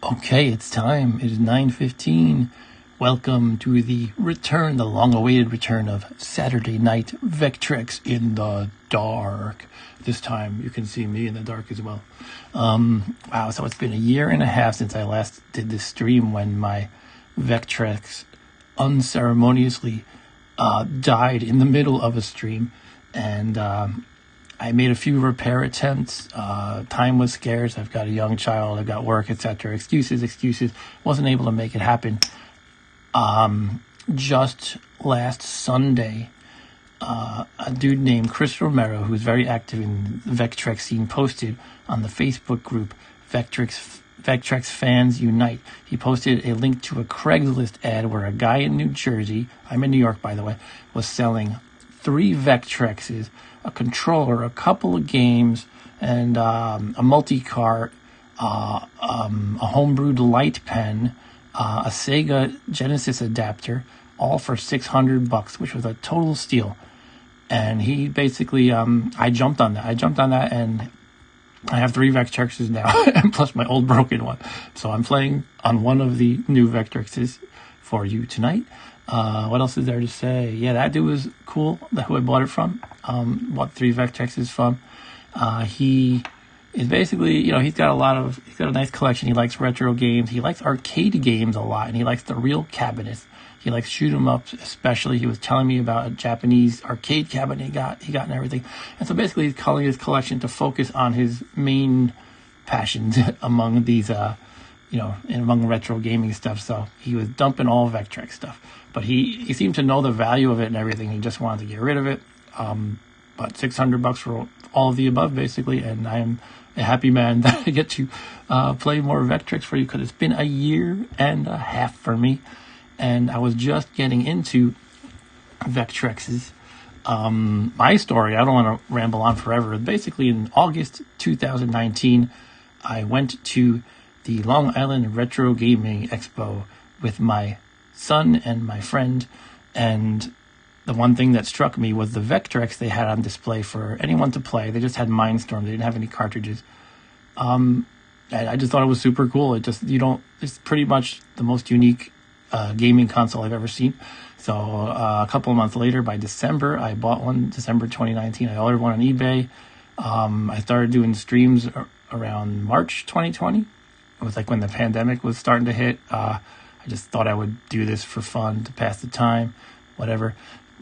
Okay, it's time. It is 9:15. Welcome to the long-awaited return of Saturday Night Vectrex in the dark. This time you can see me in the dark as well. Wow, so it's been a year and a half since I last did this stream when my Vectrex unceremoniously died in the middle of a stream, and I made a few repair attempts. Time was scarce. I've got a young child. I've got work, etc. Excuses. Wasn't able to make it happen. Just last Sunday, a dude named Chris Romero, who's very active in the Vectrex scene, posted on the Facebook group Vectrex Fans Unite. He posted a link to a Craigslist ad where a guy in New Jersey, I'm in New York by the way, was selling 3 Vectrexes, a controller, a couple of games, and a multi-cart, a homebrewed light pen, a Sega Genesis adapter, all for $600, which was a total steal. And he basically, I jumped on that, and I have 3 Vectrexes now, and plus my old broken one. So I'm playing on one of the new Vectrexes for you tonight. What else is there to say? Yeah, that dude was cool, who I bought it from. Bought 3 Vectrexes from. He is basically, he's got a nice collection. He likes retro games. He likes arcade games a lot, and he likes the real cabinets. He likes shoot 'em ups, especially. He was telling me about a Japanese arcade cabinet he got and everything. And so basically he's calling his collection to focus on his main passions among these, among retro gaming stuff. So he was dumping all Vectrex stuff. But he seemed to know the value of it and everything. He just wanted to get rid of it. But $600 for all of the above, basically. And I'm a happy man that I get to play more Vectrex for you, because it's been a year and a half for me. And I was just getting into Vectrexes. My story, I don't want to ramble on forever. Basically, in August 2019, I went to the Long Island Retro Gaming Expo with my son and my friend, and the one thing that struck me was the Vectrex they had on display for anyone to play. They just had Mindstorm. They didn't have any cartridges. And I just thought it was super cool. It's pretty much the most unique gaming console I've ever seen. So a couple of months later, by December, I bought one. December 2019, I ordered one on eBay. I started doing streams around March 2020. It was like when the pandemic was starting to hit. I just thought I would do this for fun, to pass the time, whatever.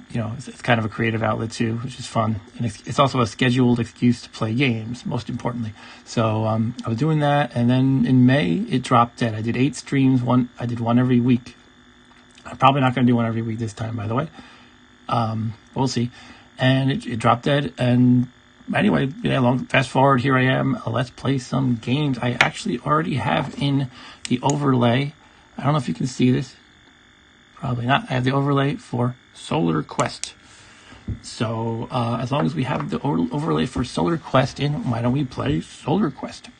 It's kind of a creative outlet too, which is fun. And it's also a scheduled excuse to play games, most importantly. So I was doing that, and then in May, it dropped dead. I did 8 streams. I did one every week. I'm probably not going to do one every week this time, by the way. We'll see. And it dropped dead. And anyway, fast forward, here I am. Let's play some games. I actually already have in the overlay. I don't know if you can see this. Probably not. I have the overlay for Solar Quest. So as long as we have the overlay for Solar Quest in, why don't we play Solar Quest?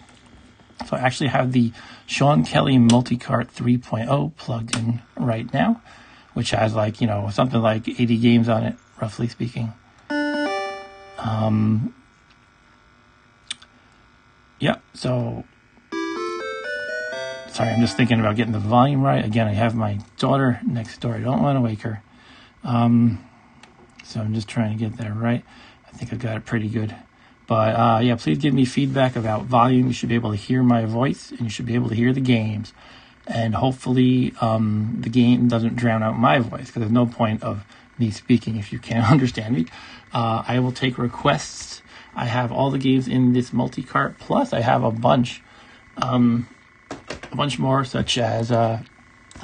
So I actually have the Sean Kelly Multicart 3.0 plugged in right now, which has something like 80 games on it, roughly speaking. So sorry, I'm just thinking about getting the volume right. Again, I have my daughter next door. I don't want to wake her. So I'm just trying to get that right. I think I got it pretty good. But please give me feedback about volume. You should be able to hear my voice, and you should be able to hear the games. And hopefully the game doesn't drown out my voice, because there's no point of me speaking if you can't understand me. I will take requests. I have all the games in this multi-cart, plus I have a bunch more, such as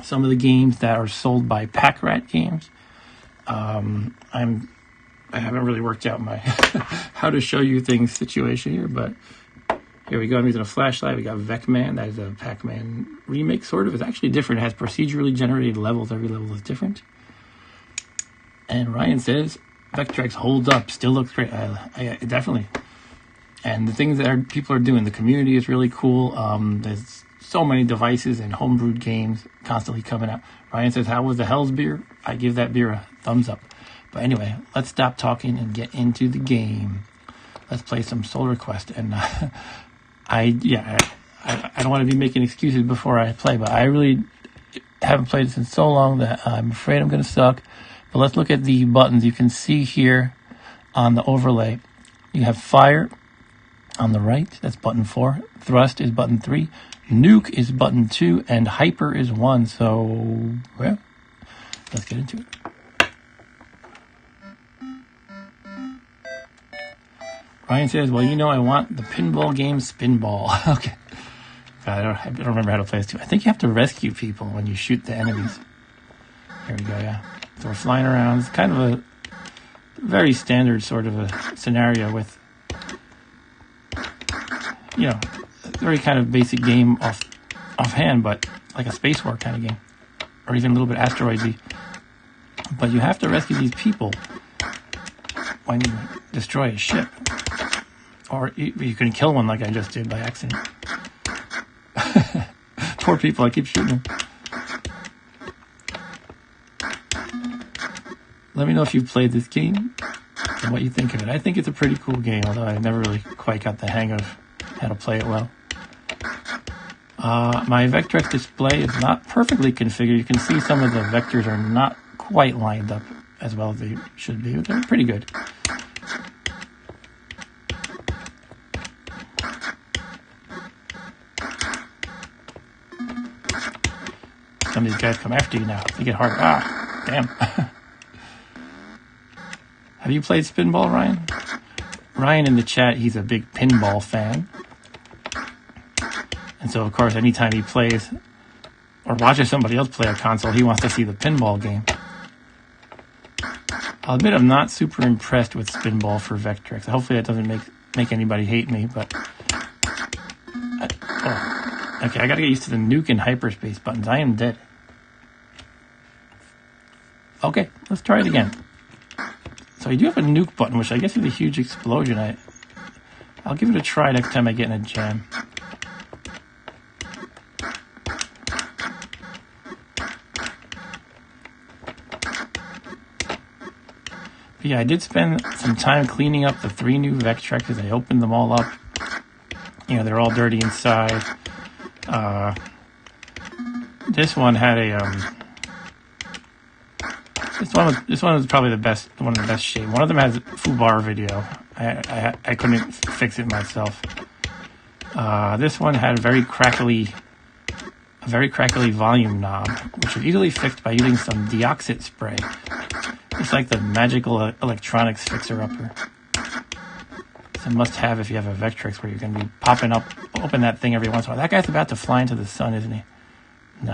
some of the games that are sold by Pack Rat Games. I haven't really worked out my how to show you things situation here, but here we go. I'm using a flashlight. We got Vecman. That is a Pac-Man remake, sort of. It's actually different. It has procedurally generated levels. Every level is different. And Ryan says Vectrex holds up. Still looks great. I definitely. And the things that people are doing, the community is really cool. There's so many devices and homebrewed games constantly coming out. Ryan says, how was the Hell's beer? I give that beer a thumbs up. But anyway, let's stop talking and get into the game. Let's play some Solar Quest. And I I don't want to be making excuses before I play, but I really haven't played it in so long that I'm afraid I'm going to suck. But let's look at the buttons. You can see here on the overlay, you have fire on the right. That's button 4. Thrust is button 3. Nuke is button 2. And hyper is 1. So, well, let's get into it. Ryan says, well, you know, I want the pinball game Spinball. Okay. I don't remember how to play this too. I think you have to rescue people when you shoot the enemies. Here we go, yeah. So we're flying around. It's kind of a very standard sort of a scenario with, you know, a very kind of basic game offhand, but like a space war kind of game. Or even a little bit asteroidsy. But you have to rescue these people when you destroy a ship. Or you can kill one like I just did by accident. Poor people, I keep shooting them. Let me know if you've played this game and what you think of it. I think it's a pretty cool game, although I never really quite got the hang of how to play it well. My Vectrex display is not perfectly configured. You can see some of the vectors are not quite lined up as well as they should be, but they're pretty good. Some of these guys come after you now. They get harder. Ah, damn. Have you played Spinball, Ryan? Ryan in the chat, he's a big pinball fan. And so, of course, anytime he plays or watches somebody else play a console, he wants to see the pinball game. I'll admit I'm not super impressed with Spinball for Vectrex. Hopefully that doesn't make anybody hate me, but... Okay, I gotta get used to the nuke and hyperspace buttons. I am dead. Okay, let's try it again. So I do have a nuke button, which I guess is a huge explosion. I'll give it a try next time I get in a jam. But yeah, I did spend some time cleaning up the 3 new Vectrexes. I opened them all up. You know, they're all dirty inside. This one had a this one was probably one of the best shape. One of them has foobar video. I couldn't fix it myself. This one had a very crackly volume knob, which was easily fixed by using some deoxit spray. It's like the magical electronics fixer-upper. It's a must-have if you have a Vectrex where you're going to be popping up, open that thing every once in a while. That guy's about to fly into the sun, isn't he? No.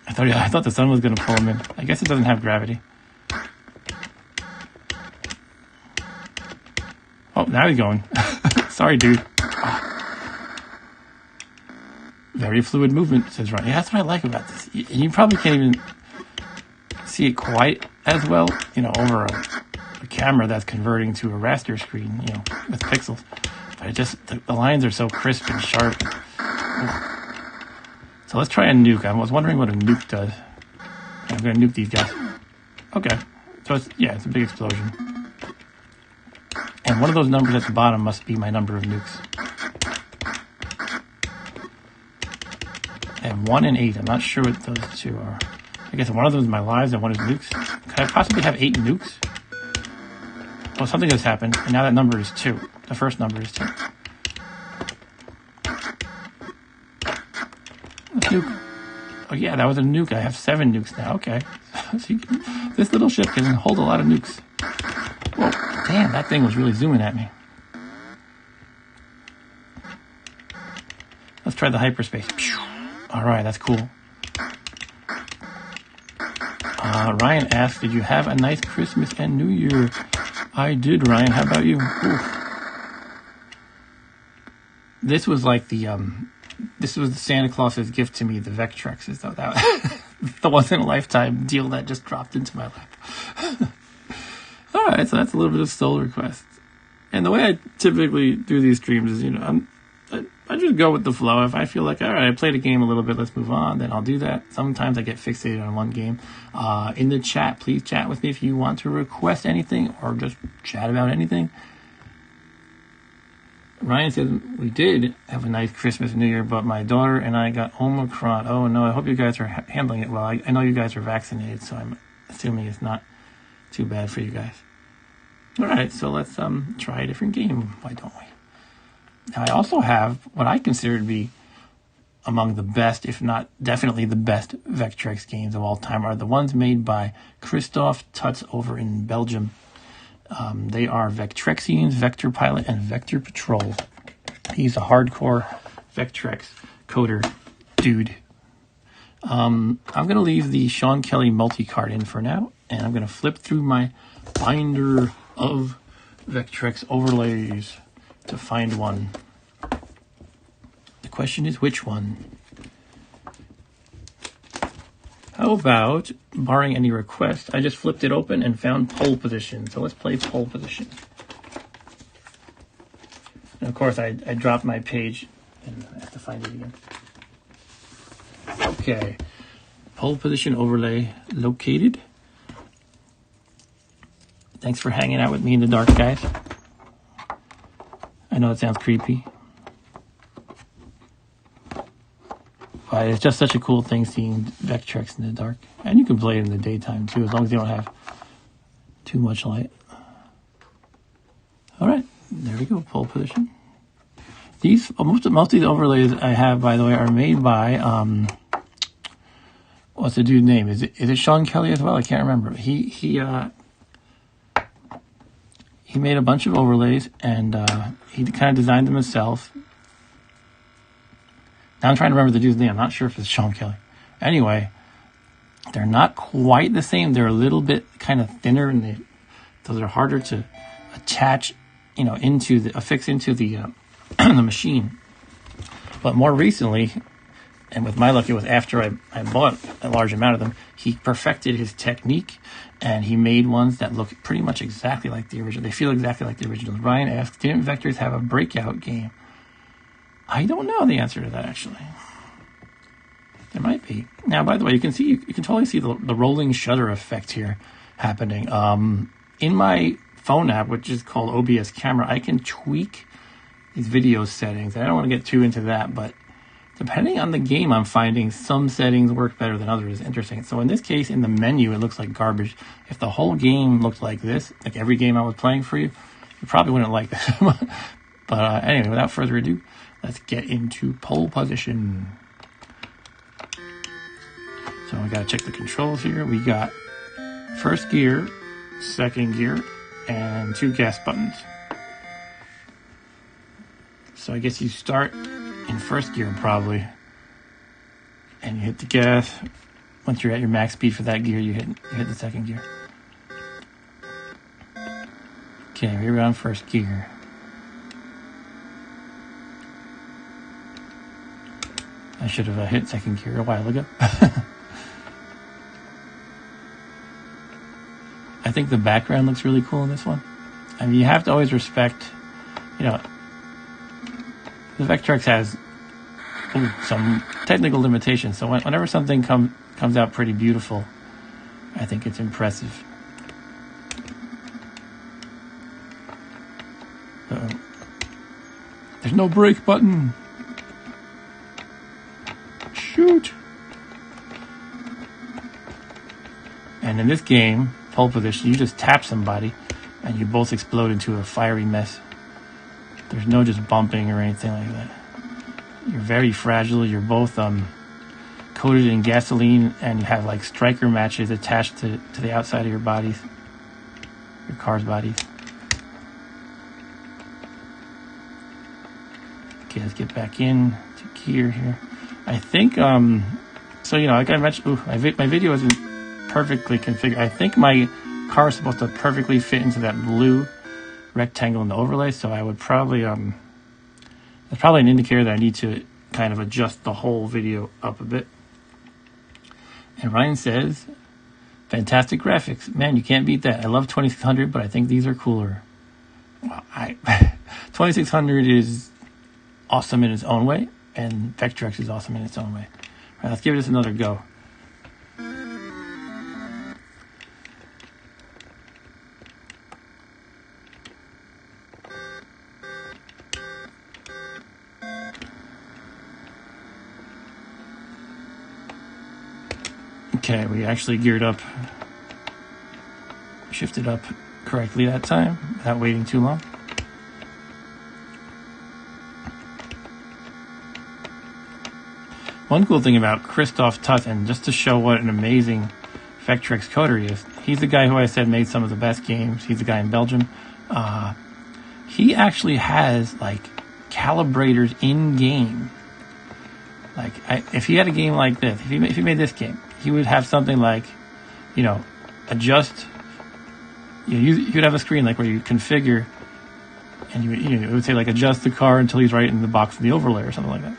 I thought the sun was going to pull him in. I guess it doesn't have gravity. Oh, now he's going. Sorry, dude. Oh. Very fluid movement, says Ron. Yeah, that's what I like about this. You probably can't even see it quite as well, you know, over a camera that's converting to a raster screen, you know, with pixels. But it just, the lines are so crisp and sharp. So let's try a nuke. I was wondering what a nuke does. I'm going to nuke these guys. Okay. So it's a big explosion. And one of those numbers at the bottom must be my number of nukes. I have 1 and 8. I'm not sure what those two are. I guess one of them is my lives and one is nukes. Could I possibly have 8 nukes? Well, something has happened, and now that number is 2. The first number is 2. Nuke. Oh yeah, that was a nuke. I have 7 nukes now. Okay. So this little ship can hold a lot of nukes. Whoa, damn, that thing was really zooming at me. Let's try the hyperspace. Alright, that's cool. Ryan asked, did you have a nice Christmas and New Year? I did, Ryan. How about you? Oof. This was like this was Santa Claus's gift to me, the Vectrexes, though. That the once-in-a-lifetime deal that just dropped into my lap. All right, so that's a little bit of soul requests. And the way I typically do these streams is, you know, I just go with the flow. If I feel like, all right, I played a game a little bit, let's move on, then I'll do that. Sometimes I get fixated on one game. In the chat, please chat with me if you want to request anything or just chat about anything. Ryan says, we did have a nice Christmas and New Year, but my daughter and I got Omicron. Oh, no, I hope you guys are handling it well. I know you guys are vaccinated, so I'm assuming it's not too bad for you guys. All right, so let's try a different game. Why don't we? Now, I also have what I consider to be among the best, if not definitely the best, Vectrex games of all time are the ones made by Christophe Tutz over in Belgium. They are Vectrexes, Vector Pilot, and Vector Patrol. He's a hardcore Vectrex coder dude. I'm going to leave the Sean Kelly multi-card in for now, and I'm going to flip through my binder of Vectrex overlays to find one. The question is, which one? How about, barring any request, I just flipped it open and found pole position. So let's play pole position. And of course, I dropped my page and I have to find it again. Okay. Pole position overlay located. Thanks for hanging out with me in the dark, guys. I know it sounds creepy. But it's just such a cool thing seeing Vectrex in the dark. And you can play it in the daytime too, as long as you don't have too much light. Alright, there we go, pole position. Most of these overlays I have, by the way, are made by, what's the dude's name? Is it Sean Kelly as well? I can't remember. He made a bunch of overlays, and he kind of designed them himself. Now I'm trying to remember the dude's name. I'm not sure if it's Sean Kelly. Anyway, they're not quite the same. They're a little bit kind of thinner, and those are harder to attach, affix into the the machine. But more recently, and with my luck, it was after I bought a large amount of them, he perfected his technique, and he made ones that look pretty much exactly like the original. They feel exactly like the originals. Ryan asks, didn't Vectors have a breakout game? I don't know the answer to that, actually. There might be. Now, by the way, you can totally see the rolling shutter effect here happening. In my phone app, which is called OBS Camera, I can tweak these video settings. I don't want to get too into that, but depending on the game, I'm finding some settings work better than others. It's interesting. So in this case, in the menu, it looks like garbage. If the whole game looked like this, like every game I was playing for you, you probably wouldn't like this. But anyway, without further ado, let's get into pole position. So we got to check the controls here. We got first gear, second gear, and 2 gas buttons. So I guess you start in first gear probably, and you hit the gas. Once you're at your max speed for that gear, you hit the second gear. Okay, we're on first gear. I should have hit second gear a while ago. I think the background looks really cool in this one. I mean, you have to always respect, the Vectrex has some technical limitations. So whenever something comes out pretty beautiful, I think it's impressive. Uh-oh. There's no brake button. Shoot. And in this game, pole position, you just tap somebody and you both explode into a fiery mess. There's no just bumping or anything like that. You're very fragile. You're both coated in gasoline, and you have like striker matches attached to the outside of your bodies, your car's bodies. Okay, let's get back in to gear here. I think, like I mentioned, my video isn't perfectly configured. I think my car is supposed to perfectly fit into that blue rectangle in the overlay, so I would probably, that's probably an indicator that I need to kind of adjust the whole video up a bit. And Ryan says, fantastic graphics. Man, you can't beat that. I love 2600, but I think these are cooler. Well, 2600 is awesome in its own way, and Vectrex is awesome in its own way. All right, let's give this another go. Okay, we actually geared up, shifted up correctly that time without waiting too long. One cool thing about Christoph Tutt, and just to show what an amazing Vectrex coder he is, he's the guy who I said made some of the best games. He's the guy in Belgium. He actually has like calibrators in game. Like if he had a game like this, if he made this game, he would have something like, adjust. You would have a screen like where you configure, and it would say like adjust the car until he's right in the box of the overlay or something like that.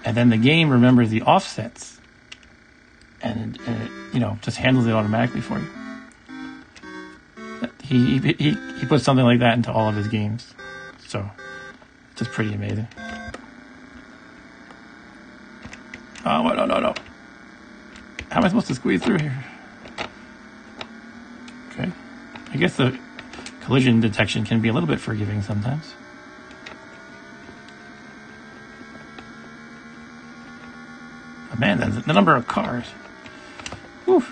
And then the game remembers the offsets, and it just handles it automatically for you. He puts something like that into all of his games, so it's just pretty amazing. Oh no! How am I supposed to squeeze through here? Okay, I guess the collision detection can be a little bit forgiving sometimes. But man, the number of cars. Whew.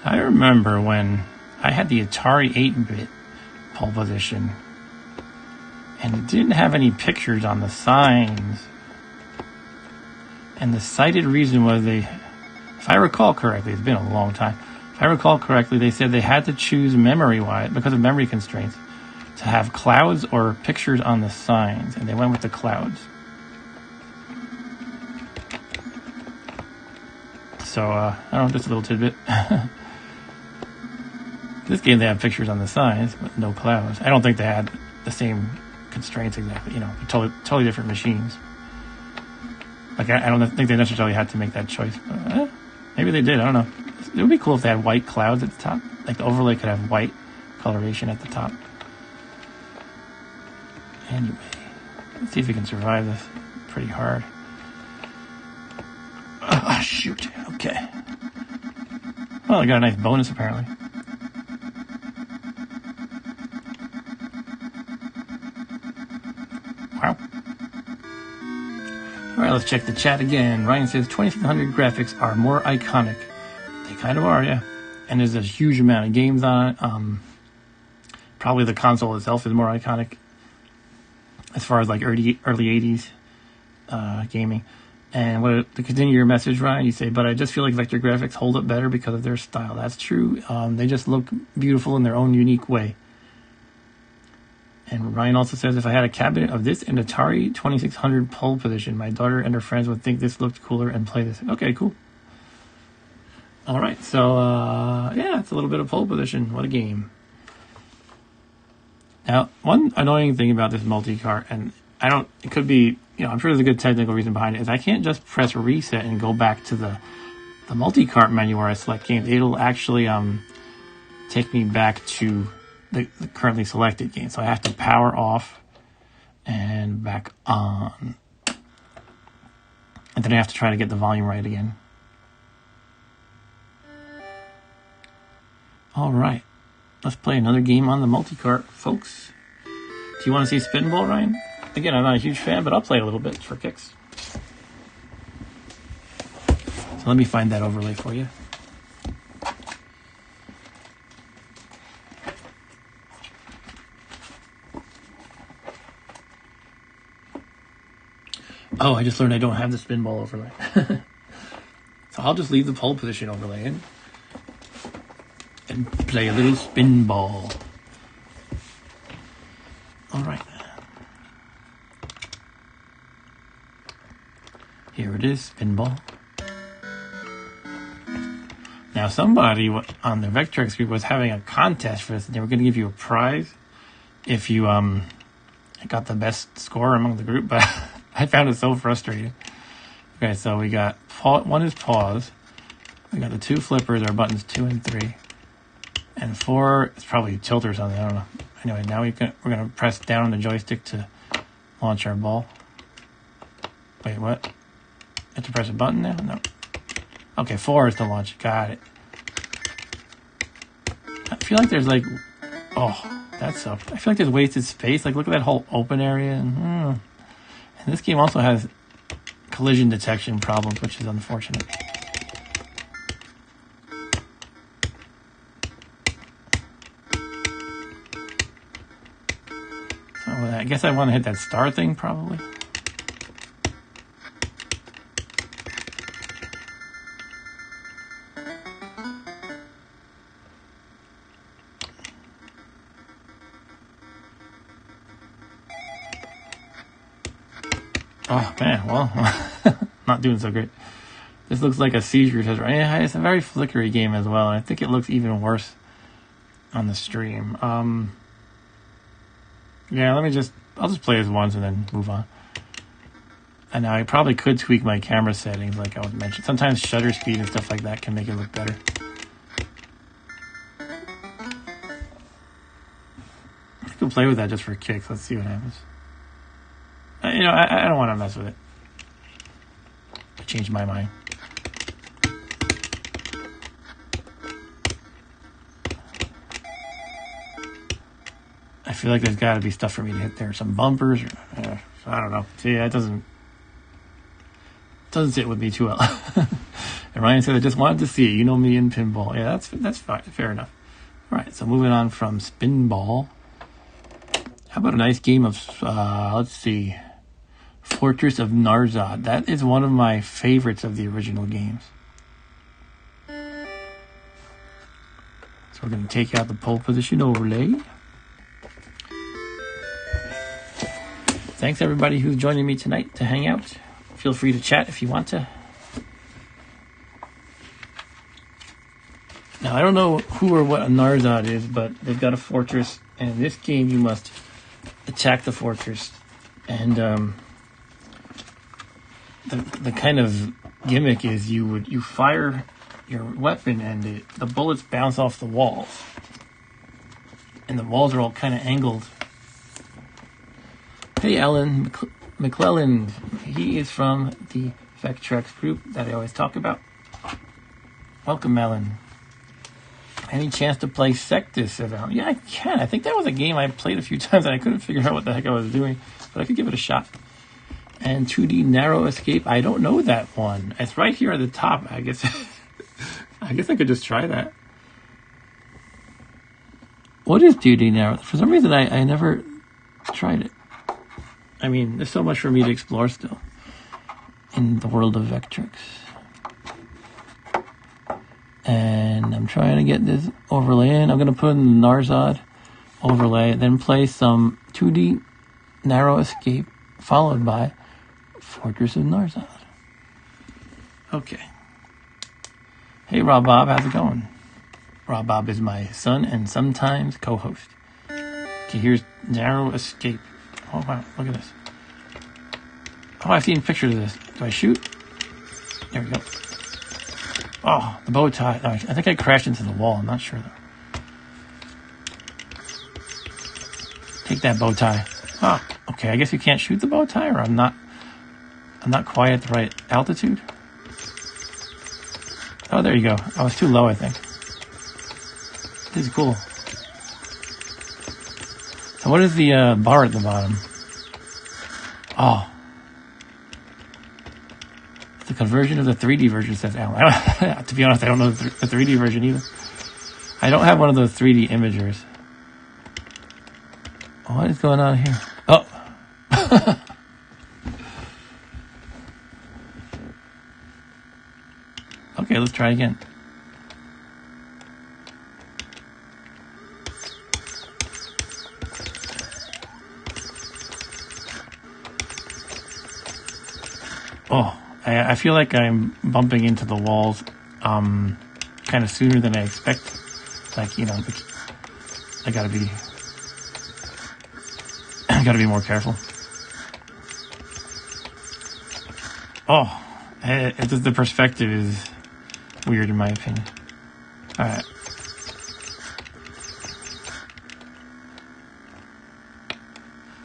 I remember when I had the Atari 8-bit pole position, and it didn't have any pictures on the signs. And the cited reason was if I recall correctly, it's been a long time, if I recall correctly, they said they had to choose memory-wise, because of memory constraints, to have clouds or pictures on the signs, and they went with the clouds. So, I don't know, just a little tidbit. This game, they have pictures on the signs, but no clouds. I don't think they had the same constraints exactly, totally different machines. Like, I don't think they necessarily had to make that choice, but maybe they did, I don't know. It would be cool if they had white clouds at the top. Like, the overlay could have white coloration at the top. Anyway, let's see if we can survive this. Pretty hard. Oh, shoot. Okay. Well, I got a nice bonus, apparently. Wow. Alright, let's check the chat again. Ryan says 2600 graphics are more iconic. They kind of are, yeah. And there's a huge amount of games on it. Probably the console itself is more iconic as far as like early 80s gaming. And to continue your message, Ryan, you say, but I just feel like vector graphics hold up better because of their style. That's true. They just look beautiful in their own unique way. And Ryan also says, if I had a cabinet of this and Atari 2600 pole position, my daughter and her friends would think this looked cooler and play this. Okay, cool. All right, so yeah, it's a little bit of pole position. What a game. Now, one annoying thing about this multi-cart, and it could be, I'm sure there's a good technical reason behind it, is I can't just press reset and go back to the multi-cart menu where I select games. It'll actually take me back to the currently selected game. So I have to power off and back on. And then I have to try to get the volume right again. All right. Let's play another game on the multi-cart, folks. Do you want to see Spinball, Ryan? Again, I'm not a huge fan, but I'll play it a little bit for kicks. So let me find that overlay for you. Oh, I just learned I don't have the Spinball overlay. So I'll just leave the pole position overlay in and play a little Spinball. All right. Here it is, Spinball. Now, somebody on the Vectrex group was having a contest for this, and they were going to give you a prize if you got the best score among the group, but I found it so frustrating. Okay, so we got one is pause. We got the two flippers, our buttons 2 and 3. And 4, it's probably tilt or something, I don't know. Anyway, now we're going to press down on the joystick to launch our ball. Wait, what? have to press a button now? No. Okay, 4 is to launch. Got it. I feel like there's like... Oh, that sucked. I feel like there's wasted space. Like, look at that whole open area. And this game also has collision detection problems, which is unfortunate. So I guess I want to hit that star thing, probably. Oh, man, well, not doing so great. This looks like a seizure test. It's a very flickery game as well, and I think it looks even worse on the stream. Yeah, I'll just play this once and then move on. And now I probably could tweak my camera settings, like I was mentioned. Sometimes shutter speed and stuff like that can make it look better. I could play with that just for kicks. Let's see what happens. I don't want to mess with it. I changed my mind. I feel like there's got to be stuff for me to hit there. Some bumpers. Or, I don't know. See, it doesn't sit with me too well. And Ryan said, I just wanted to see it. You know me in pinball. Yeah, that's fine. Fair enough. All right, so moving on from Spinball. How about a nice game of, let's see, Fortress of NARZOD. That is one of my favorites of the original games. So we're going to take out the pole position overlay. Thanks everybody who's joining me tonight to hang out. Feel free to chat if you want to. Now I don't know who or what a NARZOD is, but they've got a fortress, and in this game you must attack the fortress. And the kind of gimmick is you fire your weapon and the bullets bounce off the walls, and the walls are all kind of angled. Hey, Alan McClellan. He is from the Vectrex group that I always talk about. Welcome, Alan. Any chance to play Sectus around? Yeah, I can. I think that was a game I played a few times and I couldn't figure out what the heck I was doing, but I could give it a shot. And 2D Narrow Escape. I don't know that one. It's right here at the top. I guess I could just try that. What is 2D Narrow? For some reason, I never tried it. I mean, there's so much for me to explore still in the world of Vectrex. And I'm trying to get this overlay in. I'm going to put in the NARZOD overlay, then play some 2D Narrow Escape, followed by Fortress of Narayana. Okay. Hey, Rob Bob, how's it going? Rob Bob is my son and sometimes co-host. Okay, here's Narrow Escape. Oh, wow, look at this. Oh, I've seen pictures of this. Do I shoot? There we go. Oh, the bow tie. Oh, I think I crashed into the wall. I'm not sure, though. Take that bow tie. Oh, okay, I guess you can't shoot the bow tie, or I'm not quite at the right altitude. Oh, there you go. I was too low, I think. This is cool. So what is the bar at the bottom? Oh. The conversion of the 3D version, says Alan. To be honest, I don't know the 3D version either. I don't have one of those 3D imagers. What is going on here? Oh. Okay, let's try again. Oh, I feel like I'm bumping into the walls kind of sooner than I expect. Like, you know, I gotta be more careful. Oh, the perspective is weird in my opinion. All right.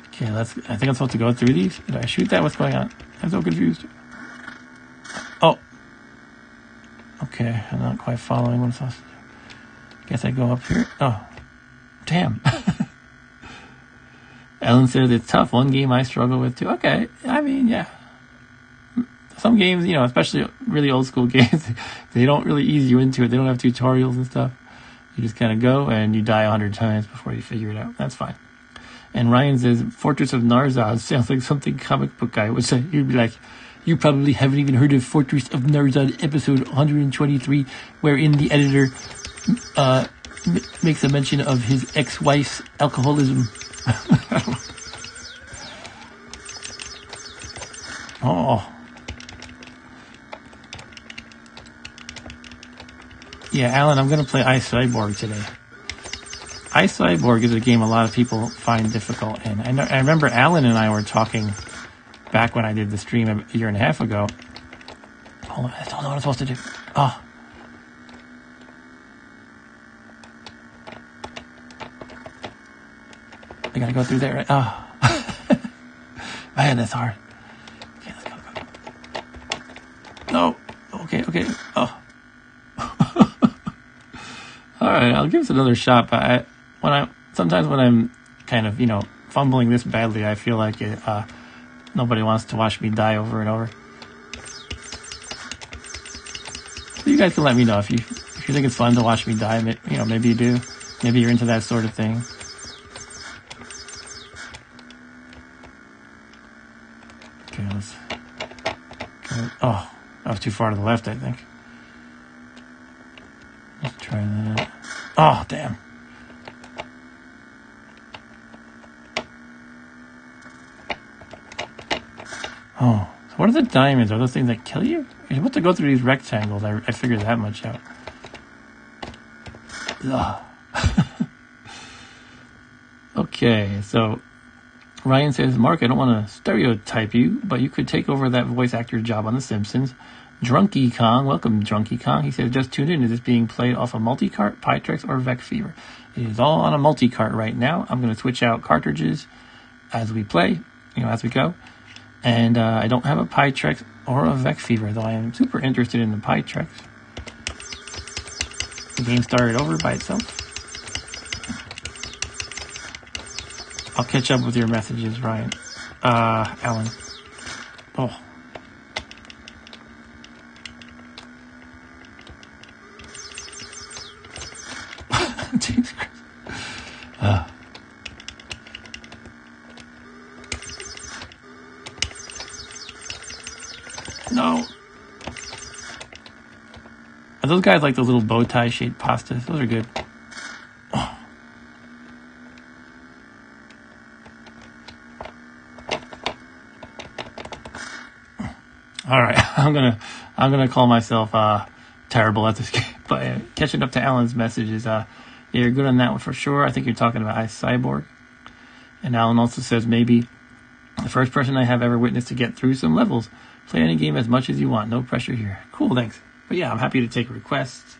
Okay, I think I'm supposed to go through these. Did I shoot that? What's going on? I'm so confused. Oh. Okay, I'm not quite following what I'm supposed to do. Guess I go up here. Oh. Damn. Ellen says it's tough. One game I struggle with too. Okay. I mean, yeah. Some games, you know, especially really old school games, they don't really ease you into it. They don't have tutorials and stuff. You just kind of go and you die 100 times before you figure it out. That's fine. And Ryan says, Fortress of Narayana sounds like something comic book guy would say. He'd be like, you probably haven't even heard of Fortress of Narayana episode 123, wherein the editor makes a mention of his ex-wife's alcoholism. Oh. Yeah, Alan, I'm going to play CYBORG today. CYBORG is a game a lot of people find difficult, and I remember Alan and I were talking back when I did the stream a year and a half ago. Hold on, I don't know what I'm supposed to do. Oh. I gotta go through there, right? Oh. Man, that's hard. Okay, let's go. No. Okay. Oh. Alright, I'll give this another shot, but sometimes when I'm kind of, you know, fumbling this badly, I feel like nobody wants to watch me die over and over. So you guys can let me know if you think it's fun to watch me die. You know, maybe you do. Maybe you're into that sort of thing. Okay, let's go. Oh, that was too far to the left, I think. Let's try that. Oh, damn. Oh, so what are the diamonds? Are those things that kill you? You're supposed to go through these rectangles. I figured that much out. Ugh. Okay, so Ryan says, Mark, I don't want to stereotype you, but you could take over that voice actor job on The Simpsons. Drunky Kong, welcome Drunky Kong. He says, just tuned in. Is this being played off a multi-cart, Pytrex, or Vecfever? It is all on a multi-cart right now. I'm going to switch out cartridges as we play, you know, as we go. And I don't have a Pytrex or a Vecfever, though I am super interested in the Pytrex. The game started over by itself. I'll catch up with your messages, Ryan. Alan. Oh. Jesus Christ. No. Are those guys like those little bow tie shaped pastas? Those are good. Oh. All right, I'm gonna call myself terrible at this game. But catching up to Alan's messages, you're good on that one for sure. I think you're talking about CYBORG. And Alan also says maybe the first person I have ever witnessed to get through some levels. Play any game as much as you want. No pressure here. Cool, thanks. But yeah, I'm happy to take requests.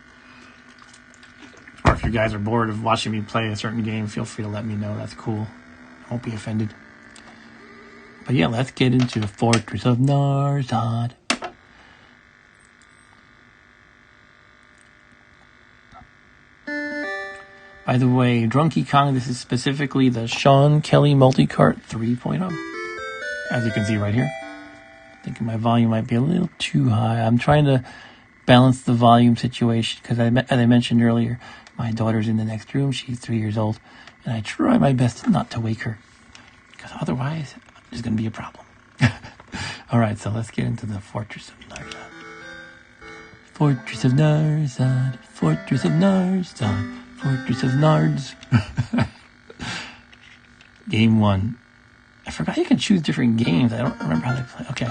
Or if you guys are bored of watching me play a certain game, feel free to let me know. That's cool. I won't be offended. But yeah, let's get into Fortress of NARZOD. By the way, Drunky Kong, this is specifically the Sean Kelly Multicart 3.0. As you can see right here. I think my volume might be a little too high. I'm trying to balance the volume situation because, as I mentioned earlier, my daughter's in the next room. She's 3 years old. And I try my best not to wake her because otherwise there's going to be a problem. All right, so let's get into the Fortress of NARZOD. Fortress of NARZOD. Fortress of NARZOD. Fortress of Nards. Game 1. I forgot you can choose different games. I don't remember how they play. Okay.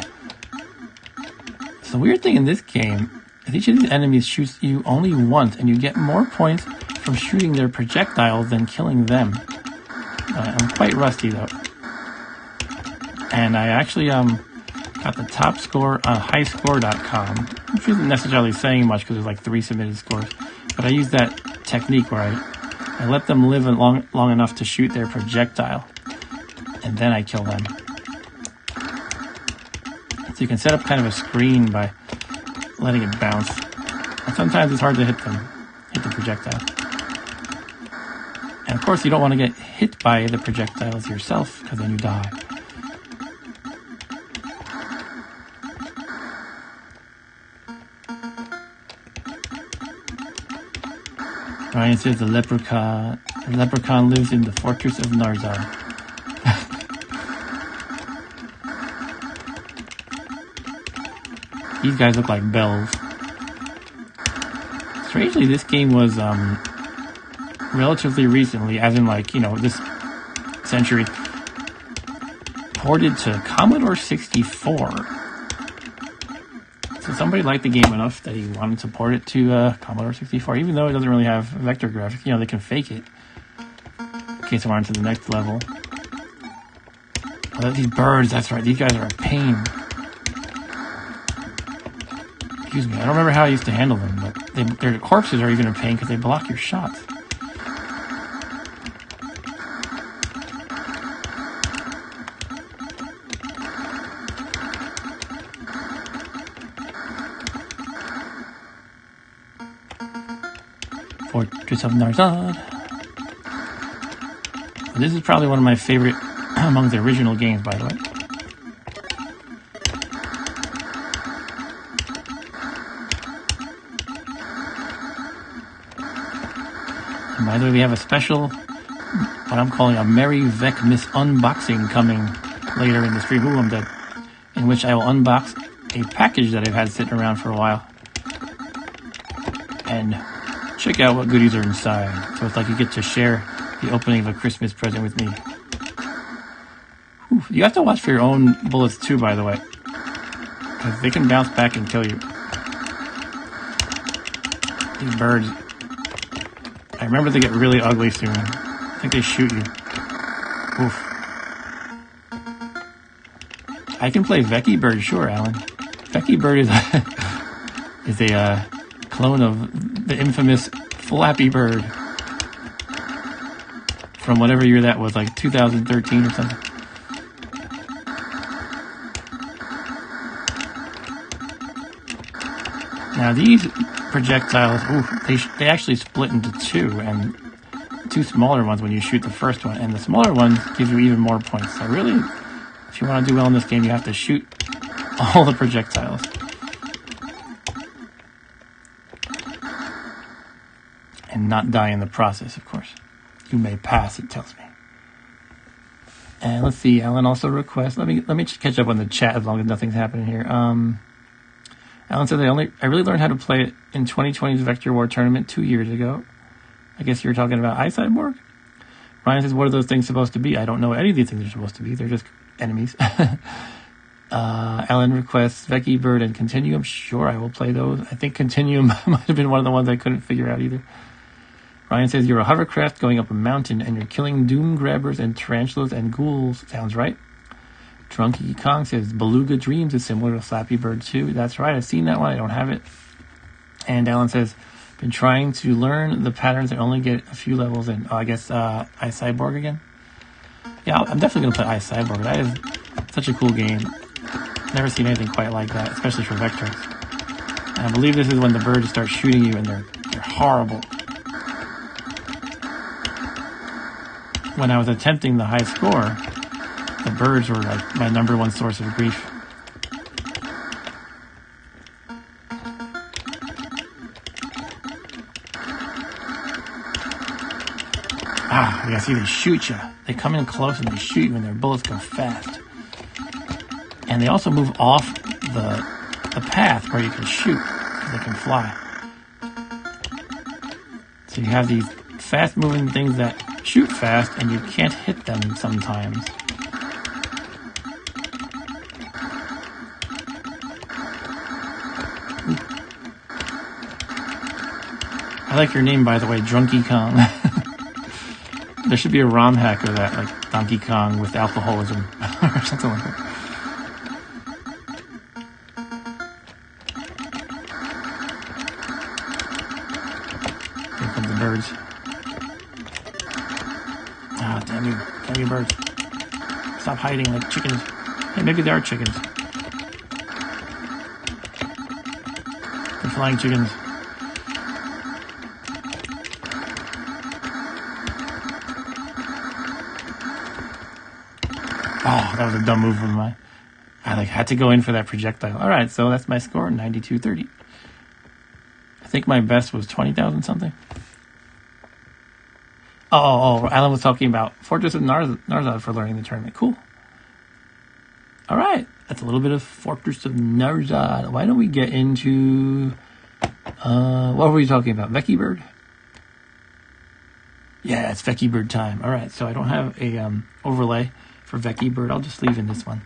So the weird thing in this game is each of these enemies shoots you only once, and you get more points from shooting their projectiles than killing them. I'm quite rusty, though. And I actually got the top score on highscore.com, which isn't necessarily saying much because there's like 3 submitted scores. But I used that technique where I let them live long enough to shoot their projectile, and then I kill them. So you can set up kind of a screen by letting it bounce. And sometimes it's hard to hit the projectile. And of course, you don't want to get hit by the projectiles yourself, because then you die. Ryan says the leprechaun lives in the Fortress of NARZOD. These guys look like bells. Strangely, this game was relatively recently, as in like, you know, this century, ported to Commodore 64. So somebody liked the game enough that he wanted to port it to Commodore 64, even though it doesn't really have vector graphics. You know, they can fake it. Okay, so we're on to the next level. Oh, these birds, that's right, these guys are a pain. Excuse me, I don't remember how I used to handle them, but their corpses are even a pain because they block your shots. Fortress of Narayana. This is probably one of my favorite among the original games, by the way. And by the way, we have a special, what I'm calling a Merry Vecmiss unboxing coming later in the stream. Ooh, I'm dead. In which I will unbox a package that I've had sitting around for a while. And check out what goodies are inside. So it's like you get to share the opening of a Christmas present with me. Whew. You have to watch for your own bullets too, by the way, because they can bounce back and kill you. These birds, I remember they get really ugly soon. I think they shoot you. Oof. I can play Vecchi Bird, sure, Alan. Vecchi Bird is a clone of the infamous Flappy Bird from whatever year that was, like 2013 or something. Now these projectiles, ooh, they actually split into two, and two smaller ones when you shoot the first one, and the smaller ones give you even more points. So really, if you want to do well in this game, you have to shoot all the projectiles. And not die in the process, of course. You may pass, it tells me. And let's see, Alan also requests, let me just catch up on the chat as long as nothing's happening here. Alan said I really learned how to play it in 2020's Vector War tournament 2 years ago. I guess you were talking about CYBORG? Ryan says, what are those things supposed to be? I don't know what any of these things are supposed to be. They're just enemies. Alan requests Vecchi Bird and Continuum. Sure, I will play those. I think Continuum might have been one of the ones I couldn't figure out either. Ryan says, you're a hovercraft going up a mountain and you're killing doom grabbers and tarantulas and ghouls. Sounds right. Drunky Kong says, Beluga Dreams is similar to Flappy Bird 2. That's right, I've seen that one. I don't have it. And Alan says, been trying to learn the patterns and only get a few levels in. Oh, I guess CYBORG again? Yeah, I'm definitely going to play CYBORG. That is such a cool game. Never seen anything quite like that, especially for Vectrex. And I believe this is when the birds start shooting you and they're horrible. When I was attempting the high score, the birds were like my number one source of grief. Ah, you see, they shoot you. They come in close and they shoot you and their bullets go fast. And they also move off the path where you can shoot, because they can fly. So you have these fast-moving things that shoot fast, and you can't hit them sometimes. I like your name, by the way, Drunky Kong. There should be a ROM hack of that, like Donkey Kong with alcoholism, or something like that. Here come the birds. Ah, damn you birds. Stop hiding like chickens. Hey, maybe they are chickens. flying chickens. Oh, that was a dumb move of mine. I had to go in for that projectile. All right, so that's my score, 9230. I think my best was 20,000 something. Oh, Alan was talking about Fortress of NARZOD for learning the tournament. Cool. All right, that's a little bit of Fortress of NARZOD. Why don't we get into... what were we talking about? Vectrebird? Yeah, it's Vectrebird time. All right, so I don't have a overlay for Vectrebird. I'll just leave in this one.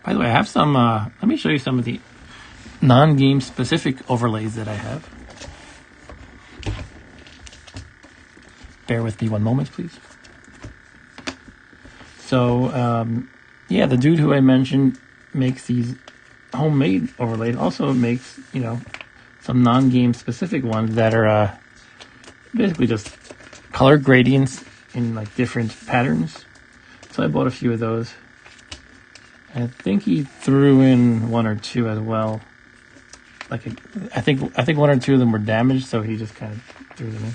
By the way, I have some... let me show you some of the non-game specific overlays that I have. Bear with me one moment, please. So, yeah, the dude who I mentioned makes these homemade overlays. Also makes, you know, some non-game specific ones that are basically just color gradients in like different patterns. So I bought a few of those. I think he threw in one or two as well. Like I think one or two of them were damaged, so he just kind of threw them in.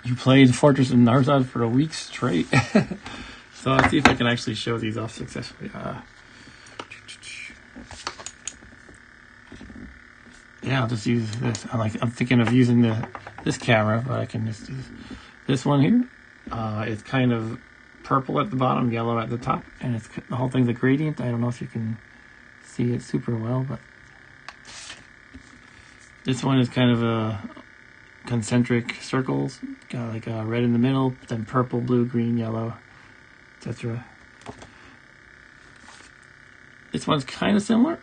You played Fortress of NARZOD for a week straight. So let's see if I can actually show these off successfully. Yeah, I'll just use this. I'm thinking of using this camera, but I can just use this one here. It's kind of purple at the bottom, yellow at the top, and the whole thing's a gradient. I don't know if you can see it super well, but this one is kind of a concentric circles, got like a red in the middle, then purple, blue, green, yellow, etc. This one's kind of similar,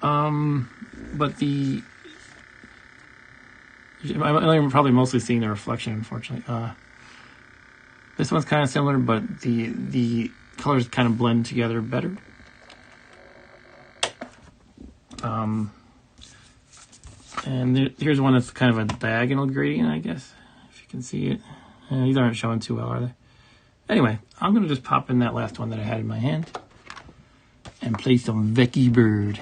but I'm probably mostly seeing the reflection, unfortunately. This one's kind of similar, but the colors kind of blend together better. And here's one that's kind of a diagonal gradient, I guess, if you can see it. These aren't showing too well, are they? Anyway, I'm going to just pop in that last one that I had in my hand and play some Vectrebird.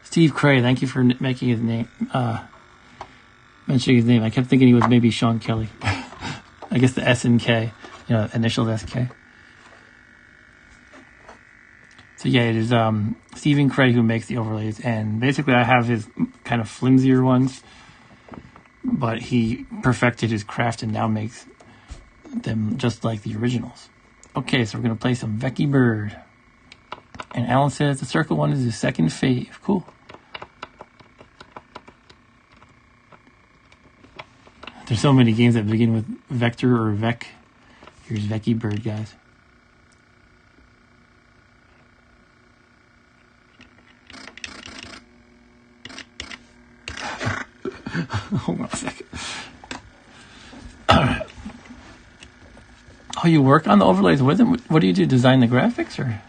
Steve Cray, thank you for making his name, mentioning his name. I kept thinking he was maybe Sean Kelly. I guess the S and K, you know, initials SK. So yeah, it is Stephen Cray who makes the overlays, and basically I have his kind of flimsier ones, but he perfected his craft and now makes them just like the originals. Okay, so we're going to play some Vectrebird. And Alan says the circle one is his second fave. Cool. There's so many games that begin with Vector or Vec. Here's Vectrebird, guys. Hold on a second. All right. Oh, you work on the overlays with him? What do you do? Design the graphics, or?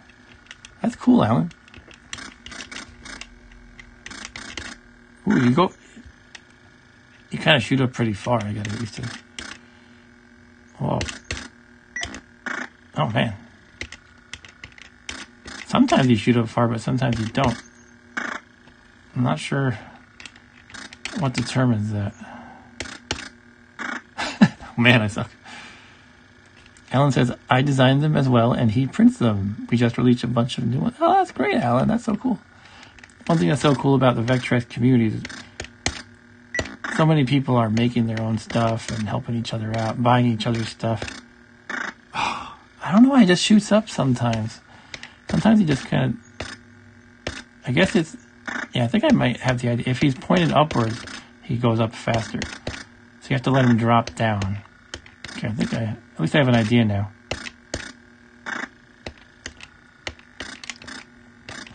That's cool, Alan. Ooh, you kind of shoot up pretty far. I gotta get used to it. Whoa. Oh man. Sometimes you shoot up far, but sometimes you don't. I'm not sure what determines that. Oh, man, I suck. Alan says, I designed them as well, and he prints them. We just released a bunch of new ones. Oh, that's great, Alan. That's so cool. One thing that's so cool about the Vectrex community is so many people are making their own stuff and helping each other out, buying each other's stuff. Oh, I don't know why it just shoots up sometimes. Sometimes he just kind of... I guess it's... Yeah, I think I might have the idea. If he's pointed upwards, he goes up faster. So you have to let him drop down. Okay, at least I have an idea now.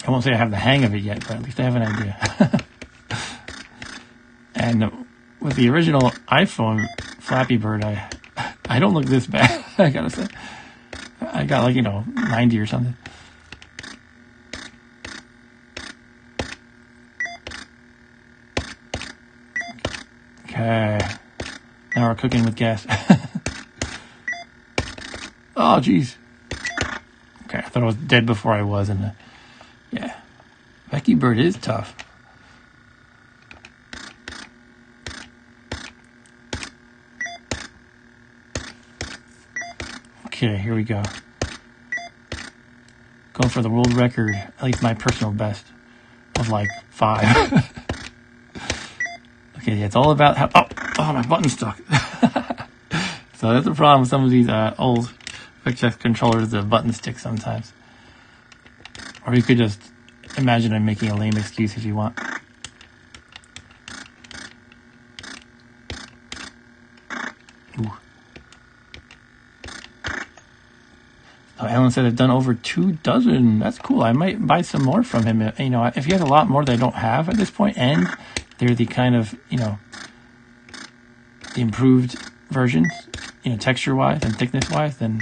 I won't say I have the hang of it yet, but at least I have an idea. And with the original iPhone Flappy Bird, I don't look this bad, I gotta say. I got like, 90 or something. Okay. Now we're cooking with gas. Oh, jeez. Okay, thought I was dead before I was, and yeah. Becky Bird is tough. Okay, here we go. Going for the world record, at least my personal best, of like 5. Okay, yeah, it's all about how... Oh, my button's stuck. So that's the problem with some of these old Vectrex controllers, the button stick sometimes. Or you could just imagine I'm making a lame excuse if you want. Ooh. Oh, Alan said I've done over 24. That's cool. I might buy some more from him. You know, if he has a lot more that I don't have at this point, and they're the kind of, you know, the improved versions, you know, texture-wise and thickness-wise, then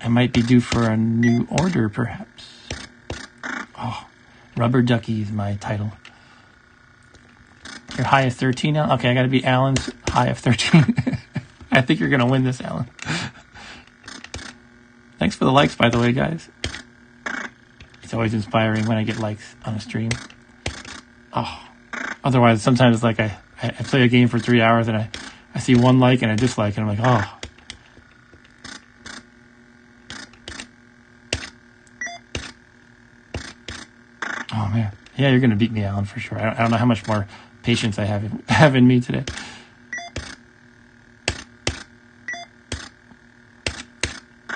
I might be due for a new order, perhaps. Oh, Rubber Ducky is my title. Your high of 13 now? Okay, I gotta beat Alan's high of 13. I think you're gonna win this, Alan. Thanks for the likes, by the way, guys. It's always inspiring when I get likes on a stream. Oh, otherwise, sometimes like I play a game for 3 hours and I see one like and a dislike and I'm like, oh. Oh man, yeah, you're gonna beat me, Alan, for sure. I don't know how much more patience I have in me today.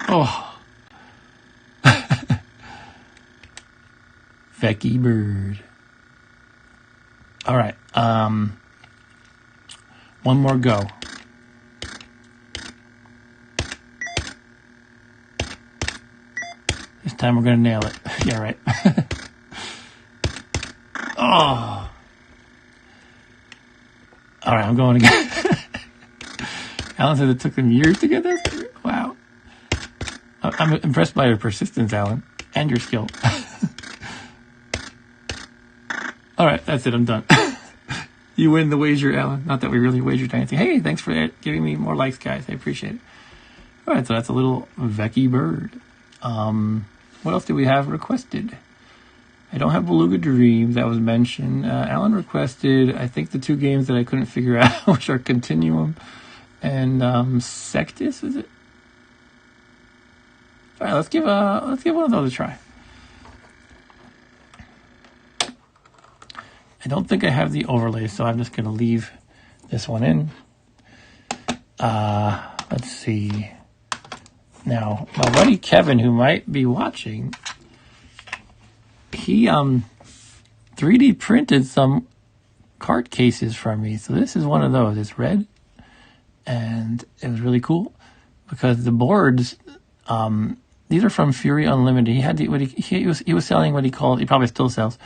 Oh. Becky Bird. All right. One more go. This time we're going to nail it. Yeah, right. Oh. All right, I'm going again. Alan said it took them years to get this. Wow. I'm impressed by your persistence, Alan, and your skill. All right, that's it. I'm done. You win the wager, Alan. Not that we really wagered anything. Hey, thanks for giving me more likes, guys. I appreciate it. All right, so that's a little Becky Bird. What else do we have requested? I don't have Beluga Dreams. That was mentioned. Alan requested, I think, the 2 games that I couldn't figure out, which are Continuum and Sectus, is it? All right, let's give one of those a try. I don't think I have the overlay, so I'm just going to leave this one in. Let's see. Now, my buddy Kevin, who might be watching, he 3D printed some card cases for me. So this is one of those. It's red, and it was really cool because the boards, these are from Fury Unlimited. He had he was selling what he called, he probably still sells,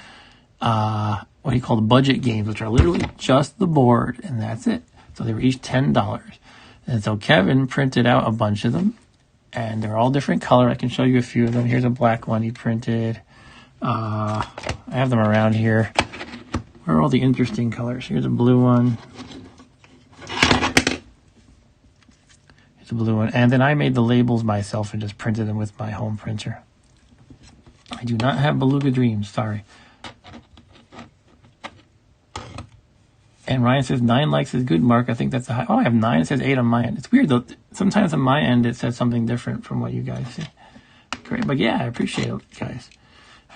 what he called budget games, which are literally just the board, and that's it. So they were each $10. And so Kevin printed out a bunch of them, and they're all different color. I can show you a few of them. Here's a black one he printed. I have them around here. Where are all the interesting colors? Here's a blue one. Here's a blue one. And then I made the labels myself and just printed them with my home printer. I do not have Beluga Dreams, sorry. And Ryan says 9 likes is good, Mark. I think that's a high. Oh, I have 9. It says 8 on my end. It's weird, though. Sometimes on my end, it says something different from what you guys see. Great. But yeah, I appreciate it, guys.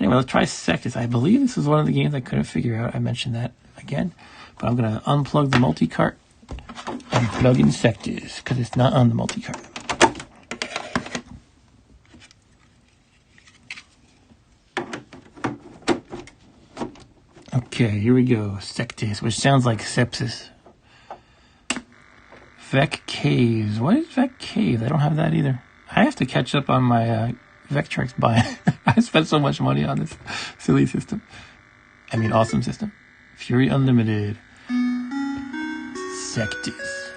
Anyway, let's try Sectus. I believe this is one of the games I couldn't figure out. I mentioned that again. But I'm going to unplug the multi-cart and plug in Sectus because it's not on the multi-cart. Okay, here we go. Sectus, which sounds like sepsis. Vec Caves. What is Vec Caves? I don't have that either. I have to catch up on my Vectrex buy. I spent so much money on this silly system. I mean, awesome system. Fury Unlimited. Sectus.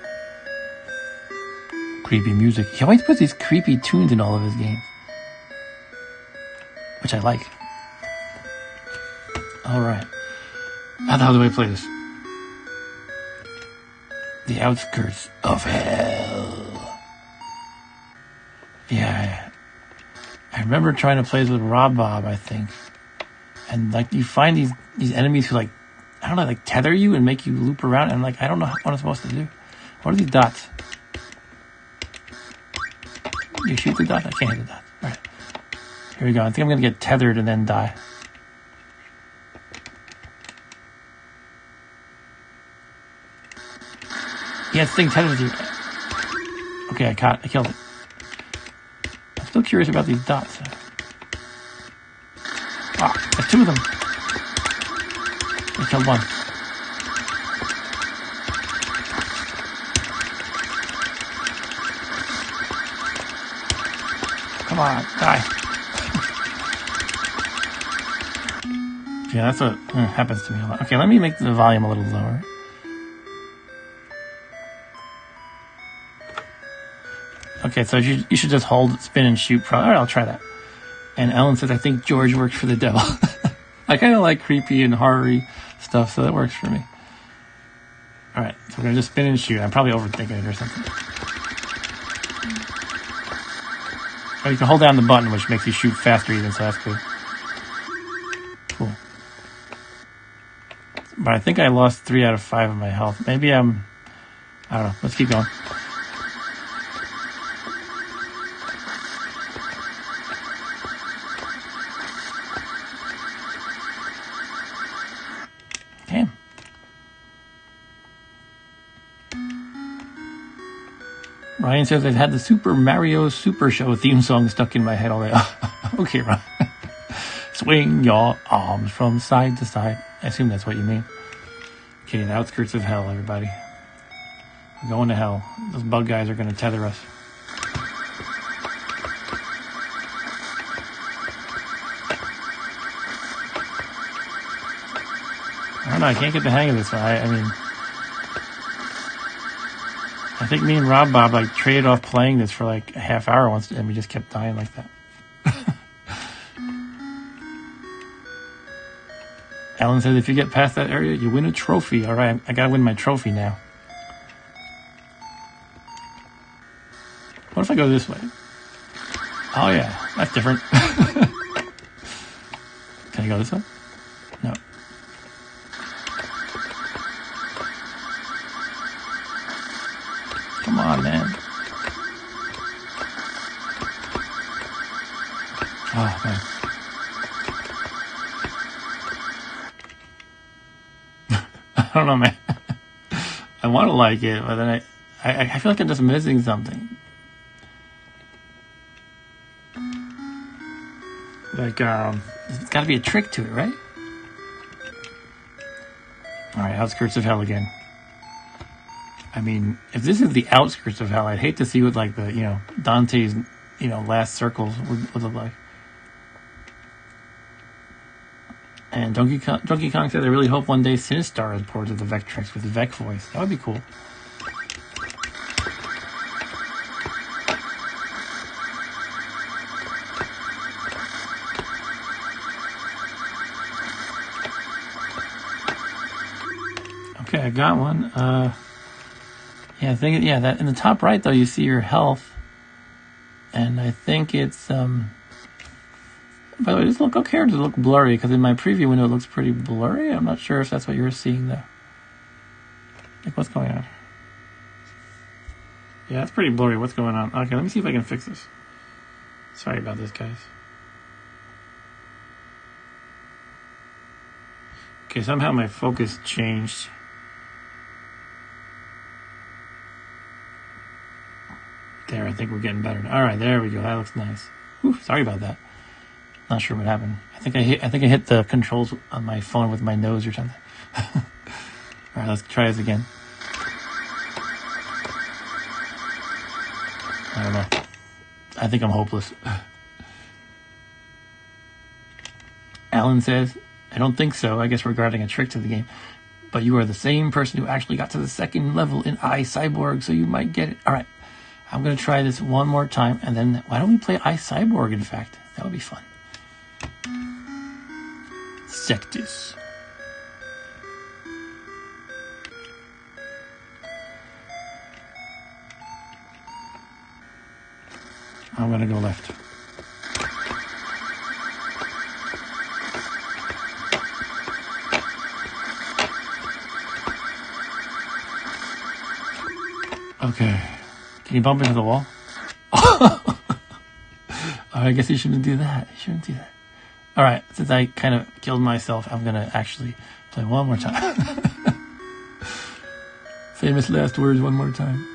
Creepy music. He always puts these creepy tunes in all of his games, which I like. All right. How the hell do I play this? The Outskirts of Hell. Yeah. I remember trying to play this with Rob Bob, I think. And like you find these enemies who like, I don't know, like tether you and make you loop around, and like I don't know what I'm supposed to do. What are these dots? You shoot the dots? I can't hit the dots. Alright. Here we go. I think I'm gonna get tethered and then die. Yeah, this thing tethers you. Okay, I killed it. I'm still curious about these dots. Ah, there's two of them. I killed one. Come on, die. Yeah, that's what happens to me a lot. Okay, let me make the volume a little lower. Okay, so you should just hold, spin, and shoot. Alright, I'll try that. And Ellen says, I think George works for the devil. I kind of like creepy and horror-y stuff, so that works for me. Alright, so we're going to just spin and shoot. I'm probably overthinking it or something. Oh, you can hold down the button, which makes you shoot faster even, so that's good. Cool. But I think I lost 3 out of 5 of my health. Maybe I don't know. Let's keep going. Damn. Ryan says, I've had the Super Mario Super Show theme song stuck in my head all day. Okay, Ryan. Swing your arms from side to side. I assume that's what you mean. Okay, the outskirts of hell, everybody. We're going to hell. Those bug guys are going to tether us. I don't know, I can't get the hang of this one. I mean, I think me and Rob Bob like traded off playing this for like a half hour once, and we just kept dying like that. Alan says, if you get past that area, you win a trophy. All right, I gotta win my trophy now. What if I go this way? Oh yeah, that's different. Can I go this way? No. Come on, man. Oh, man. I don't know, man. I want to like it, but then I feel like I'm just missing something. Like, there's got to be a trick to it, right? Alright, Outskirts of Hell again. I mean, if this is the outskirts of hell, I'd hate to see what, like, the, Dante's, last circles would look like. And Donkey Kong said, I really hope one day Sinistar is ported to the Vectrex with the Vec voice. That would be cool. Okay, I got one. Yeah, I think, that in the top right, though, you see your health. And I think it's, by the way, does it look okay or does it look blurry? Because in my preview window, it looks pretty blurry. I'm not sure if that's what you're seeing, though. Like, what's going on? Yeah, it's pretty blurry. What's going on? Okay, let me see if I can fix this. Sorry about this, guys. Okay, somehow my focus changed. There, I think we're getting better. All right, there we go. That looks nice. Whew, sorry about that. Not sure what happened. I think I hit the controls on my phone with my nose or something. All right, let's try this again. I don't know. I think I'm hopeless. Alan says, I don't think so. I guess regarding a trick to the game. But you are the same person who actually got to the second level in CYBORG, so you might get it. All right. I'm going to try this one more time, and then why don't we play CYBORG, in fact? That would be fun. Sectus. I'm going to go left. Okay. Can you bump into the wall? Oh, I guess you shouldn't do that. You shouldn't do that. All right. Since I kind of killed myself, I'm going to actually play one more time. Famous last words one more time.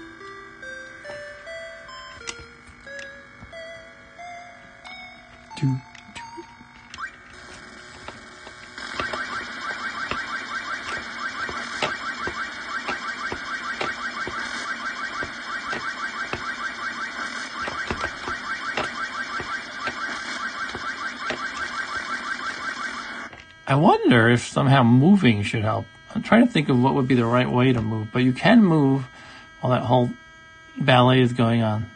I wonder if somehow moving should help. I'm trying to think of what would be the right way to move, but you can move while that whole ballet is going on.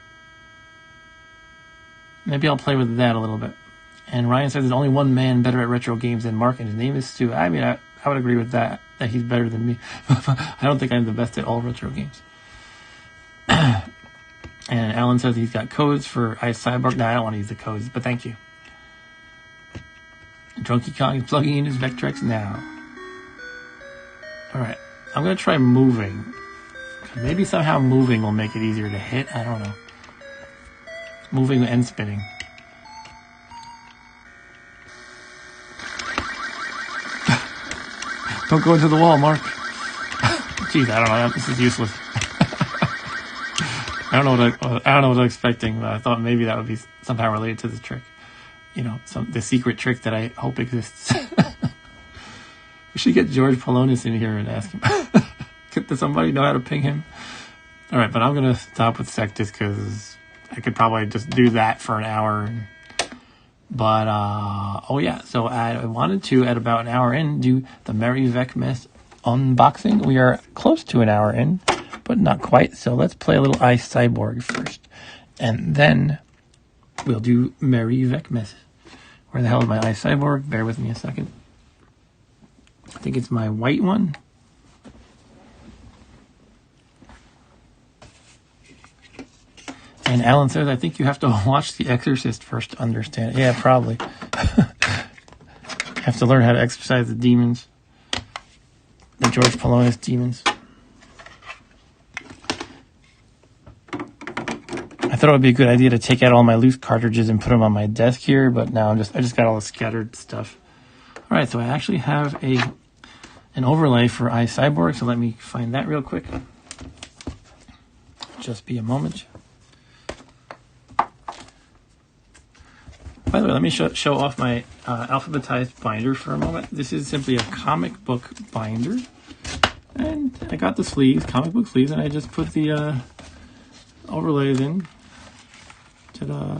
Maybe I'll play with that a little bit. And Ryan says there's only one man better at retro games than Mark, and his name is Stu. I mean, I would agree with that he's better than me. I don't think I'm the best at all retro games. And Alan says he's got codes for CYBORG. No, I don't want to use the codes, but thank you. Drunky Kong is plugging in his Vectrex now. Alright, I'm going to try moving. Maybe somehow moving will make it easier to hit. I don't know. Moving and spinning. Don't go into the wall, Mark. Jeez, I don't know. This is useless. I don't know what I was expecting, but I thought maybe that would be somehow related to the trick. You know, the secret trick that I hope exists. We should get George Polonis in here and ask him. Does somebody know how to ping him? All right, but I'm going to stop with Sectus because I could probably just do that for an hour. But, oh yeah, so I wanted to, at about an hour in, do the Merry Vecmess unboxing. We are close to an hour in, but not quite. So let's play a little CYBORG first. And then we'll do Merry Vecmess. Where the hell is my CYBORG? Bear with me a second. I think it's my white one. And Alan says, I think you have to watch The Exorcist first to understand it. Yeah, probably. You have to learn how to exorcise the demons. The George Polonis demons. I thought it would be a good idea to take out all my loose cartridges and put them on my desk here, but now I just got all the scattered stuff. All right, so I actually have an overlay for CYBORG, so let me find that real quick. Just be a moment. By the way, let me show off my alphabetized binder for a moment. This is simply a comic book binder. And I got the sleeves, comic book sleeves, and I just put the overlays in. Ta-da.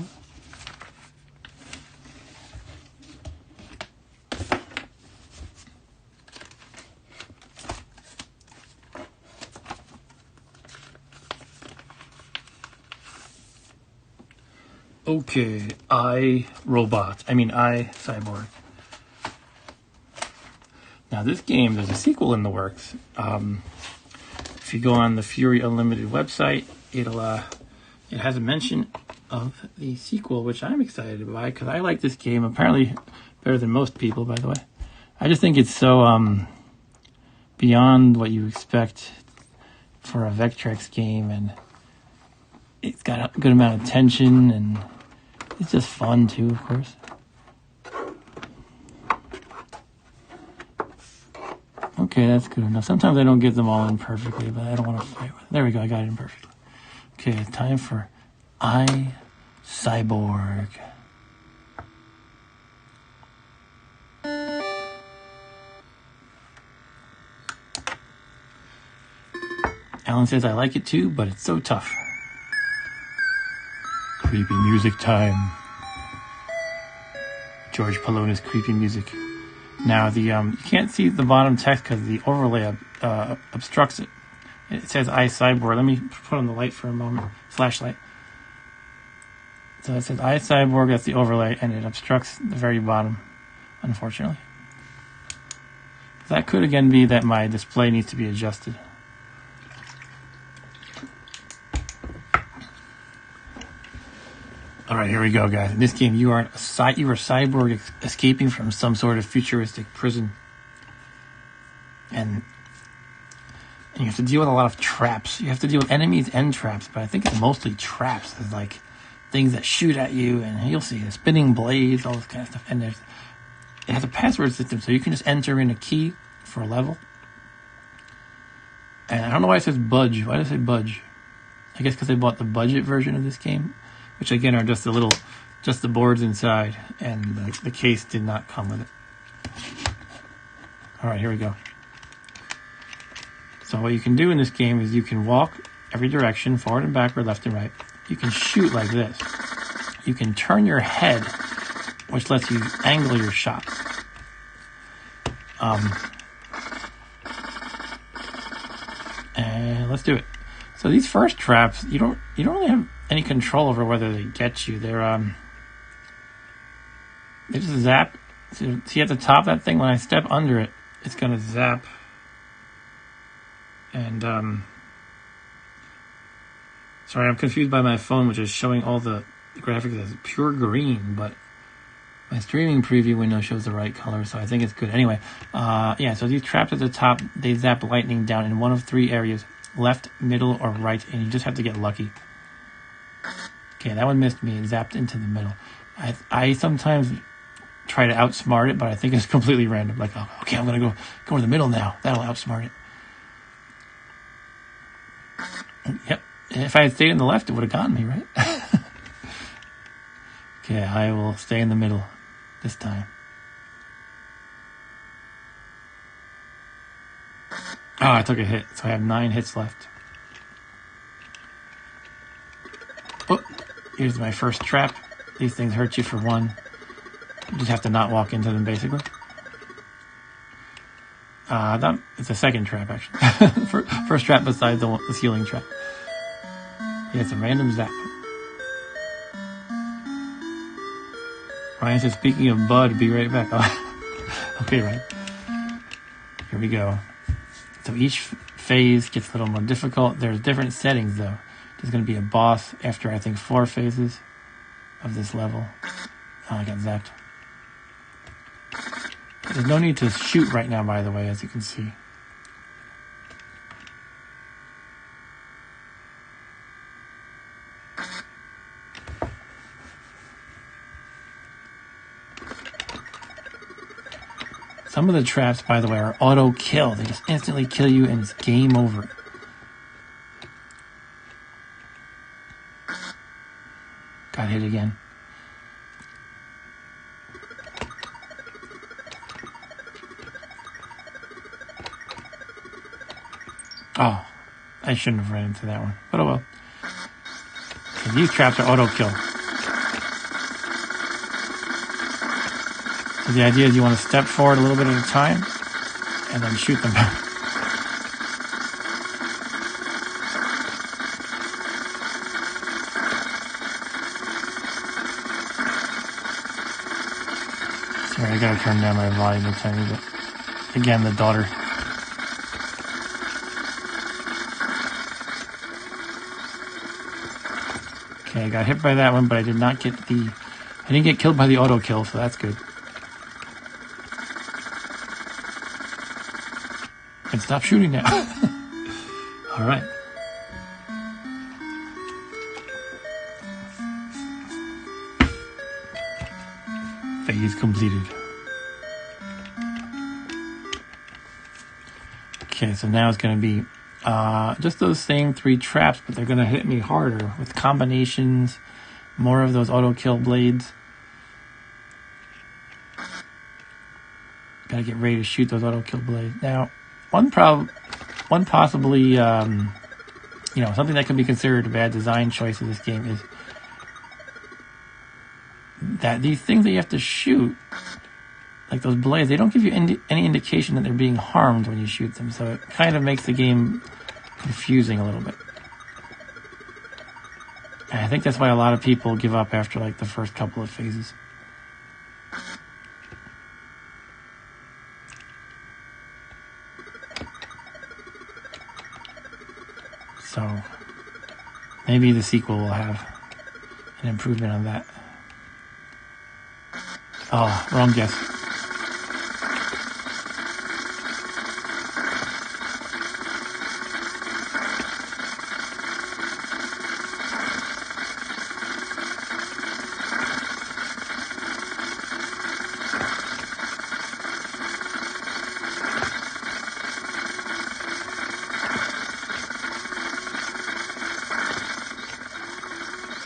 Okay, CYBORG. Now this game, there's a sequel in the works. If you go on the Fury Unlimited website, it has a mention of the sequel, which I'm excited by because I like this game apparently better than most people, by the way. I just think it's so beyond what you expect for a Vectrex game, and it's got a good amount of tension, and it's just fun too, of course. Okay, that's good enough. Sometimes I don't get them all in perfectly, but I don't want to fight with it. There we go, I got it in perfectly. Okay, it's time for CYBORG. Alan says, I like it too, but it's so tough. Creepy music time. George Polonis creepy music. Now you can't see the bottom text because the overlay obstructs it. It says CYBORG. Let me put on the light for a moment. Flashlight. So it says CYBORG, that's the overlay, and it obstructs the very bottom, unfortunately. That could again be that my display needs to be adjusted. All right, here we go, guys. In this game, you are CYBORG escaping from some sort of futuristic prison. And And you have to deal with a lot of traps. You have to deal with enemies and traps, but I think it's mostly traps. There's like things that shoot at you, and you'll see the spinning blades, all this kind of stuff. And it has a password system, so you can just enter in a key for a level. And I don't know why it says budge. Why does it say budge? I guess because they bought the budget version of this game, which again are just the boards inside, and the case did not come with it. All right, here we go. So what you can do in this game is you can walk every direction, forward and backward, left and right. You can shoot like this. You can turn your head, which lets you angle your shots. And let's do it. So these first traps, you don't really have any control over whether they get you. They just zap. So, see at the top of that thing, when I step under it, it's gonna zap. And sorry, I'm confused by my phone, which is showing all the graphics as pure green, but my streaming preview window shows the right color, so I think it's good. Anyway, yeah, so these traps at the top, they zap lightning down in one of three areas, left, middle, or right, and you just have to get lucky. Okay, that one missed me. It zapped into the middle. I sometimes try to outsmart it, but I think it's completely random. Like, oh, okay, I'm going to go to the middle now. That'll outsmart it. Yep. If I had stayed in the left, it would have gotten me, right? Okay, I will stay in the middle this time. Oh, I took a hit, so I have 9 hits left. Oh, here's my first trap. These things hurt you for 1. You just have to not walk into them, basically. It's a second trap, actually. First trap besides the ceiling trap. Yeah, it's a random zap. Ryan says, speaking of Bud, be right back. Oh, okay, Ryan. Here we go. So each phase gets a little more difficult. There's different settings, though. There's going to be a boss after, I think, 4 phases of this level. Oh, I got zapped. There's no need to shoot right now, by the way, as you can see. Some of the traps, by the way, are auto-kill. They just instantly kill you and it's game over. Got hit again. Oh, I shouldn't have ran into that one, but oh well. So these traps are auto-kill. So the idea is you want to step forward a little bit at a time and then shoot them back. Sorry, I gotta turn down my volume a tiny bit. Again, the daughter. Okay, I got hit by that one, but I didn't get killed by the auto kill, so that's good. I can stop shooting now. All right. Phase completed. Okay, so now it's going to be just those same 3 traps, but they're going to hit me harder with combinations, more of those auto kill blades. Gotta get ready to shoot those auto kill blades. Now, one possibly, something that could be considered a bad design choice of this game is that these things that you have to shoot, like those blades, they don't give you any indication that they're being harmed when you shoot them, so it kind of makes the game confusing a little bit. And I think that's why a lot of people give up after like the first couple of phases. So maybe the sequel will have an improvement on that. Oh, wrong guess.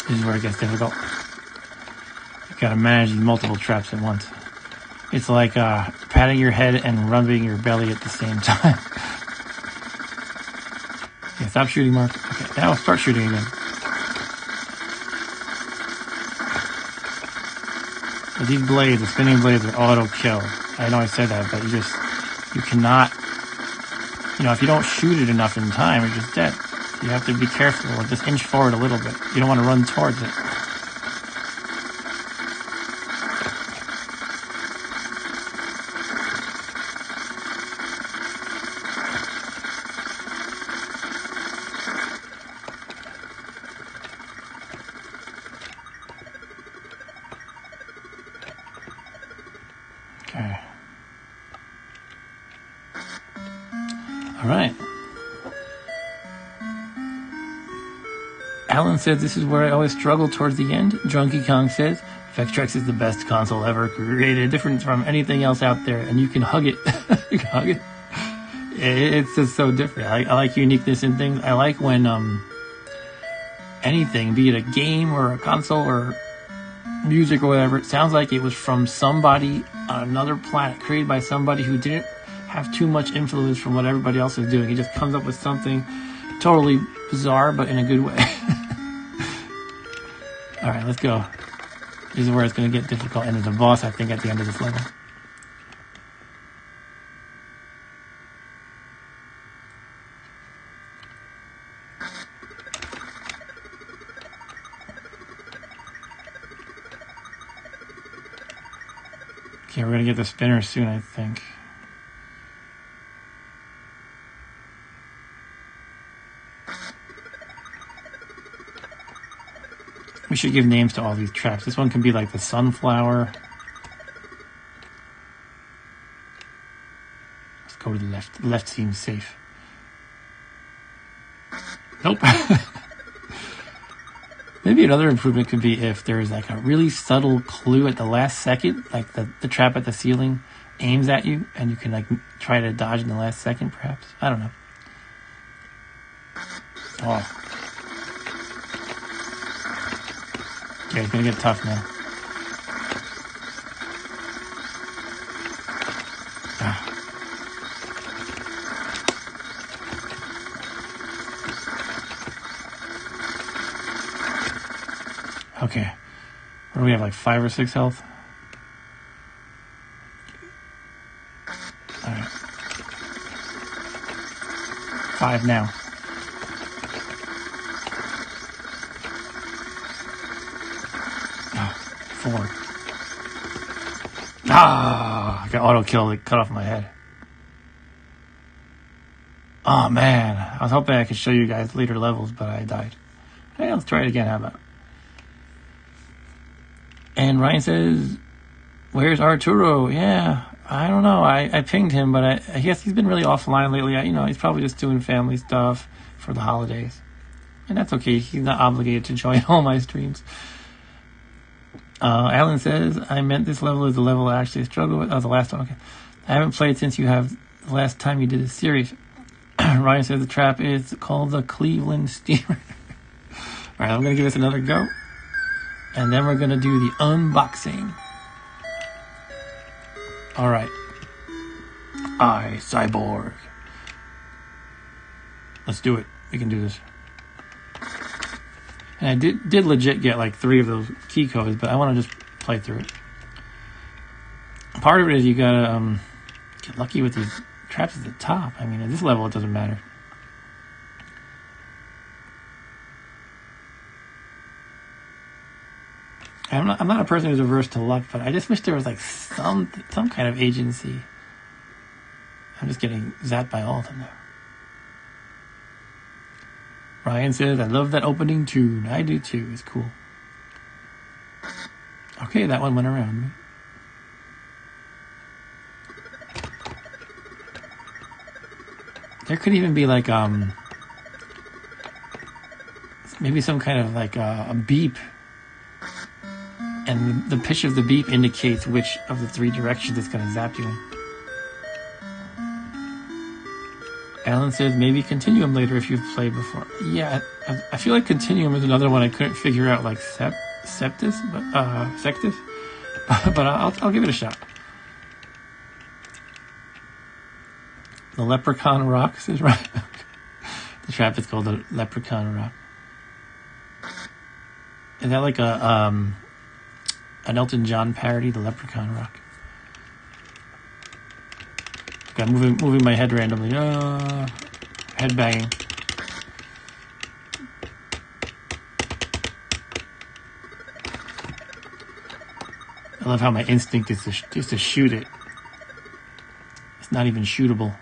This is where it gets difficult. You gotta manage these multiple traps at once. It's like patting your head and rubbing your belly at the same time. Yeah, stop shooting, Mark. Okay, now start shooting again. But these blades, the spinning blades, are auto kill. I know I said that, but you cannot, if you don't shoot it enough in time, you're just dead. So you have to be careful, or just inch forward a little bit. You don't want to run towards it. Okay. All right. Alan says this is where I always struggle towards the end. Drunky Kong says Vectrex is the best console ever created, different from anything else out there, and you can hug it. You can hug it. It's just so different. I like uniqueness in things. I like when anything, be it a game or a console or music or whatever, it sounds like it was from somebody on another planet, created by somebody who didn't have too much influence from what everybody else is doing. He just comes up with something totally bizarre, but in a good way. All right, let's go. This is where it's going to get difficult, and there's a boss, I think, at the end of this level. Okay, we're going to get the spinner soon, I think. We should give names to all these traps. This one can be like the sunflower. Let's go to the left. The left seems safe. Nope. Maybe another improvement could be if there's like a really subtle clue at the last second, like the trap at the ceiling aims at you and you can like try to dodge in the last second perhaps. I don't know. Oh. Okay, it's gonna get tough now. Okay. What do we have, like 5 or 6 health? Alright. 5 now. Oh, 4. Ah! I got auto kill, it cut off my head. Oh man. I was hoping I could show you guys later levels, but I died. Hey, let's try it again, how about? And Ryan says, where's Arturo? Yeah, I don't know. I pinged him, but I guess he's been really offline lately. He's probably just doing family stuff for the holidays. And that's okay. He's not obligated to join all my streams. Alan says, I meant this level is the level I actually struggle with. Oh, the last one. Okay. I haven't played since you have the last time you did this series. Ryan says the trap is called the Cleveland Steamer. All right, I'm going to give this another go. And then we're going to do the unboxing. Alright. CYBORG. Let's do it. We can do this. And I did legit get like 3 of those key codes, but I want to just play through it. Part of it is you gotta get lucky with these traps at the top. I mean, at this level it doesn't matter. I'm not a person who's averse to luck, but I just wish there was like some kind of agency. I'm just getting zapped by all of them now. Ryan says, I love that opening tune. I do too. It's cool. Okay, that one went around me. There could even be like maybe some kind of like a beep. And the pitch of the beep indicates which of the 3 directions it's going to zap you in. Alan says maybe Continuum later if you've played before. Yeah, I feel like Continuum is another one I couldn't figure out, like Sectus, but I'll give it a shot. The Leprechaun Rocks is right. The trap is called the Leprechaun Rock. Is that like an Elton John parody, the Leprechaun Rock? Okay, I'm moving my head randomly. Head banging. I love how my instinct is to shoot it. It's not even shootable.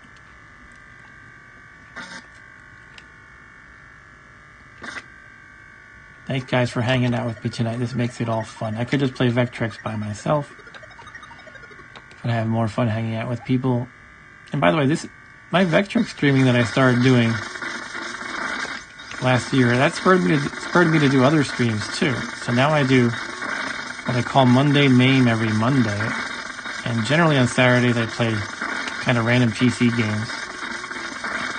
Thanks, guys, for hanging out with me tonight. This makes it all fun. I could just play Vectrex by myself, but I have more fun hanging out with people. And by the way, my Vectrex streaming that I started doing last year, that spurred me to do other streams too. So now I do what I call Monday Mame every Monday, and generally on Saturdays I play kind of random PC games.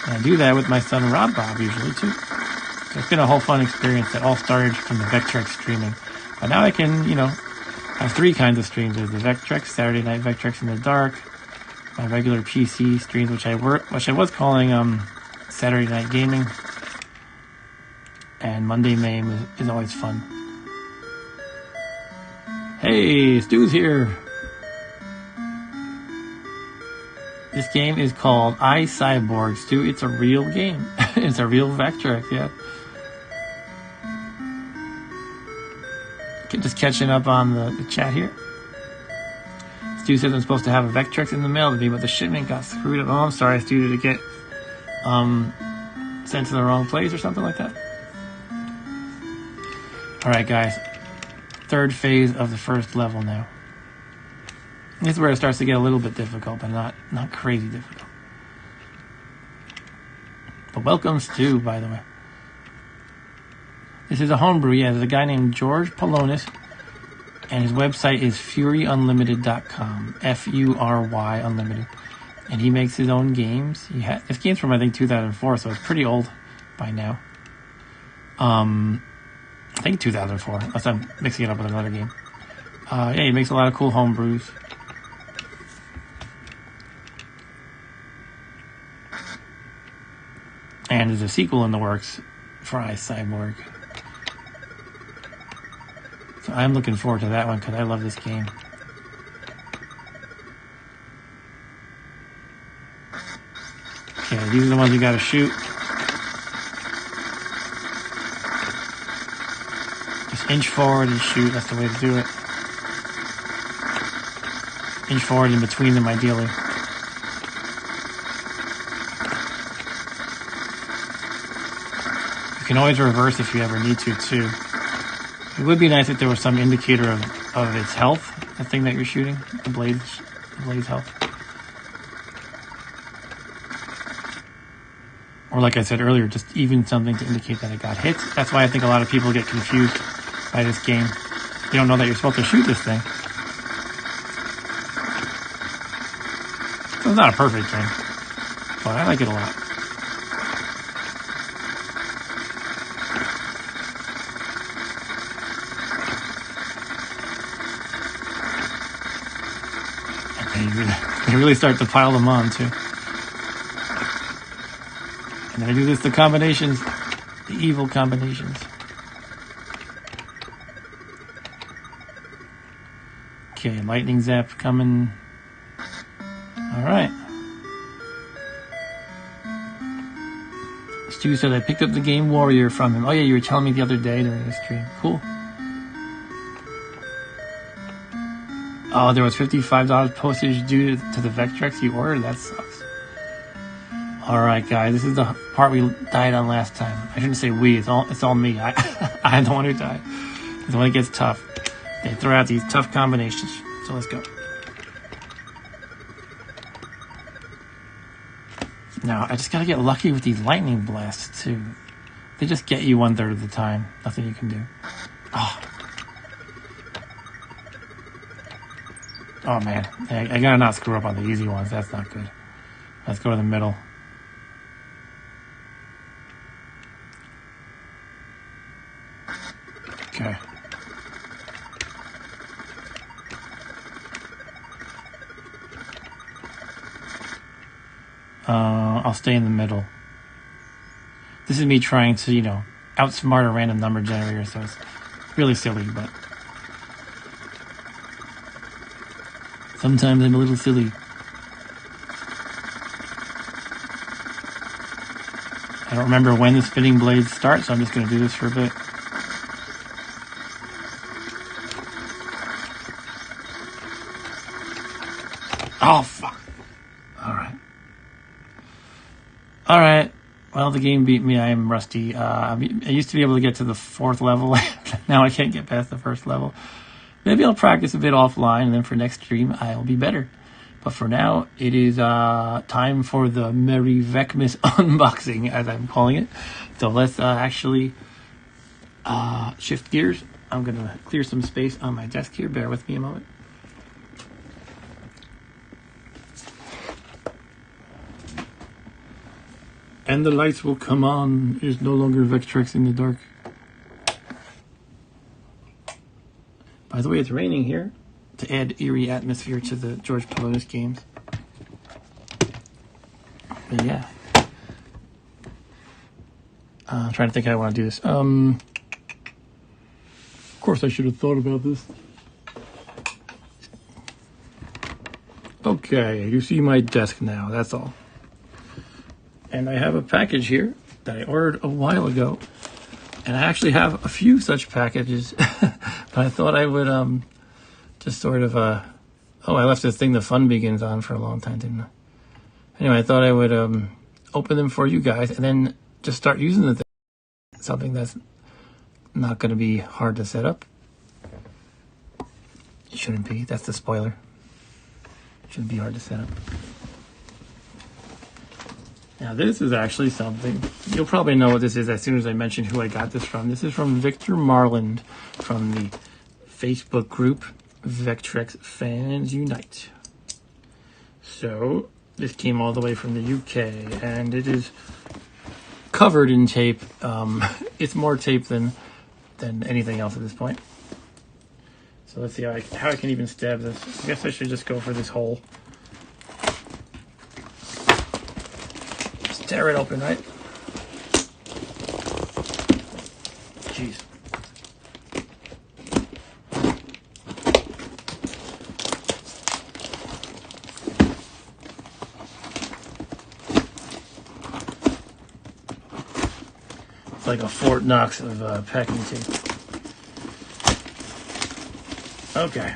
And I do that with my son Rob Bob usually too. So it's been a whole fun experience that all started from the Vectrex streaming. But now I can, have three kinds of streams. There's the Vectrex, Saturday Night Vectrex in the Dark, my regular PC streams, which I was calling Saturday Night Gaming, and Monday Mame is always fun. Hey, Stu's here. This game is called CYBORG, Stu. It's a real game. It's a real Vectrex, yeah. Just catching up on the chat here. Stu says I'm supposed to have a Vectrex in the mail today, but the shipment got screwed up. Oh, I'm sorry, Stu. Did it get sent to the wrong place or something like that? Alright, guys. Third phase of the first level now. This is where it starts to get a little bit difficult, but not crazy difficult. But welcome, Stu, by the way. This is a homebrew, yeah. There's a guy named George Polonis, and his website is furyunlimited.com. Fury Unlimited. And he makes his own games. This game's from, I think, 2004, so it's pretty old by now. I think 2004, unless I'm mixing it up with another game. Yeah, he makes a lot of cool homebrews. And there's a sequel in the works for CYBORG. So I'm looking forward to that one because I love this game. Okay, these are the ones you gotta shoot. Just inch forward and shoot, that's the way to do it. Inch forward in between them, ideally. You can always reverse if you ever need to, too. It would be nice if there was some indicator of its health, the thing that you're shooting, the blade's health. Or like I said earlier, just even something to indicate that it got hit. That's why I think a lot of people get confused by this game. They don't know that you're supposed to shoot this thing. So it's not a perfect thing, but I like it a lot. They really start to pile them on, too. And I do this, the combinations, the evil combinations. Okay, lightning zap coming. Alright. Stu said I picked up the game Warrior from him. Oh yeah, you were telling me the other day during the stream. Cool. Oh, there was $55 postage due to the Vectrex you ordered? That sucks. Alright, guys, this is the part we died on last time. I shouldn't say we, it's all me. I'm the one who died. It's when it gets tough. They throw out these tough combinations. So let's go. Now, I just gotta get lucky with these lightning blasts, too. They just get you 1/3 of the time. Nothing you can do. Oh man, I gotta not screw up on the easy ones. That's not good. Let's go to the middle. I'll stay in the middle. This is me trying to, you know, outsmart a random number generator, so it's really silly, but sometimes I'm a little silly. I don't remember when the spinning blades start, so I'm just going to do this for a bit. Oh, fuck. Alright. Well, the game beat me. I am rusty. I used to be able to get to the 4th level. Now I can't get past the 1st level. Maybe I'll practice a bit offline, and then for next stream, I'll be better. But for now, it is time for the Merry Vecmas unboxing, as I'm calling it. So let's actually shift gears. I'm going to clear some space on my desk here. Bear with me a moment. And the lights will come on. There's no longer Vectrex in the dark. By the way, it's raining here to add eerie atmosphere to the George Pelonis games. But yeah. I'm trying to think how I want to do this. Of course, I should have thought about this. Okay, you see my desk now, that's all. And I have a package here that I ordered a while ago. And I actually have a few such packages. But I thought I would just sort of... oh, I left this thing, The Fun Begins, on for a long time, didn't I? Anyway, I thought I would open them for you guys and then just start using the thing. Something that's not going to be hard to set up. It shouldn't be. That's the spoiler. It shouldn't be hard to set up. Now this is actually something, you'll probably know what this is as soon as I mention who I got this from. This is from Victor Marland from the Facebook group Vectrex Fans Unite. So this came all the way from the UK and it is covered in tape. It's more tape than anything else at this point. So let's see how I can even stab this. I guess I should just go for this hole. Tear it open, right? Jeez. It's like a Fort Knox of packing tape. Okay.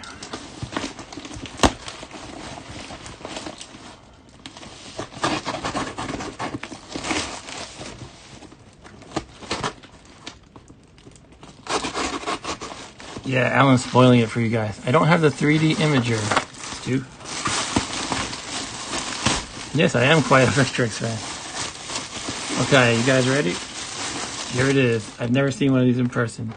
Yeah, Alan's spoiling it for you guys. I don't have the 3D imager, Stu. Yes, I am quite a Vectrex fan. Okay, you guys ready? Here it is. I've never seen one of these in person.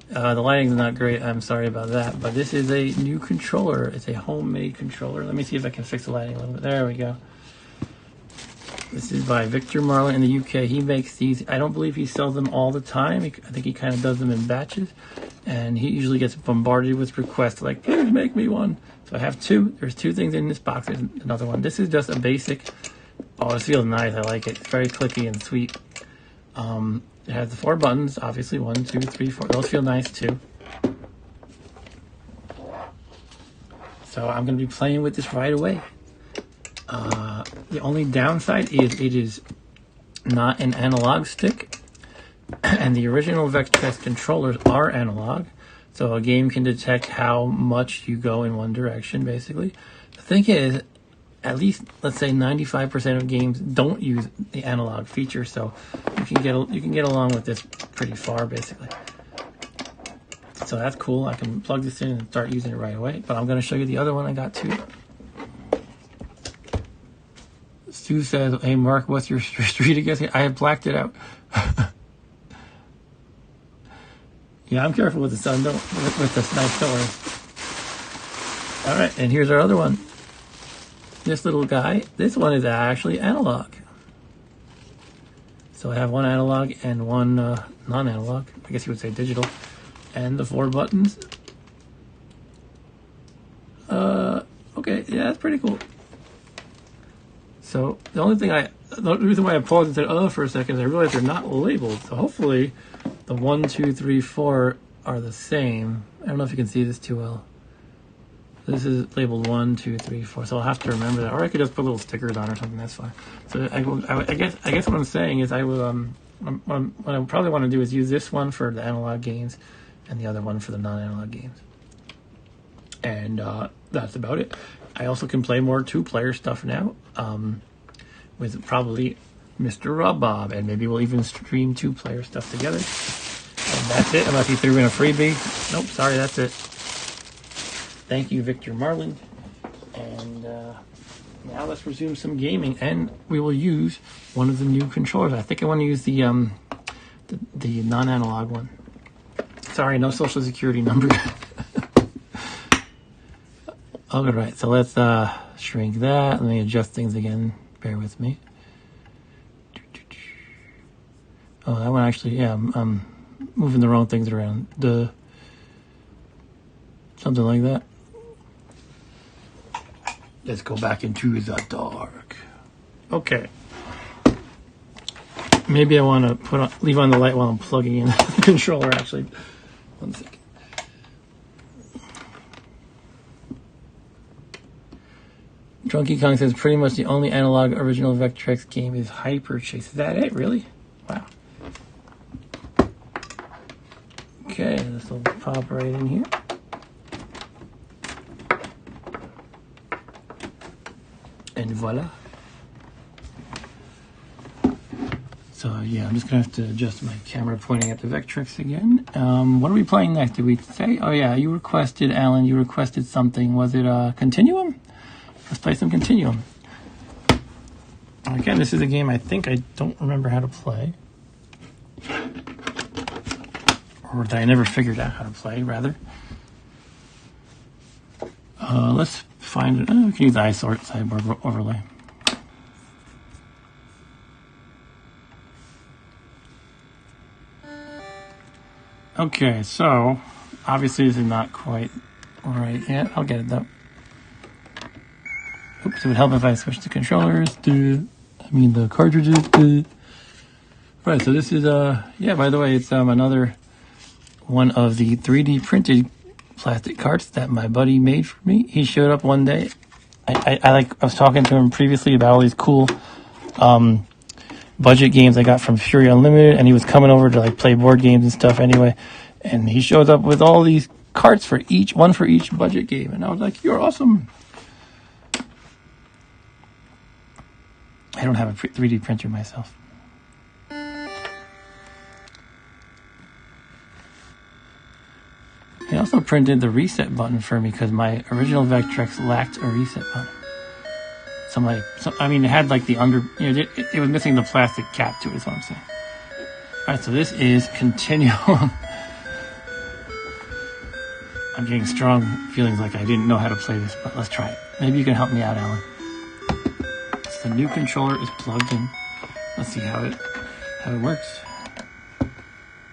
The lighting's not great, I'm sorry about that, but this is a new controller. It's a homemade controller. Let me see if I can fix the lighting a little bit. There we go. This is by Victor Marlin in the UK. He makes these. I don't believe he sells them all the time. I think he kind of does them in batches. And he usually gets bombarded with requests like, please make me one. So I have two. There's two things in this box. There's another one. This is just a basic. Oh, this feels nice. I like it. It's very clicky and sweet. It has the 4 buttons, obviously. 1, 2, 3, 4. Those feel nice too. So I'm going to be playing with this right away. The only downside is it is not an analog stick. And the original Vectrex controllers are analog. So a game can detect how much you go in one direction, basically. The thing is, at least, let's say 95% of games don't use the analog feature. So you can get along with this pretty far, basically. So that's cool. I can plug this in and start using it right away. But I'm going to show you the other one I got too. Stu says, hey Mark, what's your street against it? I have blacked it out. Yeah, I'm careful with the sun, with the nice colors. Alright, and here's our other one. This little guy, this one is actually analog. So I have one analog and one non-analog. I guess you would say digital. And the 4 buttons. Okay, yeah, that's pretty cool. So the reason why I paused and said for a second is I realized they're not labeled. So hopefully the 1, 2, 3, 4 are the same. I don't know if you can see this too well. This is labeled 1, 2, 3, 4. So I'll have to remember that, or I could just put little stickers on or something. That's fine. So I guess what I'm saying is I will what I probably want to do is use this one for the analog games, and the other one for the non-analog games. And that's about it. I also can play more 2-player stuff now, with probably Mr. Bob, and maybe we'll even stream 2-player stuff together. And that's it, unless he threw in a freebie. Nope, sorry, that's it. Thank you, Victor Marland. And now let's resume some gaming, and we will use one of the new controllers. I think I want to use the non-analog one. Sorry, no social security number. All right, so let's shrink that. Let me adjust things again. Bear with me. Oh, that one actually, yeah, I'm moving the wrong things around. Something like that. Let's go back into the dark. Okay. Maybe I want to leave on the light while I'm plugging in the controller, actually. 1 second. Drunky Kong says pretty much the only analog original Vectrex game is Hyper Chase. Is that it? Really? Wow. Okay, this will pop right in here. And voila. So yeah, I'm just gonna have to adjust my camera pointing at the Vectrex again. What are we playing next? Did we say? Oh yeah, you requested, Alan, you requested something. Was it Continuum? Let's play some Continuum. Again, this is a game I think I don't remember how to play. Or that I never figured out how to play, rather. Let's find it. We can use the CYBORG overlay. Okay, so obviously this is not quite right yet. I'll get it though. Oops, it would help if I switched the controllers to, the cartridges to. Right, so this is, yeah, by the way, it's another one of the 3D printed plastic carts that my buddy made for me. He showed up one day. I was talking to him previously about all these cool budget games I got from Fury Unlimited, and he was coming over to play board games and stuff anyway. And he shows up with all these carts for one for each budget game, and I was like, "You're awesome." I don't have a 3D printer myself. He also printed the reset button for me because my original Vectrex lacked a reset button. It had the under, it was missing the plastic cap to it, is what I'm saying. Alright, so this is Continuum. I'm getting strong feelings like I didn't know how to play this, but let's try it. Maybe you can help me out, Alan. So the new controller is plugged in. Let's see how it works.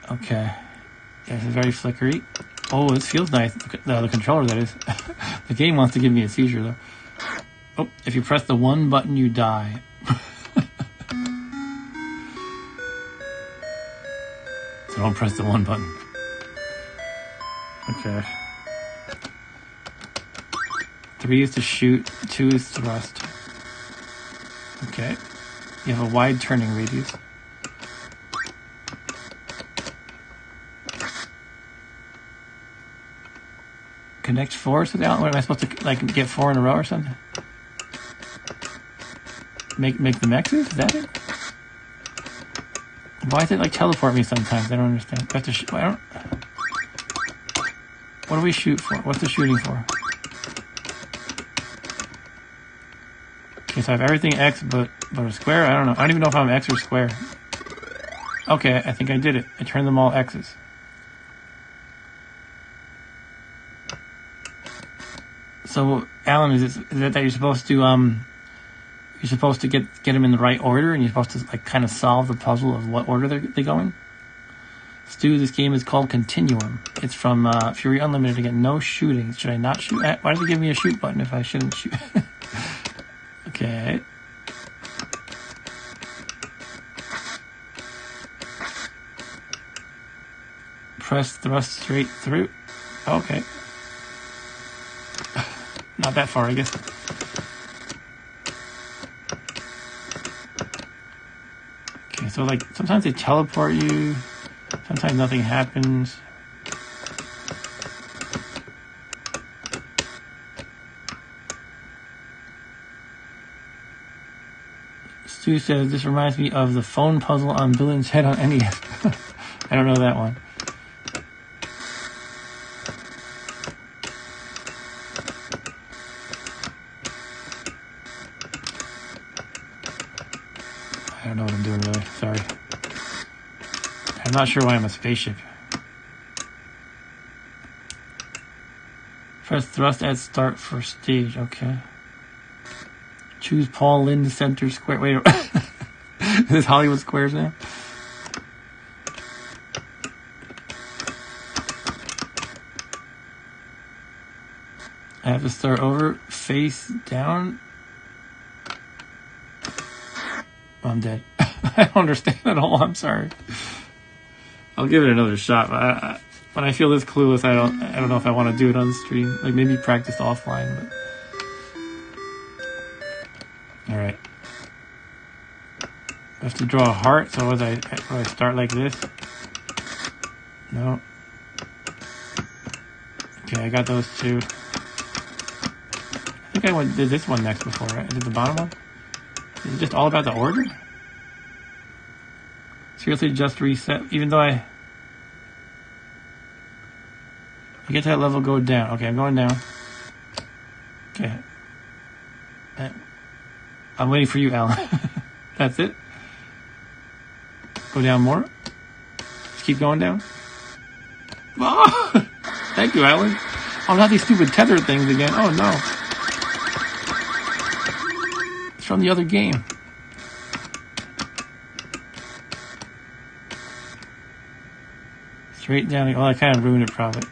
Okay. Yeah, it's very flickery. Oh, this feels nice. The controller, that is. The game wants to give me a seizure, though. Oh, if you press the 1 button, you die. So don't press the 1 button. Okay. 3 is to shoot, 2 is thrust. Okay. You have a wide turning radius. Connect 4, so what am I supposed to get 4 in a row or something? Make them X's? Is that it? Why does it teleport me sometimes? I don't understand. I have to what do we shoot for? What's the shooting for? Okay, so I have everything X but a square? I don't know. I don't even know if I'm X or square. Okay, I think I did it. I turned them all X's. So, Alan, is it that you're supposed to get them in the right order, and you're supposed to kind of solve the puzzle of what order they go in? Stu, this game is called Continuum. It's from Fury Unlimited. Again, no shooting. Should I not shoot? Why does it give me a shoot button if I shouldn't shoot? Okay. press thrust straight through. Okay. Not that far, I guess. Okay, so like sometimes they teleport you, sometimes nothing happens. Stu says this reminds me of the phone puzzle on Villain's Head on NES. I don't know that one. I don't know what I'm doing really. Sorry. I'm not sure why I'm a spaceship. Press thrust at start for stage. Okay. Choose Paul Lynde Center Square. Wait, is this Hollywood Squares now? I have to start over. Face down. Oh, I'm dead. I don't understand at all. I'm sorry. I'll give it another shot. But when I feel this clueless, I don't know if I want to do it on the stream. Like maybe practice offline. But all right. I have to draw a heart. So do I start like this? No. Okay, I got those two. I think I did this one next before, right? I did the bottom one. Is it just all about the order? Seriously, just reset. Even though I get to that level, go down. Okay, I'm going down. Okay. I'm waiting for you, Alan. That's it. Go down more. Just keep going down. Oh, thank you, Alan. Oh, not these stupid tether things again. Oh, no. It's from the other game. Straight down. Oh, I kind of ruined it, probably.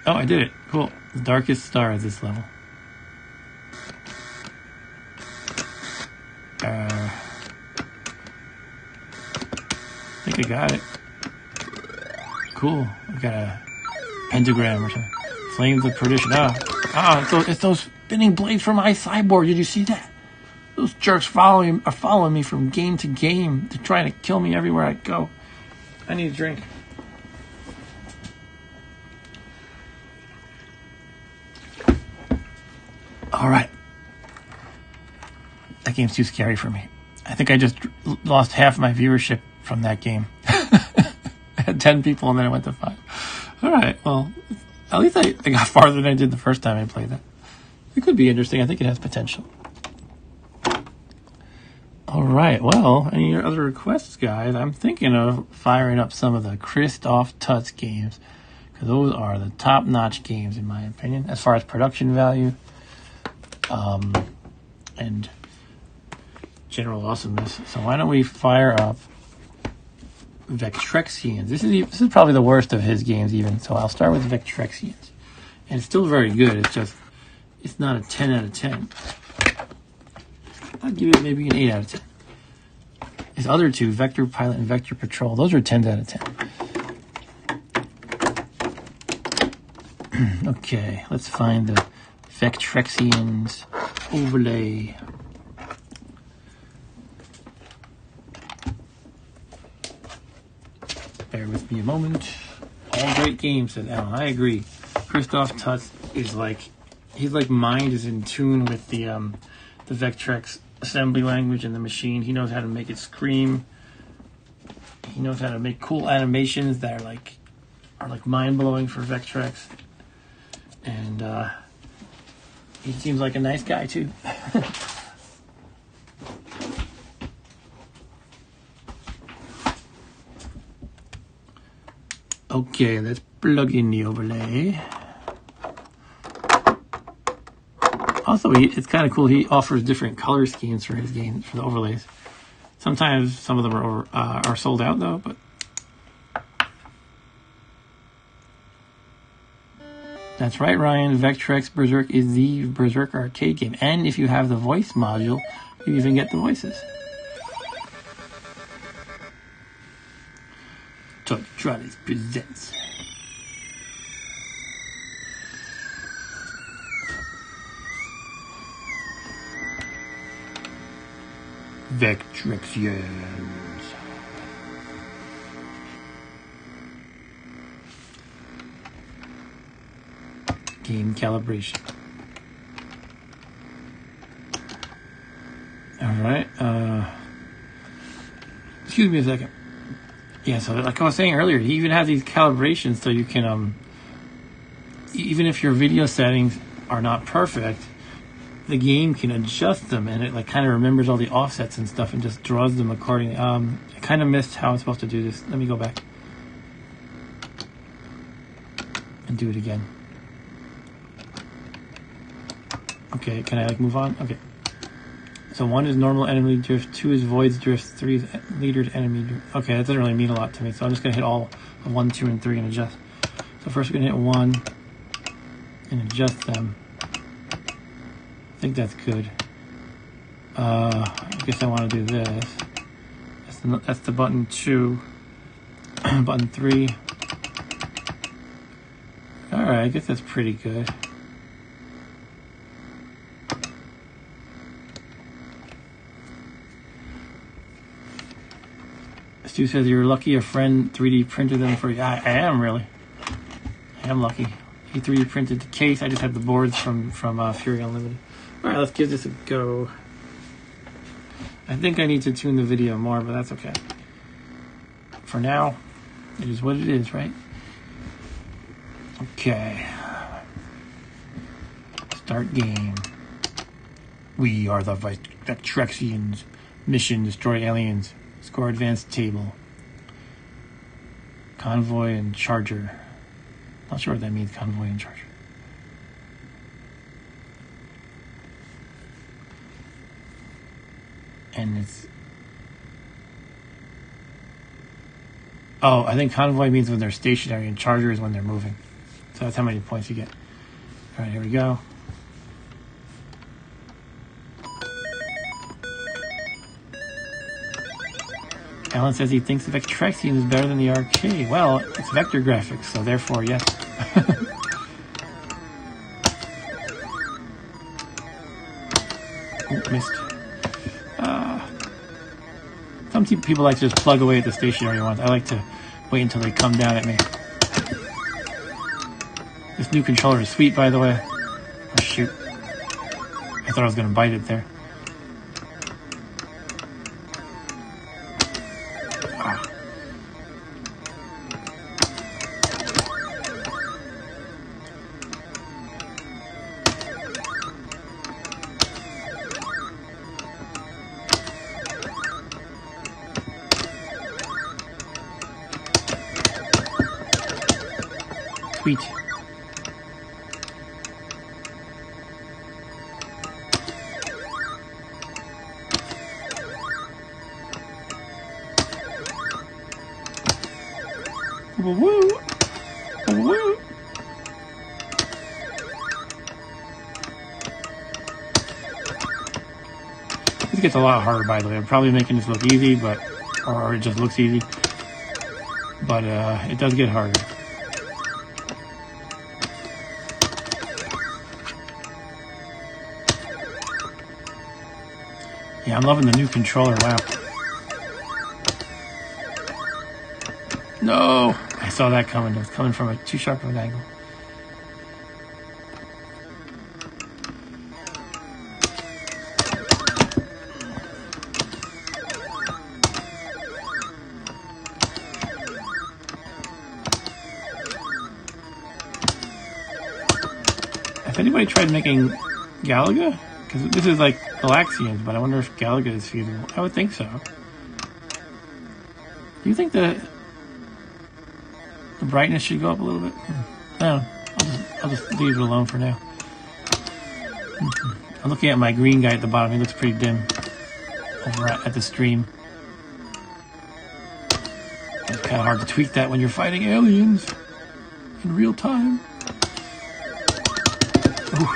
Oh, I did it. Cool. The darkest star at this level. I think I got it. Cool. I got a pentagram or something. Flames of perdition. It's those spinning blades from my cyborg. Did you see that? Those jerks are following me from game to game. They're trying to kill me everywhere I go. I need a drink. All right. That game's too scary for me. I think I just lost half my viewership from that game. I had 10 people and then I went to 5. All right. Well, at least I got farther than I did the first time I played that. It could be interesting. I think it has potential. All right. Well, any other requests, guys? I'm thinking of firing up some of the Christoph Tutz games because those are the top-notch games, in my opinion, as far as production value and general awesomeness. So why don't we fire up Vectrexians? This is probably the worst of his games, even. So I'll start with Vectrexians, and it's still very good. It's not a 10 out of 10. I'll give it maybe an 8 out of 10. His other two, Vector Pilot and Vector Patrol, those are 10s out of 10. Okay, let's find the Vectrexians overlay. Bear with me a moment. All great games, said Alan. I agree. Christoph Tutz is he's like mind is in tune with the Vectrex assembly language and the machine. He knows how to make it scream. He knows how to make cool animations that are like mind blowing for Vectrex. And he seems like a nice guy too. Okay, let's plug in the overlay. Also, it's kind of cool. He offers different color schemes for his games, for the overlays. Sometimes some of them are sold out, though. But that's right, Ryan. Vectrex Berserk is the Berserk arcade game. And if you have the voice module, you even get the voices. Vectrexes presents Vectrexes. Game calibration. Alright, excuse me a second. Yeah, so like I was saying earlier, he even has these calibrations so you can, even if your video settings are not perfect, the game can adjust them, and it like kind of remembers all the offsets and stuff and just draws them accordingly. I kind of missed how I'm supposed to do this. Let me go back and do it again. Okay, can I like move on? Okay. So 1 is normal enemy drift, 2 is voids drift, 3 is leadered enemy drift. Okay, that doesn't really mean a lot to me, so I'm just going to hit all of 1, 2, and 3 and adjust. So first we're going to hit 1 and adjust them. I think that's good. I guess I want to do this. That's the button 2. Button 3. Alright, I guess that's pretty good. Stu says you're lucky a friend 3D printed them for you. I am really. I am lucky. He 3D printed the case. I just had the boards from Fury Unlimited. Alright, let's give this a go. I think I need to tune the video more, but that's okay. For now, it is what it is, right? Okay. Start game. We are the Vectrexians. Mission: destroy aliens. Score advanced table. Convoy and charger. Not sure what that means, convoy and charger. And it's... Oh, I think convoy means when they're stationary and charger is when they're moving. So that's how many points you get. Alright, here we go. Alan says he thinks the Vectrexian is better than the arcade. Well, it's vector graphics, so therefore, yes. Ooh, missed. Some people like to just plug away at the stationary ones. I like to wait until they come down at me. This new controller is sweet, by the way. Oh, shoot. I thought I was going to bite it there. Sweet. Woo! Woo! This gets a lot harder, by the way. I'm probably making this look easy, but or it just looks easy. But it does get harder. Yeah, I'm loving the new controller. Wow. No! I saw that coming. It was coming from too sharp of an angle. Has anybody tried making Galaga? Because this is like Galaxians, but I wonder if Galaga is feasible. I would think so. Do you think the brightness should go up a little bit? I don't know. I'll just leave it alone for now. I'm looking at my green guy at the bottom. He looks pretty dim over at the stream. It's kind of hard to tweak that when you're fighting aliens in real time. Ooh.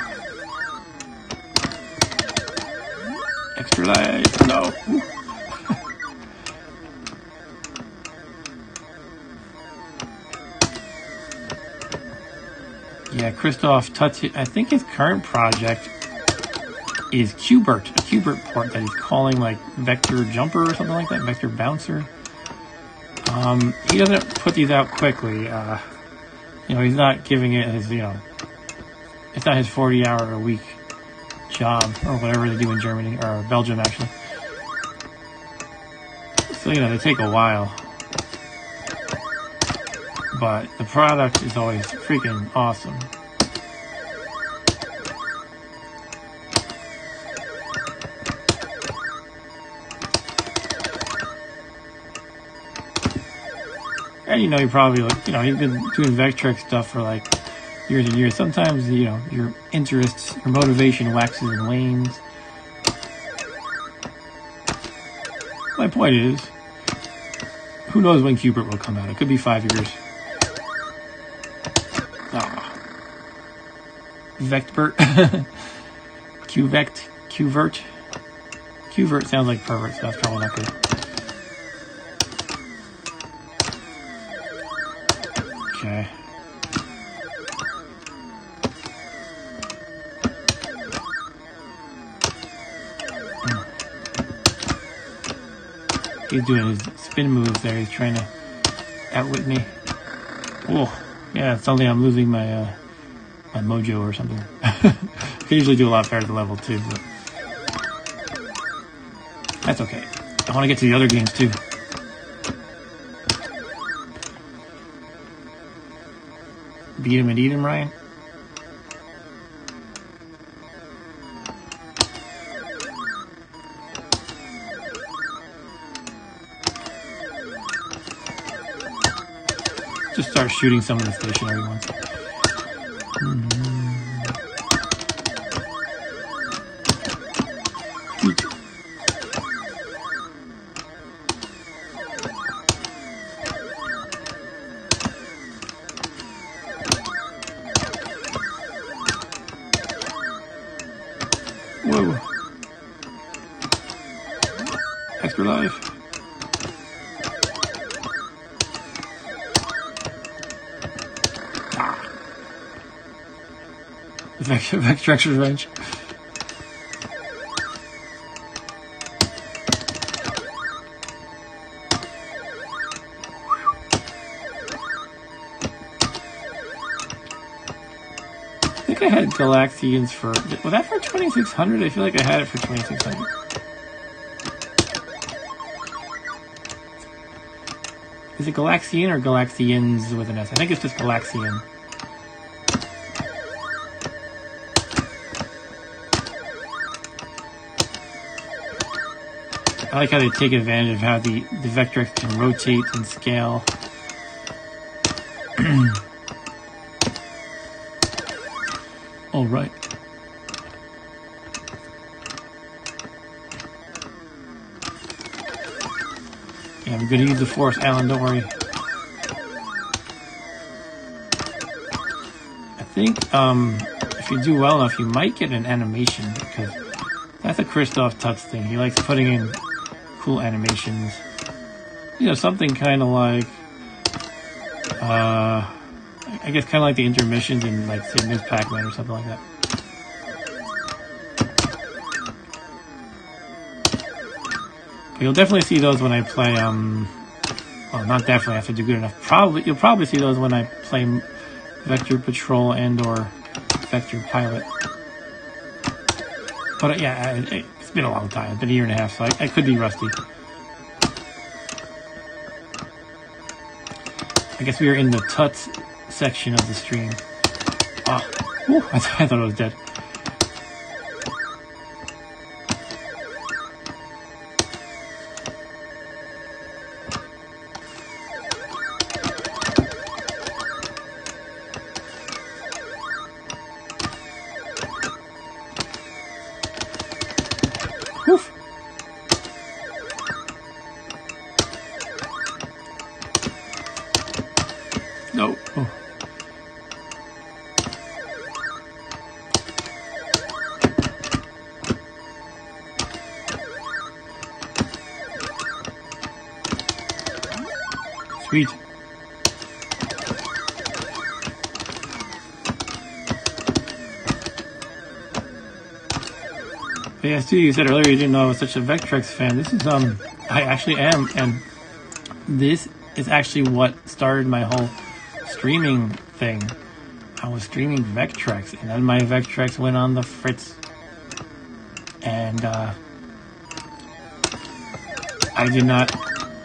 Extra life. No. Ooh. Yeah, Christoph Tutz, I think his current project is Qbert, a Qbert port that he's calling like Vector Jumper or something like that, Vector Bouncer. He doesn't put these out quickly. You know, he's not giving it his, you know, it's not his 40-hour-a-week job or whatever they do in Germany, or Belgium actually. So, you know, they take a while. But the product is always freaking awesome. And you know, he probably, like, you know, he's been doing Vectrex stuff for like years and years. Sometimes, you know, your interests, your motivation waxes and wanes. My point is, who knows when Qbert will come out? It could be 5 years. Vectbert. Qvect. Qvert. Qvert sounds like pervert, so that's probably not good. Okay. He's doing his spin moves there. He's trying to outwit me. Oh, yeah, suddenly I'm losing my my mojo or something. I can usually do a lot better at the level 2, but that's okay. I want to get to the other games too. Beat him and eat him, Ryan? Just start shooting some of the stationary ones. Whoa. Extra life. Vectrexes wrench. I think I had Galaxians for... Was that for 2600? I feel like I had it for 2600. Is it Galaxian or Galaxians with an S? I think it's just Galaxian. I like how they take advantage of how the Vectrex can rotate and scale. All right. Yeah, I'm going to use the force, Alan, don't worry. I think if you do well enough, you might get an animation, because that's a Christoph Tutz thing. He likes putting in cool animations. You know, something kind of like, I guess kind of like the intermissions in, like, say, Ms. Pac-Man or something like that. But you'll definitely see those when I play, well, not definitely, I have to do good enough. You'll probably see those when I play Vector Patrol and or Vector Pilot. But yeah, it's been a long time. It's been a year and a half, so I could be rusty. I guess we are in the Tutz section of the stream. Oh, whew, I thought I was dead. Woof. No. Oh. Sweet. But yeah, Stu, you said earlier you didn't know I was such a Vectrex fan. This is I actually am, and this is actually what started my whole streaming thing. I was streaming Vectrex, and then my Vectrex went on the fritz, and I did not.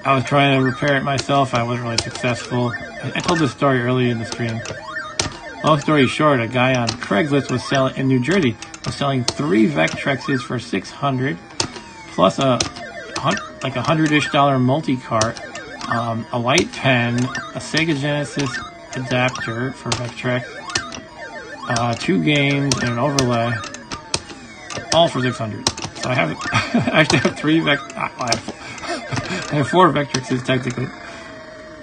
I was trying to repair it myself. I wasn't really successful. I told this story earlier in the stream. Long story short, a guy on Craigslist was selling in New Jersey was selling 3 Vectrexes for $600, plus a like $100-ish multi-cart, a light pen, a Sega Genesis adapter for Vectrex, 2 games, and an overlay, all for $600. So I have I actually have 3 I have 4 Vectrexes technically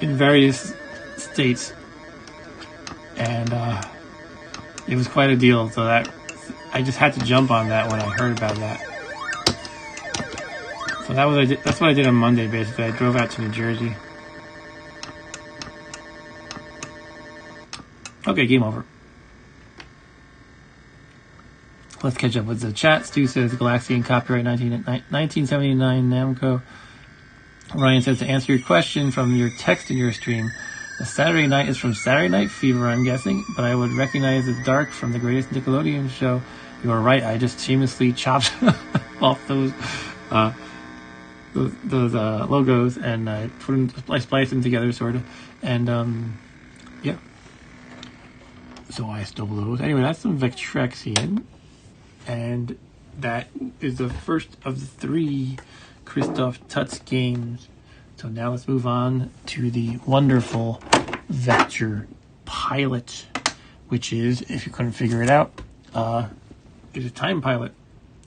in various states, and it was quite a deal. So that I just had to jump on that when I heard about that. So that was that's what I did on Monday. Basically, I drove out to New Jersey. Okay, game over. Let's catch up with the chat. Stu says Galaxian copyright 1979 Namco. Ryan says to answer your question from your text in your stream, the Saturday night is from Saturday Night Fever, I'm guessing, but I would recognize the dark from the greatest Nickelodeon show. You are right. I just shamelessly chopped off those logos and I spliced them together, sort of, and yeah. So I stole those. Anyway, that's some Vectrexian, and that is the first of the 3 Christoph Tutz games. So now let's move on to the wonderful Vector Pilot, which is, if you couldn't figure it out, is a time pilot.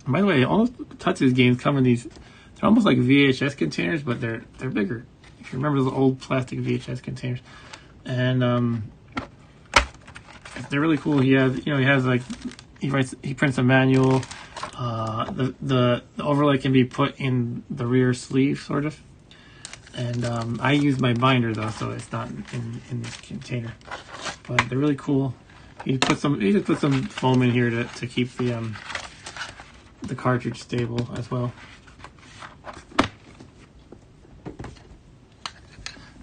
And by the way, all Tutz's games come in these, they're almost like VHS containers, but they're bigger. If you remember those old plastic VHS containers. And they're really cool. He has like, he prints a manual. The overlay can be put in the rear sleeve, sort of. And I use my binder though, so it's not in this container. But they're really cool. He just put some foam in here to keep the cartridge stable as well.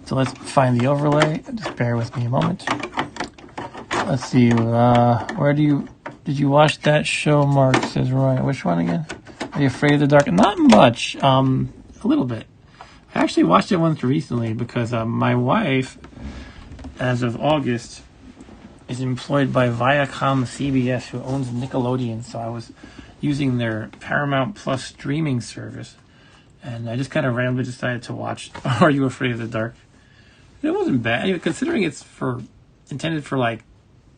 So let's find the overlay. Just bear with me a moment. Let's see. Where did you watch that show, Mark? Says Ryan. Which one again? Are you afraid of the dark? Not much. A little bit. I actually watched it once recently because my wife, as of August, is employed by Viacom CBS, who owns Nickelodeon. So I was using their Paramount Plus streaming service, and I just kind of randomly decided to watch Are You Afraid of the Dark? It wasn't bad, considering it's intended for like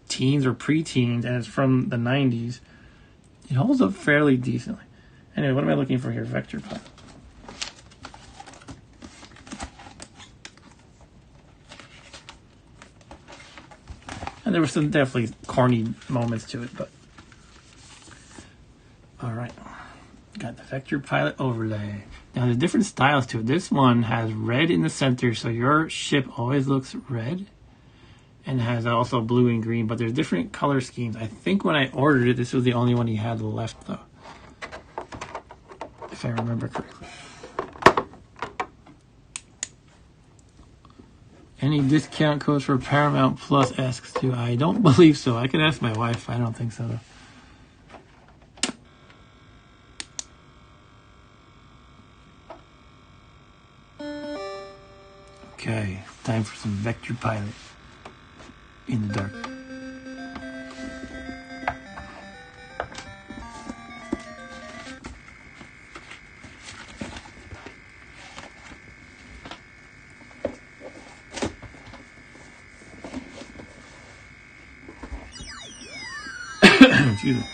teens or preteens, and it's from the 90s. It holds up fairly decently. Anyway, what am I looking for here? Vector Pilot. And there were some definitely corny moments to it, but all right. Got the Vector Pilot overlay. Now there's different styles to it. This one has red in the center, so your ship always looks red, and has also blue and green, but there's different color schemes. I think when I ordered it, this was the only one he had left, though, if I remember correctly. Any discount codes for Paramount Plus asks too. I don't believe so. I could ask my wife. I don't think so, though. Okay, time for some Vector Pilot in the dark. Excuse me.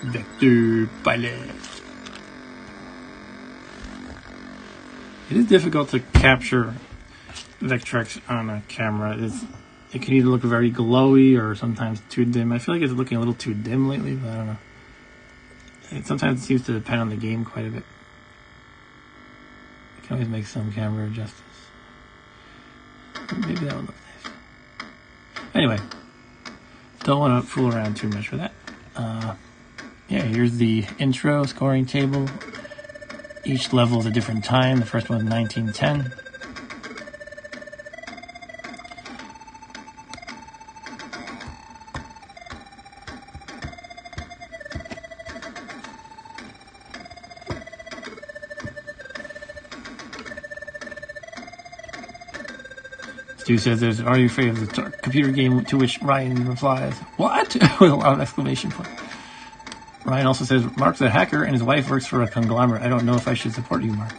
Vector Pilot. It is difficult to capture Vectrex on a camera. It can either look very glowy or sometimes too dim. I feel like it's looking a little too dim lately, but I don't know. Sometimes it seems to depend on the game quite a bit. You can always make some camera adjustments. Maybe that would look nice. Anyway, don't want to fool around too much with that. Yeah, here's the intro scoring table. Each level is a different time. The first one is 1910. Stu says, "Are you afraid of the computer game?" To which Ryan replies, "What?" with a lot of exclamation point. Ryan also says, "Mark's a hacker and his wife works for a conglomerate. I don't know if I should support you, Mark."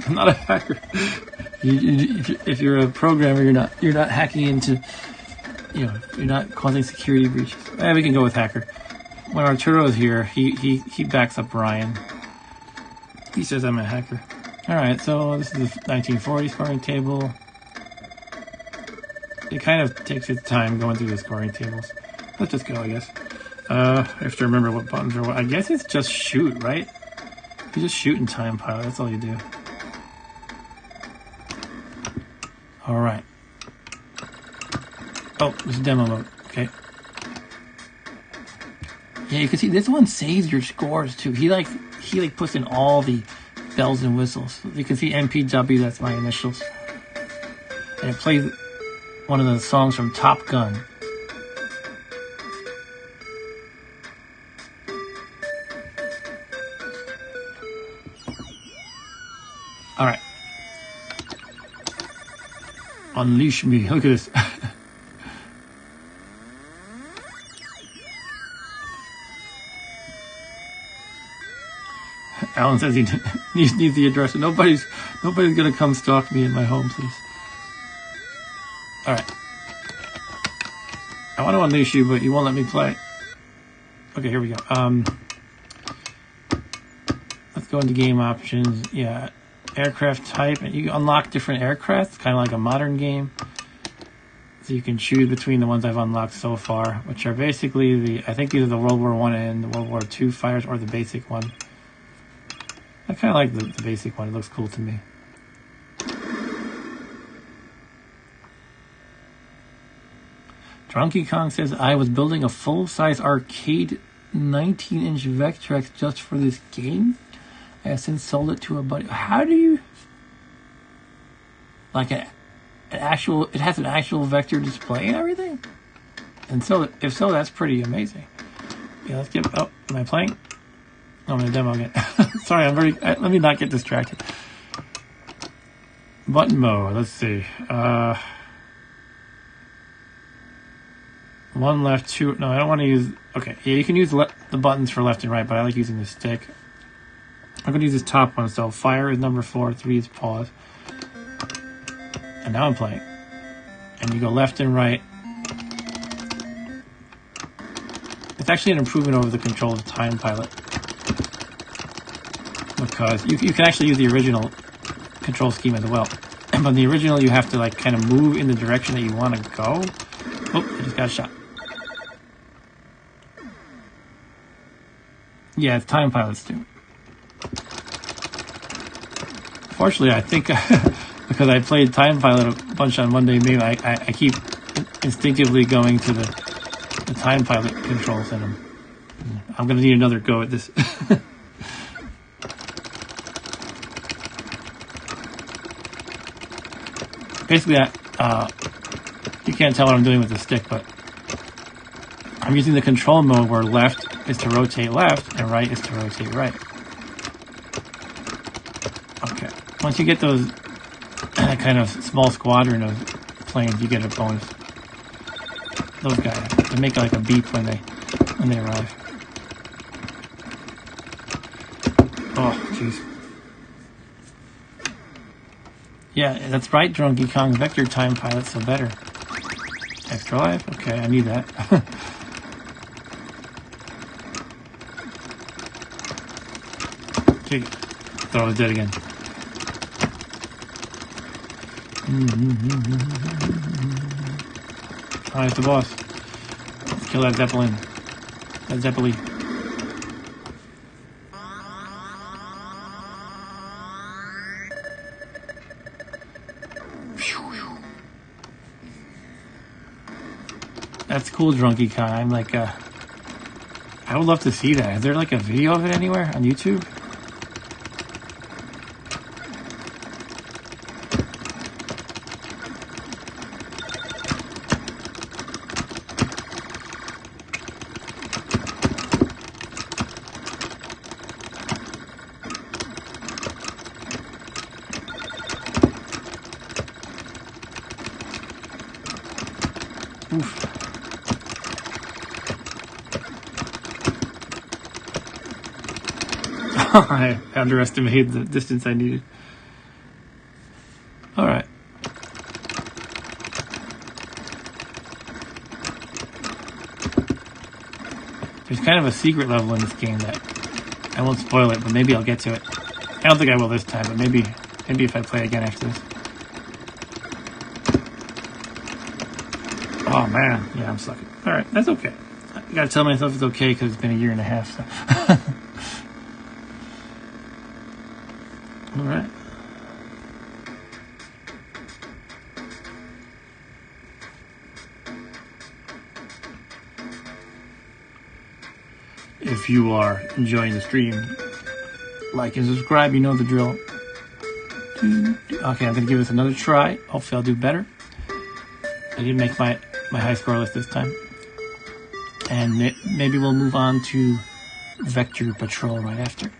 I'm not a hacker. If you're a programmer, you're not hacking into, you're not causing security breaches. We can go with hacker. When Arturo is here, he backs up Ryan. He says, "I'm a hacker." All right, so this is the 1940 scoring table. It kind of takes its time going through the scoring tables. Let's just go, I guess. I have to remember what buttons are what. I guess it's just shoot, right? You just shoot in Time Pilot. That's all you do. All right. Oh, this is demo mode. Okay. Yeah, you can see this one saves your scores too. He puts in all the bells and whistles. You can see MPW. That's my initials. And it plays one of the songs from Top Gun. All right. Unleash me. Look at this. Alan says he needs the address. Nobody's gonna come stalk me in my home, please. All right. I want to unleash you, but you won't let me play. Okay, here we go. Let's go into game options. Yeah, aircraft type, and you unlock different aircraft. It's kind of like a modern game. So you can choose between the ones I've unlocked so far, which are basically I think either the World War I and the World War II fighters, or the basic one. I kind of like the basic one. It looks cool to me. Drunky Kong says, "I was building a full-size arcade 19-inch Vectrex just for this game. I have since sold it to a buddy." How do you... Like it has an actual vector display and everything? And so, if so, that's pretty amazing. Yeah, let's get... Oh, am I playing? Oh, I'm going to demo again. Sorry, let me not get distracted. Button mode, let's see. One left, two... No, I don't want to use... Okay, yeah, you can use the buttons for left and right, but I like using the stick. I'm going to use this top one. So fire is number 4, 3 is pause. And now I'm playing. And you go left and right. It's actually an improvement over the control of Time Pilot. Because you can actually use the original control scheme as well. But in the original, you have to like kind of move in the direction that you want to go. Oh, I just got shot. Yeah, it's Time Pilots too. Fortunately, I think because I played Time Pilot a bunch on Monday, maybe I keep instinctively going to the Time Pilot controls, and I'm going to need another go at this. Basically, you can't tell what I'm doing with the stick, but I'm using the control mode where left is to rotate left and right is to rotate right. Okay. Once you get those kind of small squadron of planes, you get a bonus. Those guys, they make like a beep when they arrive. Oh, jeez. Yeah, that's right, Drunky Kong. Vector Time Pilot, so better. Extra life? Okay, I need that. Okay, thought I was dead again. Oh, it's the boss. Let's kill that Zeppelin. That Zeppelin. That's cool, Drunky Con. I'm like, I would love to see that. Is there like a video of it anywhere on YouTube? Oof. I underestimated the distance I needed. Alright. There's kind of a secret level in this game that I won't spoil it, but maybe I'll get to it. I don't think I will this time, but maybe if I play again after this. Oh man, yeah, I'm sucking. Alright, that's okay. I gotta tell myself it's okay because it's been a year and a half, so. Alright. If you are enjoying the stream, like and subscribe, you know the drill. Okay, I'm gonna give this another try. Hopefully I'll do better. I didn't make my high score list this time. And maybe we'll move on to Vector Patrol right after.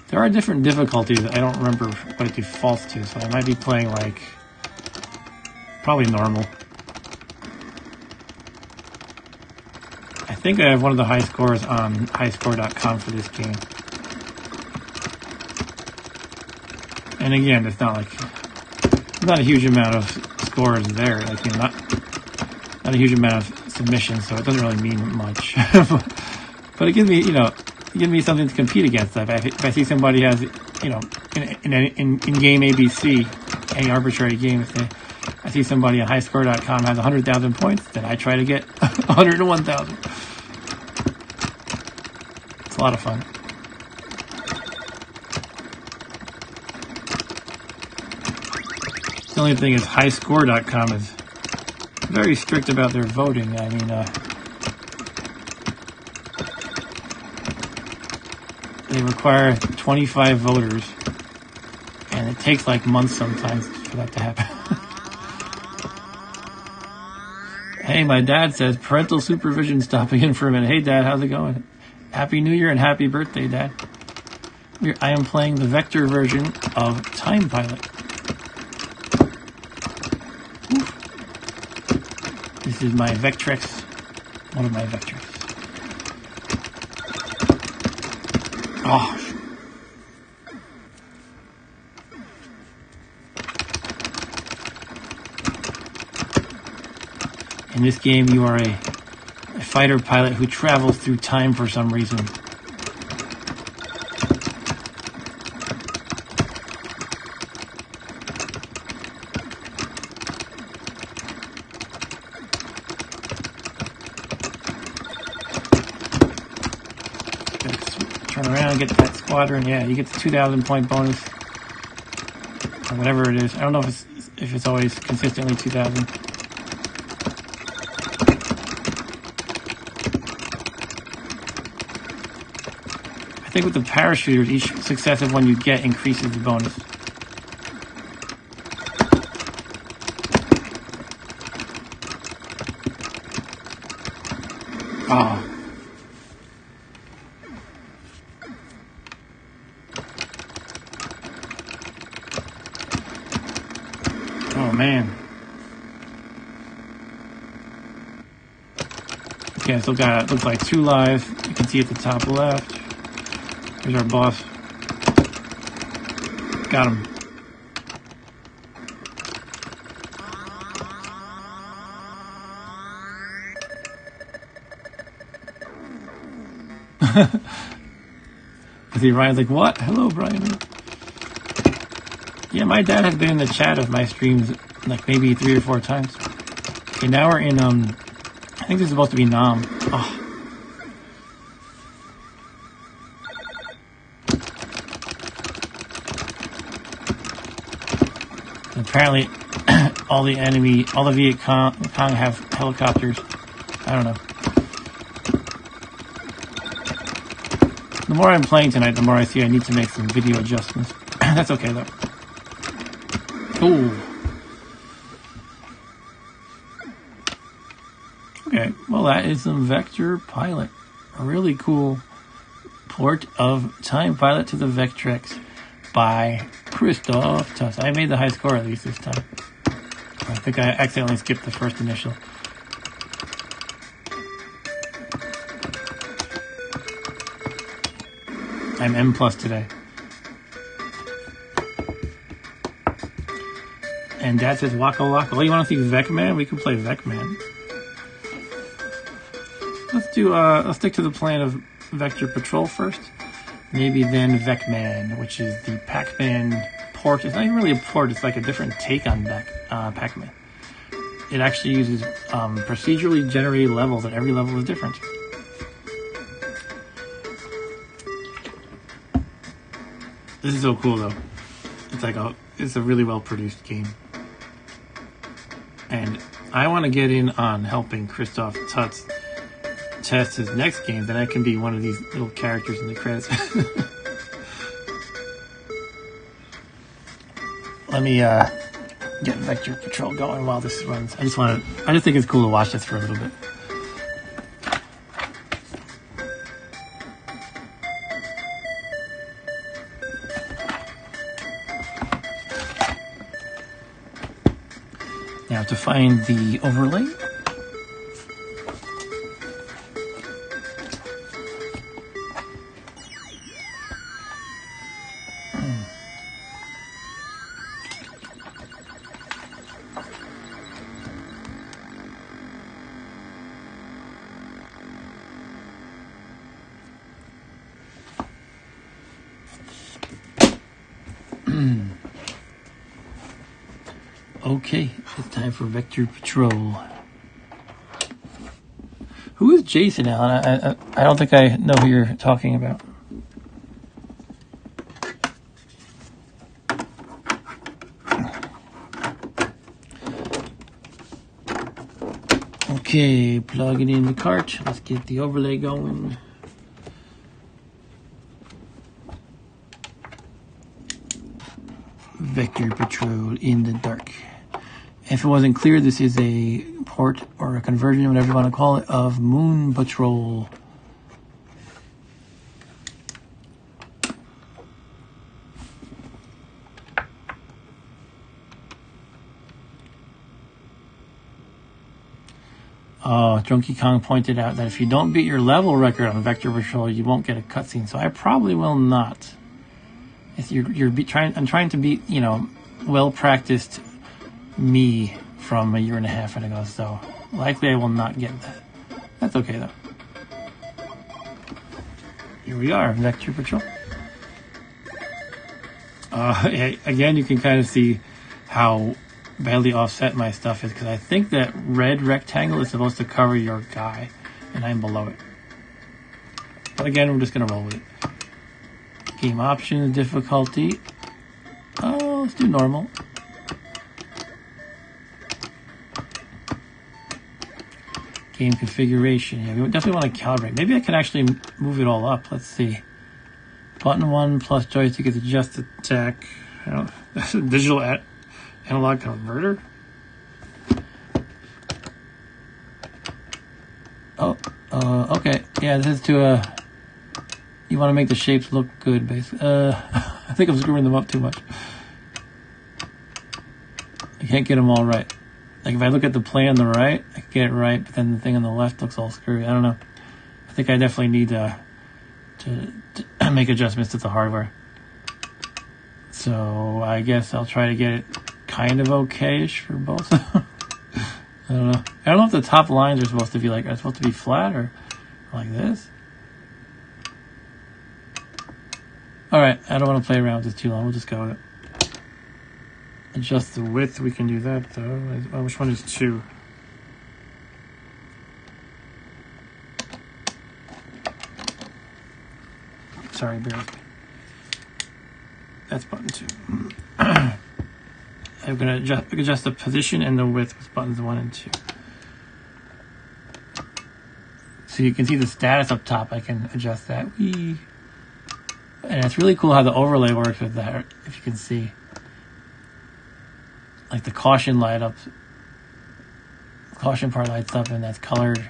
There are different difficulties. I don't remember what it defaults to, so I might be playing like probably normal. I think I have one of the high scores on highscore.com for this game. And again, it's not a huge amount of scores there. Like, you know, not a huge amount of submissions, so it doesn't really mean much. But it gives me, something to compete against. If I see somebody has, in game ABC, any arbitrary game, if I see somebody on highscore.com has 100,000 points, then I try to get 101,000. It's a lot of fun. The only thing is highscore.com is very strict about their voting. I mean, they require 25 voters, and it takes like months sometimes for that to happen. Hey, my dad says parental supervision stopping in for a minute. Hey, Dad, how's it going? Happy New Year and happy birthday, Dad. I am playing the Vector version of Time Pilot. This is my Vectrex, one of my Vectrex. Oh. In this game, you are a fighter pilot who travels through time for some reason. Turn around, get that squadron. Yeah, you get the 2,000 point bonus, or whatever it is. I don't know if it's always consistently 2,000. I think with the parachuters, each successive one you get increases the bonus. Oh. Oh man. Okay, I still got, looks like 2 lives. You can see at the top left. Here's our boss. Got him. I see Ryan's like, what? Hello, Brian. Yeah, my dad has been in the chat of my streams like maybe 3 or 4 times. Okay, now we're in, I think this is supposed to be Nam. Oh. Apparently, all the Viet Cong have helicopters. I don't know. The more I'm playing tonight, the more I see I need to make some video adjustments. That's okay though. Ooh. Okay, well that is some Vector Pilot. A really cool port of Time Pilot to the Vectrex by Christoph Tuss. I made the high score at least this time. I think I accidentally skipped the first initial. I'm M+ today. And Dad says Waka Waka. Oh, you want to see Vecman? We can play Vecman. Let's stick to the plan of Vector Patrol first. Maybe then Vecman, which is the Pac-Man port. It's not even really a port, it's like a different take on Pac-Man. It actually uses procedurally generated levels, and every level is different. This is so cool though. It's a really well produced game. And I want to get in on helping Christoph Tuss test his next game, then I can be one of these little characters in the credits. Let me get Vector Patrol going while this runs. I just think it's cool to watch this for a little bit. Now to find the overlay. Okay, it's time for Vector Patrol. Who is Jason, Alan? I don't think I know who you're talking about. Okay, plug it in the cart. Let's get the overlay going. Vector Patrol in the dark. If it wasn't clear, this is a port or a conversion, whatever you want to call it, of Moon Patrol. Oh, Donkey Kong pointed out that if you don't beat your level record on Vector Patrol, you won't get a cutscene. So I probably will not. I'm trying to beat, well-practiced me from a year and a half ago, so likely I will not get that. That's okay though. Here we are, Vector Patrol. Again, you can kind of see how badly offset my stuff is, because I think that red rectangle is supposed to cover your guy, and I'm below it. But again, we're just going to roll with it. Game options, difficulty. Let's do normal. Game configuration. Yeah, we definitely want to calibrate. Maybe I can actually move it all up. Let's see. Button 1 plus joystick is adjust attack. Digital analog converter. Okay. Yeah, this is to you want to make the shapes look good, basically. I think I'm screwing them up too much. I can't get them all right. Like if I look at the play on the right, I can get it right, but then the thing on the left looks all screwy. I don't know. I think I definitely need to make adjustments to the hardware. So I guess I'll try to get it kind of okay-ish for both. I don't know. I don't know if the top lines are supposed to be flat or like this. Alright, I don't want to play around with this too long. We'll just go with it. Adjust the width. We can do that though. Which one is 2? Sorry, bear with me. That's button 2. I'm going to adjust the position and the width with buttons 1 and 2. So you can see the status up top. I can adjust that. Whee! And it's really cool how the overlay works with that, if you can see. Like the caution light up. The caution part lights up and that's colored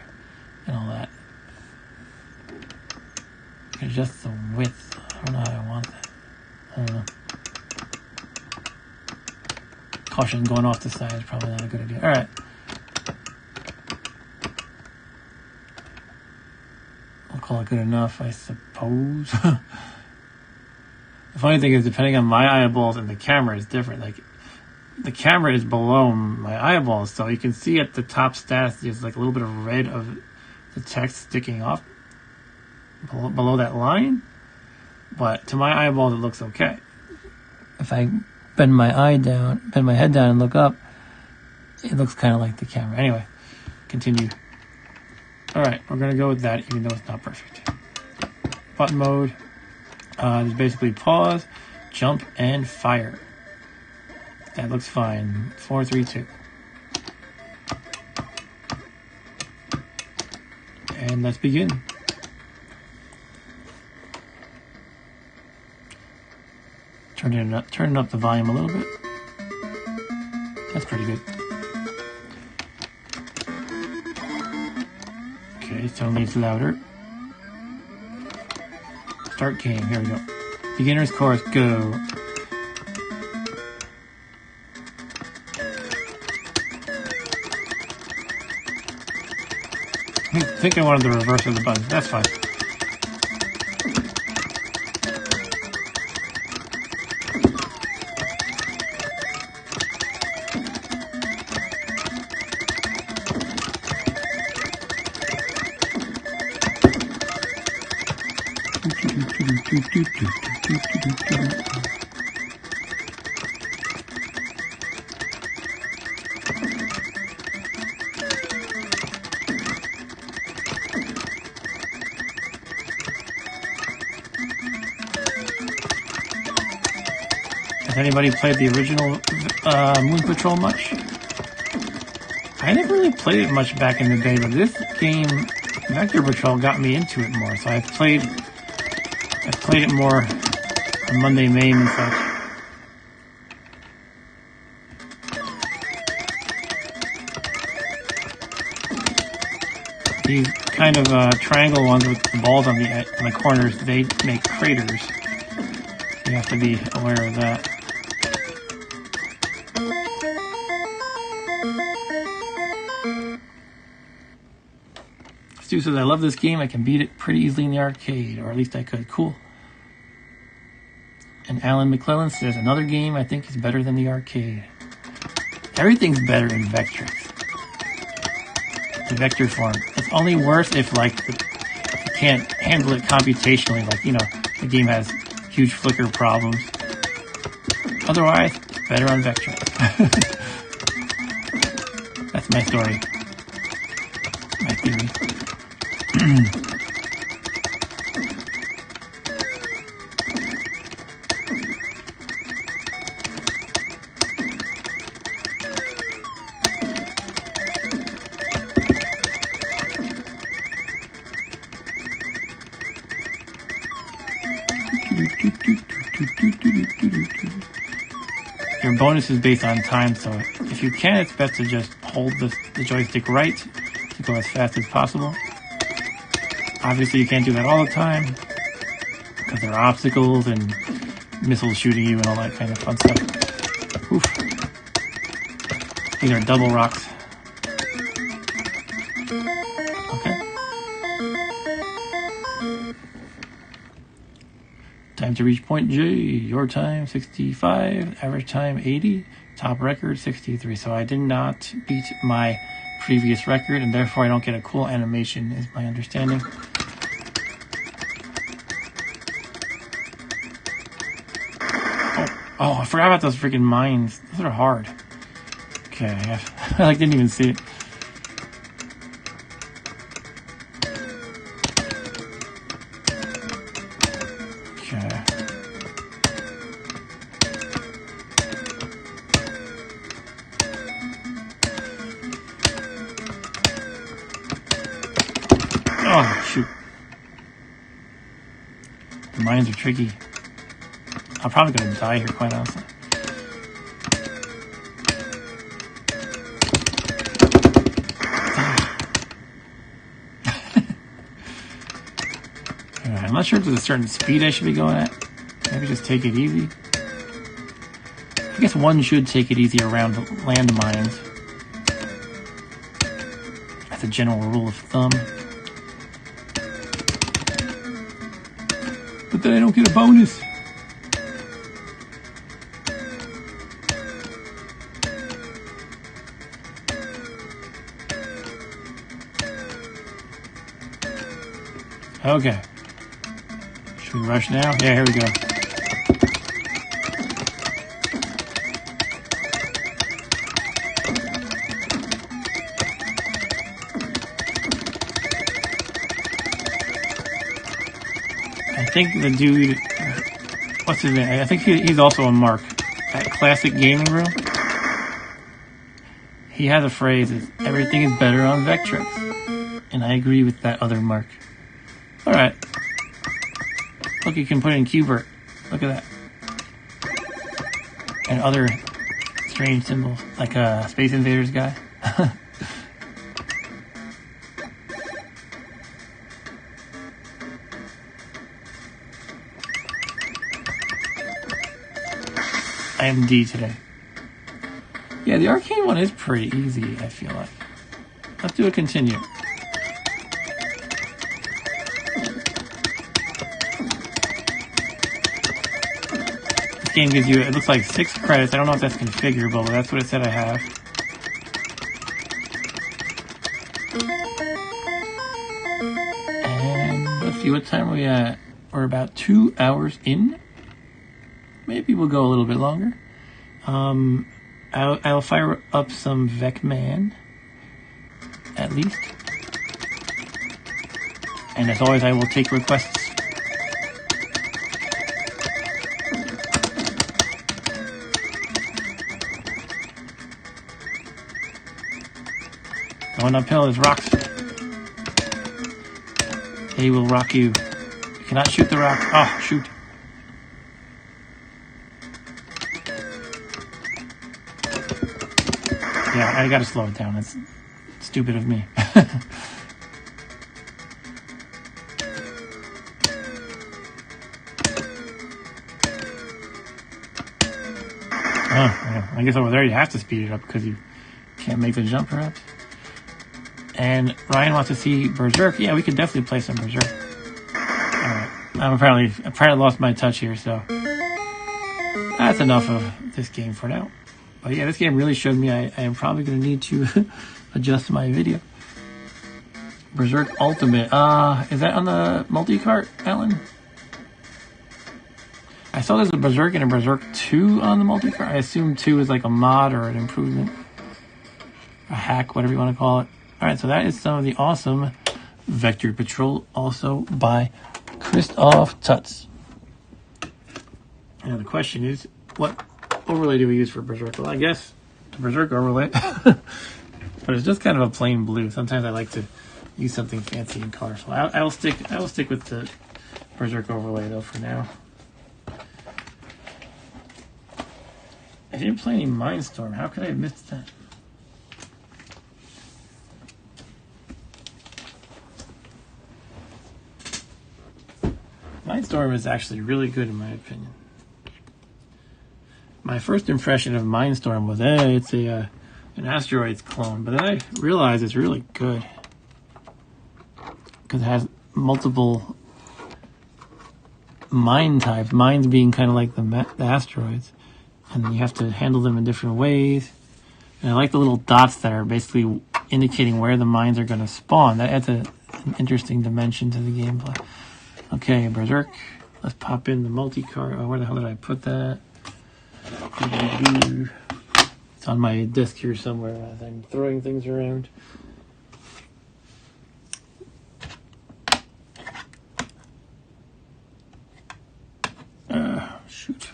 and all that. You can adjust the width. I don't know how I want that. I don't know. Caution going off the side is probably not a good idea. Alright. I'll call it good enough, I suppose. The funny thing is, depending on my eyeballs and the camera is different. Like, the camera is below my eyeballs, so you can see at the top status there's like a little bit of red of the text sticking off below that line. But to my eyeballs, it looks okay. If I bend my head down and look up, it looks kind of like the camera. Anyway, continue. Alright, we're going to go with that, even though it's not perfect. Button mode. There's basically pause, jump, and fire. That looks fine. 4, 3, 2. And let's begin. Turning up the volume a little bit. That's pretty good. Okay, so it needs louder. Start game, here we go. Beginner's chorus, go. I think I wanted the reverse of the button. That's fine. Has anybody played the original Moon Patrol much? I never really played it much back in the day, but this game, Vector Patrol, got me into it more. So I've played it more on Monday Main and such. These kind of triangle ones with the balls on the corners, they make craters. You have to be aware of that. Stu says, I love this game. I can beat it pretty easily in the arcade, or at least I could. Cool. And Alan McClellan says, another game I think is better than the arcade. Everything's better in Vectrex. The vector form. It's only worse if, like, you can't handle it computationally. Like, you know, the game has huge flicker problems. Otherwise, better on Vectrex. That's my story. My theory. Your bonus is based on time, so if you can, it's best to just hold the joystick right to go as fast as possible. Obviously, you can't do that all the time because there are obstacles and missiles shooting you and all that kind of fun stuff. Oof. These are double rocks. Okay. Time to reach point J. Your time 65, average time 80, top record 63. So I did not beat my previous record, and therefore I don't get a cool animation, is my understanding. Oh, I forgot about those freaking mines. Those are hard. Okay, I didn't even see it. Okay. mines are tricky. I'm probably going to die here, quite honestly. Alright, I'm not sure if there's a certain speed I should be going at. Maybe just take it easy. I guess one should take it easy around landmines. That's a general rule of thumb. But then I don't get a bonus. Okay. Should we rush now? Yeah, here we go. I think the dude, what's his name? I think he's also a Mark at Classic Gaming Room. He has a phrase, everything is better on Vectrex. And I agree with that other Mark. Alright. Look, you can put in Qbert. Look at that. And other strange symbols, like a Space Invaders guy. I am D today. Yeah, the arcade one is pretty easy, I feel like. Let's do a continue. This game gives you, it looks like 6 credits. I don't know if that's configurable, but that's what it said I have. And let's see, what time are we at? We're about 2 hours in. Maybe we'll go a little bit longer. I'll fire up some Vecman, at least. And as always, I will take requests. Going uphill is rocks. They will rock you. You cannot shoot the rock. Oh, shoot. Yeah, I gotta slow it down. That's stupid of me. Yeah. I guess over there you have to speed it up because you can't make the jump, perhaps. And Ryan wants to see Berserk. Yeah, we could definitely play some Berserk. Alright. I apparently lost my touch here, so that's enough of this game for now. But yeah, this game really showed me I am probably going to need to adjust my video. Berserk Ultimate. Is that on the multi-cart, Alan? I saw there's a Berserk and a Berserk 2 on the multi-cart. I assume 2 is like a mod or an improvement. A hack, whatever you want to call it. Alright, so that is some of the awesome Vector Patrol, also by Christoph Tutz. Now the question is, what overlay do we use for Berserk? Well, I guess the Berserk overlay. But it's just kind of a plain blue. Sometimes I like to use something fancy and colorful. I will stick with the Berserk overlay though for now. I didn't play any Mindstorm. How could I have missed that? Mindstorm is actually really good in my opinion. My first impression of Mindstorm was, it's an Asteroids clone, but then I realized it's really good because it has multiple mine types. Mines being kind of like the asteroids, and you have to handle them in different ways. And I like the little dots that are basically indicating where the mines are going to spawn. That adds an interesting dimension to the gameplay. Okay, Berserk. Let's pop in the multi-card. Oh, where the hell did I put that? It's on my desk here somewhere as I'm throwing things around. Shoot.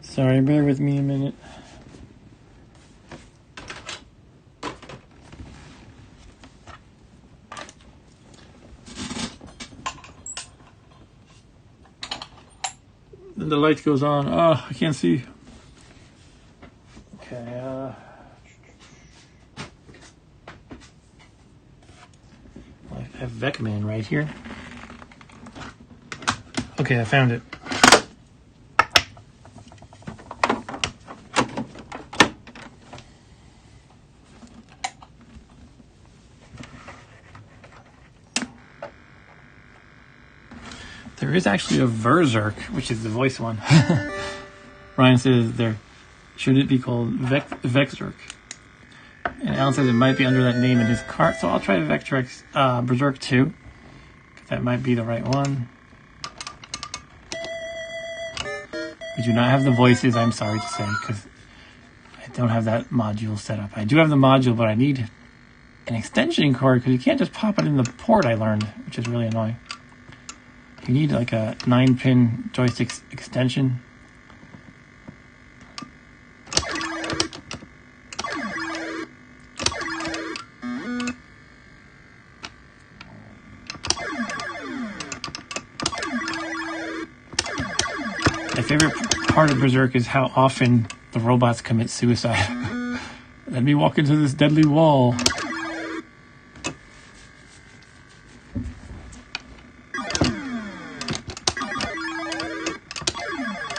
Sorry, bear with me a minute. the light goes on. Oh, I can't see. Okay, I have Vecman right here. Okay, I found it. There is actually a Verzerk, which is the voice one. Ryan says there, should it be called Vectrex? And Alan says it might be under that name in his cart, so I'll try Vectrex Berserk 2. That might be the right one. We do not have the voices, I'm sorry to say, because I don't have that module set up. I do have the module, but I need an extension cord, because you can't just pop it in the port, I learned, which is really annoying. You need like a 9-pin joystick extension. My favorite part of Berserk is how often the robots commit suicide. Let me walk into this deadly wall.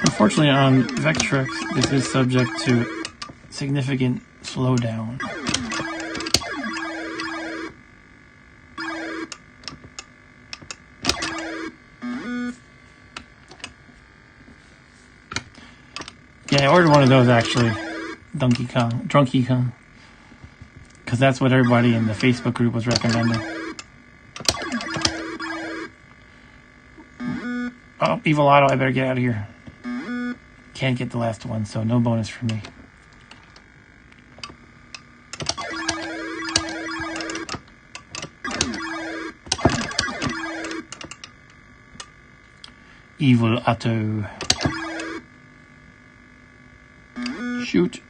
Unfortunately, on Vectrex, this is subject to significant slowdown. Yeah, I ordered one of those actually, Drunky Kong, because that's what everybody in the Facebook group was recommending. Oh, Evil Otto, I better get out of here. Can't get the last one, so no bonus for me. Evil Otto. Shoot.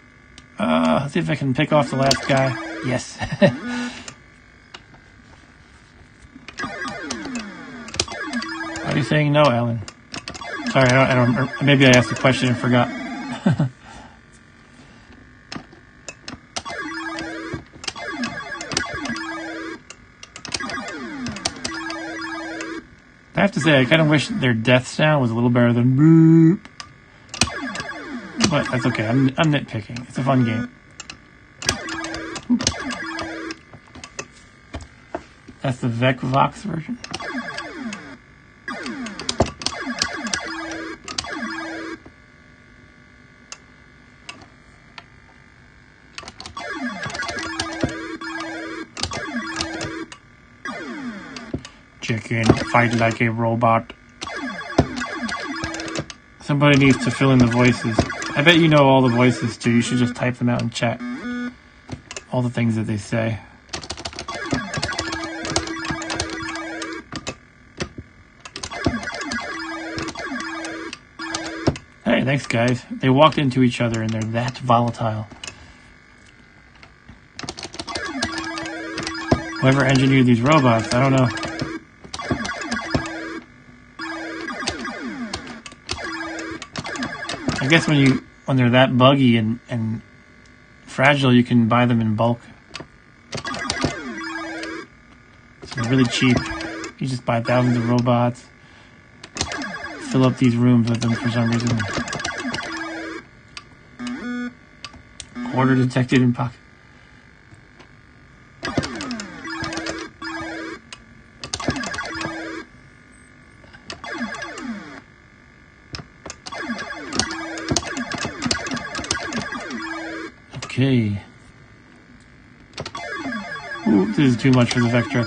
Let's see if I can pick off the last guy. Yes. Why are you saying no, Alan? Sorry, I don't. Maybe I asked a question and forgot. I have to say, I kind of wish their death sound was a little better than boop. But that's okay. I'm nitpicking. It's a fun game. That's the Vectrex version. Chicken, fight like a robot. Somebody needs to fill in the voices. I bet you know all the voices too. You should just type them out in chat. All the things that they say. Hey, thanks guys. They walked into each other and they're that volatile. Whoever engineered these robots, I don't know. I guess when they're that buggy and fragile, you can buy them in bulk. So they're really cheap. You just buy thousands of robots, fill up these rooms with them for some reason. Order detected in pocket. Okay. Ooh, this is too much for the Vectrex.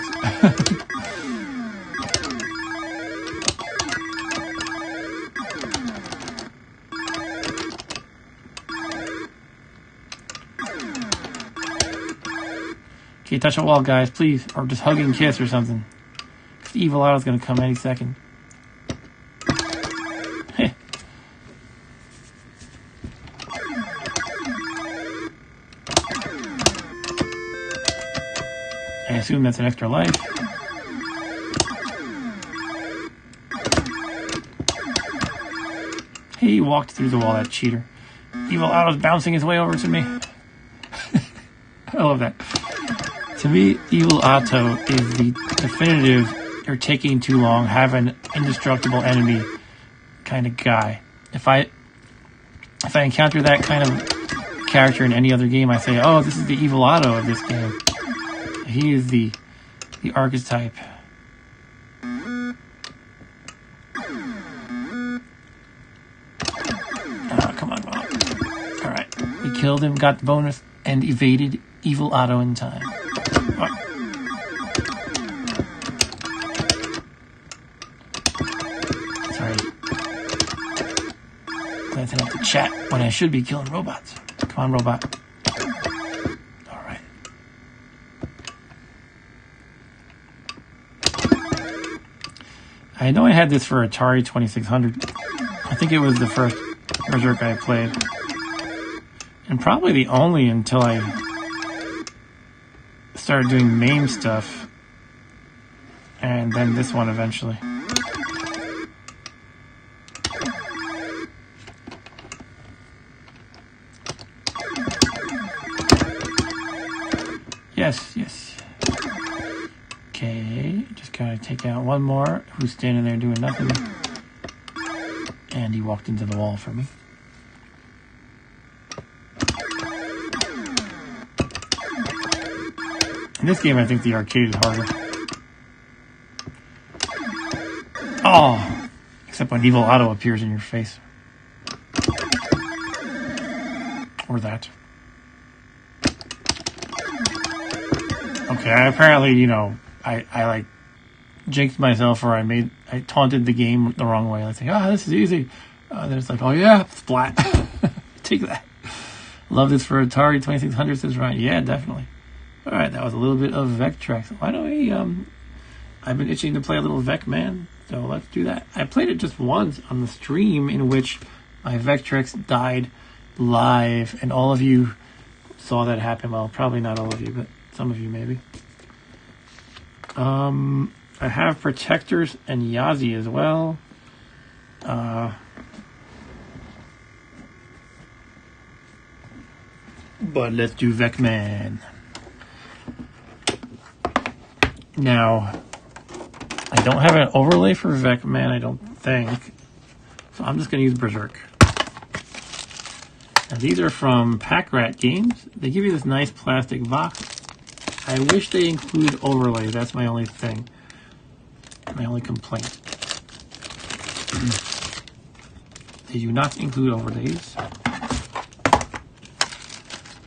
Okay, touch a wall, guys, please. Or just hug and kiss or something. The Evil Otto's gonna come any second. I assume that's an extra life. He walked through the wall, that cheater. Evil Otto's bouncing his way over to me. I love that. To me, Evil Otto is the definitive, you're taking too long, have an indestructible enemy kind of guy. If I encounter that kind of character in any other game, I say, oh, this is the Evil Otto of this game. He is the archetype. Come on, Mom. Alright. We killed him, got the bonus, and evaded Evil Otto in time. Oh. Sorry. Glancing at the chat when I should be killing robots. Come on, robot. Alright. I know I had this for Atari 2600. I think it was the first Berserk I played. And probably the only until I started doing MAME stuff. And then this one eventually. Yes. Okay, just gotta take out one more who's standing there doing nothing. And he walked into the wall for me. In this game, I think the arcade is harder. Oh! Except when Evil Otto appears in your face. Or that. Okay, apparently, you know, I like jinxed myself, or I taunted the game the wrong way. Let's say, this is easy. Then it's like, oh yeah, splat. Take that. Love this for Atari 2600, says Ryan. Yeah, definitely. Alright, that was a little bit of Vectrex. Why don't we, I've been itching to play a little Vec Man, so let's do that. I played it just once on the stream in which my Vectrex died live, and all of you saw that happen. Well, probably not all of you, but some of you maybe. I have Protectors and Yazi as well. But let's do Vec Man. Now, I don't have an overlay for Vec Man, I don't think. So I'm just going to use Berserk. Now, these are from Pack Rat Games. They give you this nice plastic box. I wish they include overlays. That's my only thing. My only complaint. They do not include overlays.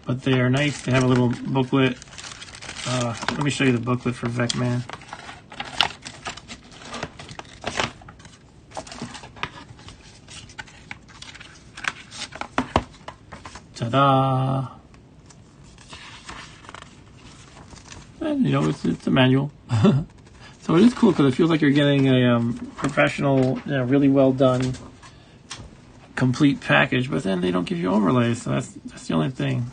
But they are nice. They have a little booklet. Let me show you the booklet for Vec Man. Ta-da! And, you know, it's a manual. So it is cool because it feels like you're getting a professional, really well done, complete package. But then they don't give you overlays, so that's the only thing.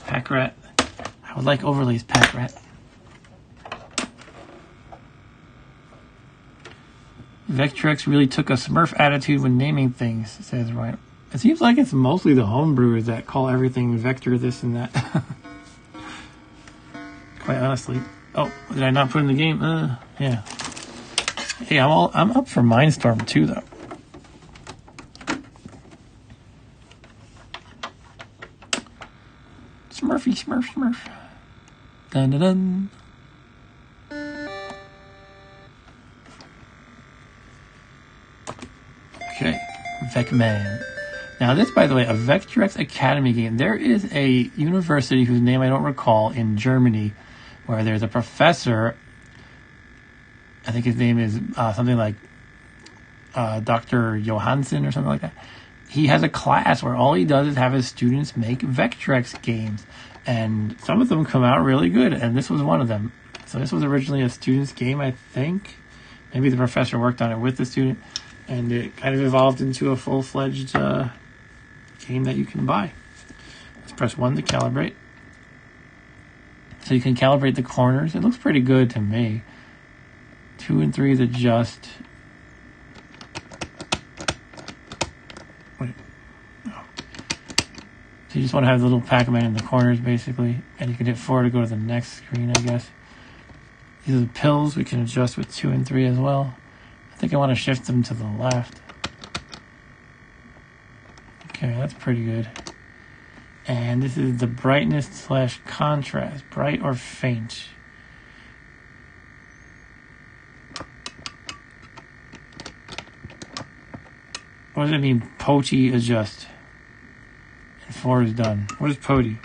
Pack Rat. I would like overlays, Pack Rat. Vectrex really took a Smurf attitude when naming things, says Ryan. It seems like it's mostly the homebrewers that call everything Vector this and that. Quite honestly. Oh, did I not put in the game? Yeah. Hey, I'm up for Mindstorm too, though. Smurf. Dun dun dun. Okay, Vec Man. Now this, by the way, a Vectrex Academy game. There is a university whose name I don't recall in Germany, where there's a professor. I think his name is something like Dr. Johansson or something like that. He has a class where all he does is have his students make Vectrex games. And some of them come out really good, and this was one of them. So this was originally a student's game, I think. Maybe the professor worked on it with the student, and it kind of evolved into a full-fledged game that you can buy. Let's press 1 to calibrate. So you can calibrate the corners. It looks pretty good to me. 2 and 3 is adjust. Wait. Oh. So you just want to have the little Pac-Man in the corners, basically. And you can hit 4 to go to the next screen, I guess. These are the pills. We can adjust with 2 and 3 as well. I think I want to shift them to the left. Okay, that's pretty good. And this is the brightness / contrast. Bright or faint. What does it mean, POTI adjust? And 4 is done. What is POTI?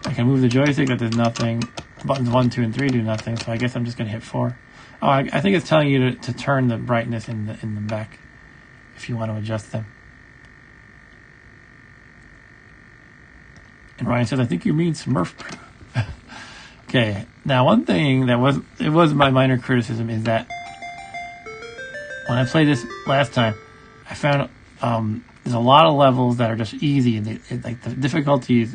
I can move the joystick, that does nothing. Buttons 1, 2, and 3 do nothing, so I guess I'm just going to hit 4. Oh, I think it's telling you to turn the brightness in the back if you want to adjust them. And Ryan says, I think you mean Smurf. Okay, now one thing that was my minor criticism is that when I played this last time, I found there's a lot of levels that are just easy, and like the difficulty is.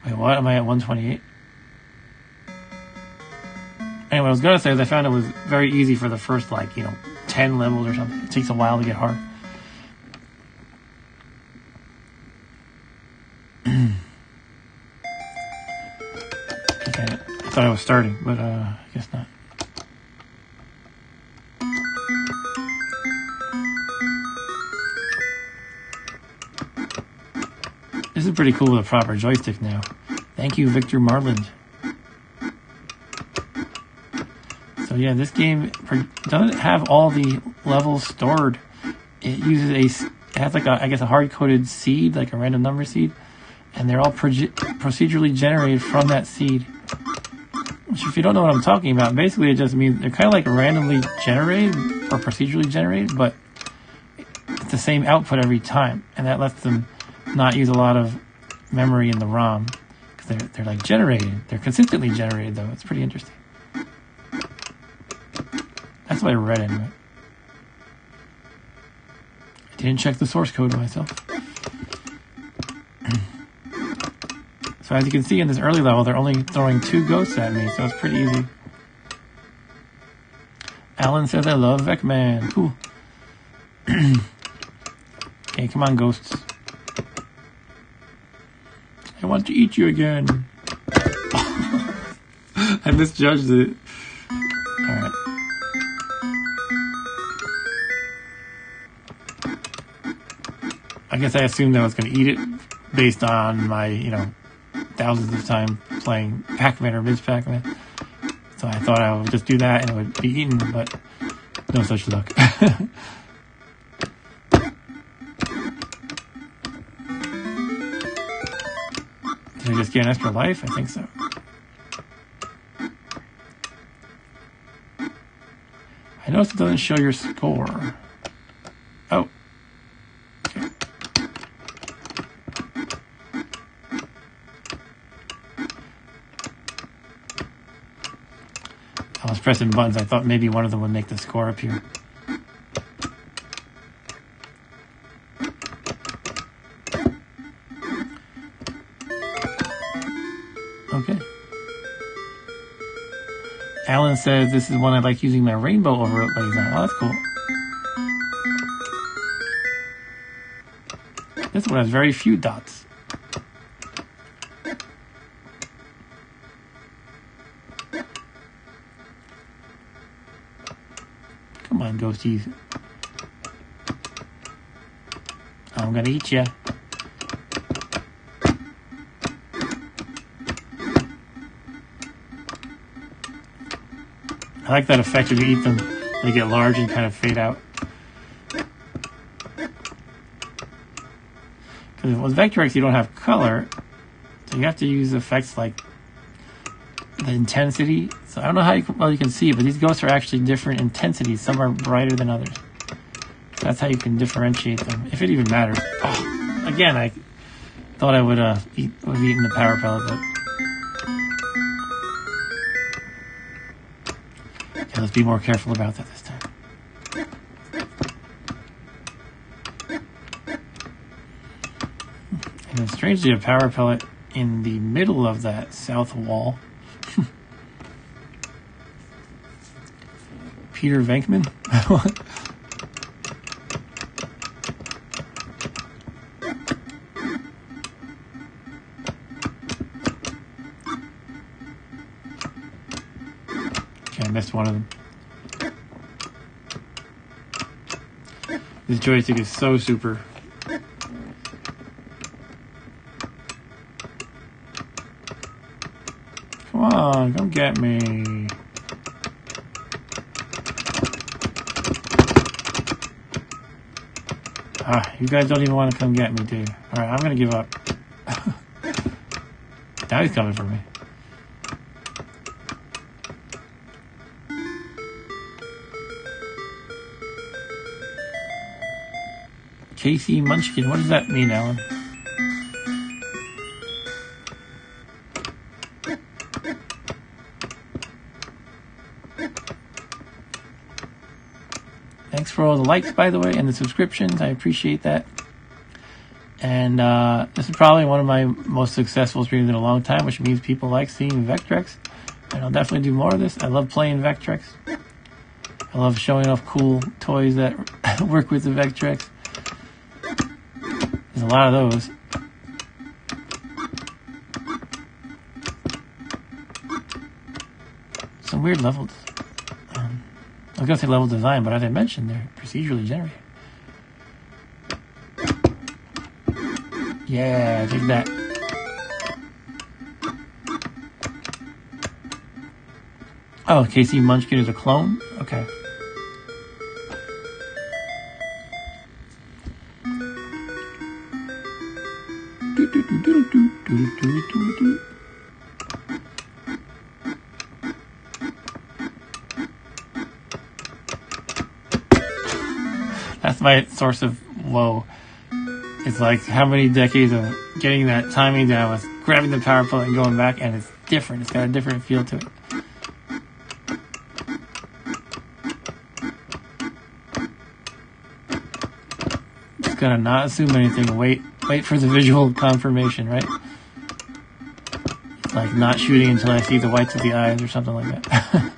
Wait, what? Am I at 128? Anyway, what I was gonna say is I found it was very easy for the first 10 levels or something. It takes a while to get hard. Okay, I thought I was starting, but I guess not. This is pretty cool with a proper joystick now. Thank you, Victor Marland. So yeah, this game doesn't have all the levels stored. It uses it has a hard-coded seed, like a random number seed, and they're all procedurally generated from that seed. Which, if you don't know what I'm talking about, basically it just means they're kind of like randomly generated or procedurally generated, but it's the same output every time, and that lets them not use a lot of memory in the ROM because they're like generated. They're consistently generated, though. It's pretty interesting. That's what I read anyway. I didn't check the source code myself. So as you can see in this early level, they're only throwing 2 ghosts at me, so it's pretty easy. Alan says, I love Vecman. Cool. Okay, come on, ghosts. I want to eat you again. I misjudged it. Alright. I guess I assumed I was going to eat it based on my, thousands of time playing Pac-Man or Ms. Pac-Man. So I thought I would just do that and it would be eaten, but no such luck. Did I just get an extra life? I think so. I noticed it doesn't show your score. Oh. Okay. I was pressing buttons. I thought maybe one of them would make the score appear. Okay. Alan says this is one I like using my rainbow overlays on. Oh, that's cool. This one has very few dots. Come on, ghosties. I'm gonna eat ya. I like that effect when you eat them. They get large and kind of fade out. Because with Vectrex you don't have color, so you have to use effects like the intensity. So I don't know how you can see, but these ghosts are actually different intensities. Some are brighter than others. So that's how you can differentiate them, if it even matters. Oh, again, I thought I would have eaten the power pellet, but okay, let's be more careful about that this time. And then strangely, a power pellet in the middle of that south wall. Peter Venkman? missed one of them. This joystick is so super. Come on, come get me. You guys don't even want to come get me, do you? Alright, I'm gonna give up. Now he's coming for me. KC Munchkin, what does that mean, Alan? Thanks for all the likes, by the way, and the subscriptions. I appreciate that. And this is probably one of my most successful streams in a long time, which means people like seeing Vectrex. And I'll definitely do more of this. I love playing Vectrex. I love showing off cool toys that work with the Vectrex. There's a lot of those. Some weird levels. I was going to say level design, but as I mentioned, they're procedurally generated. Yeah, take that. Oh, KC Munchkin is a clone? Okay. That's my source of woe. It's like how many decades of getting that timing down with grabbing the power plug and going back, and it's different. It's got a different feel to it. Just gotta not assume anything. Wait for the visual confirmation, right? Like not shooting until I see the whites of the eyes or something like that.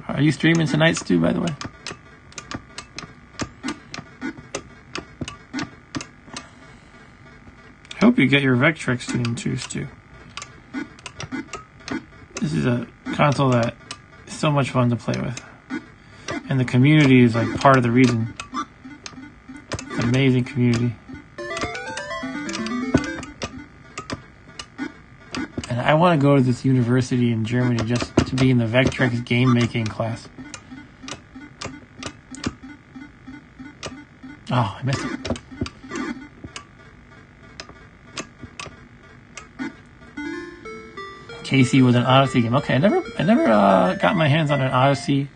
Are you streaming tonight, Stu, by the way? I hope you get your Vectrex stream too, Stu. This is a console that is so much fun to play with. And the community is like part of the reason. It's an amazing community. And I want to go to this university in Germany just to be in the Vectrex game making class. Oh, I missed it. KC was an Odyssey game. Okay, I never got my hands on an Odyssey,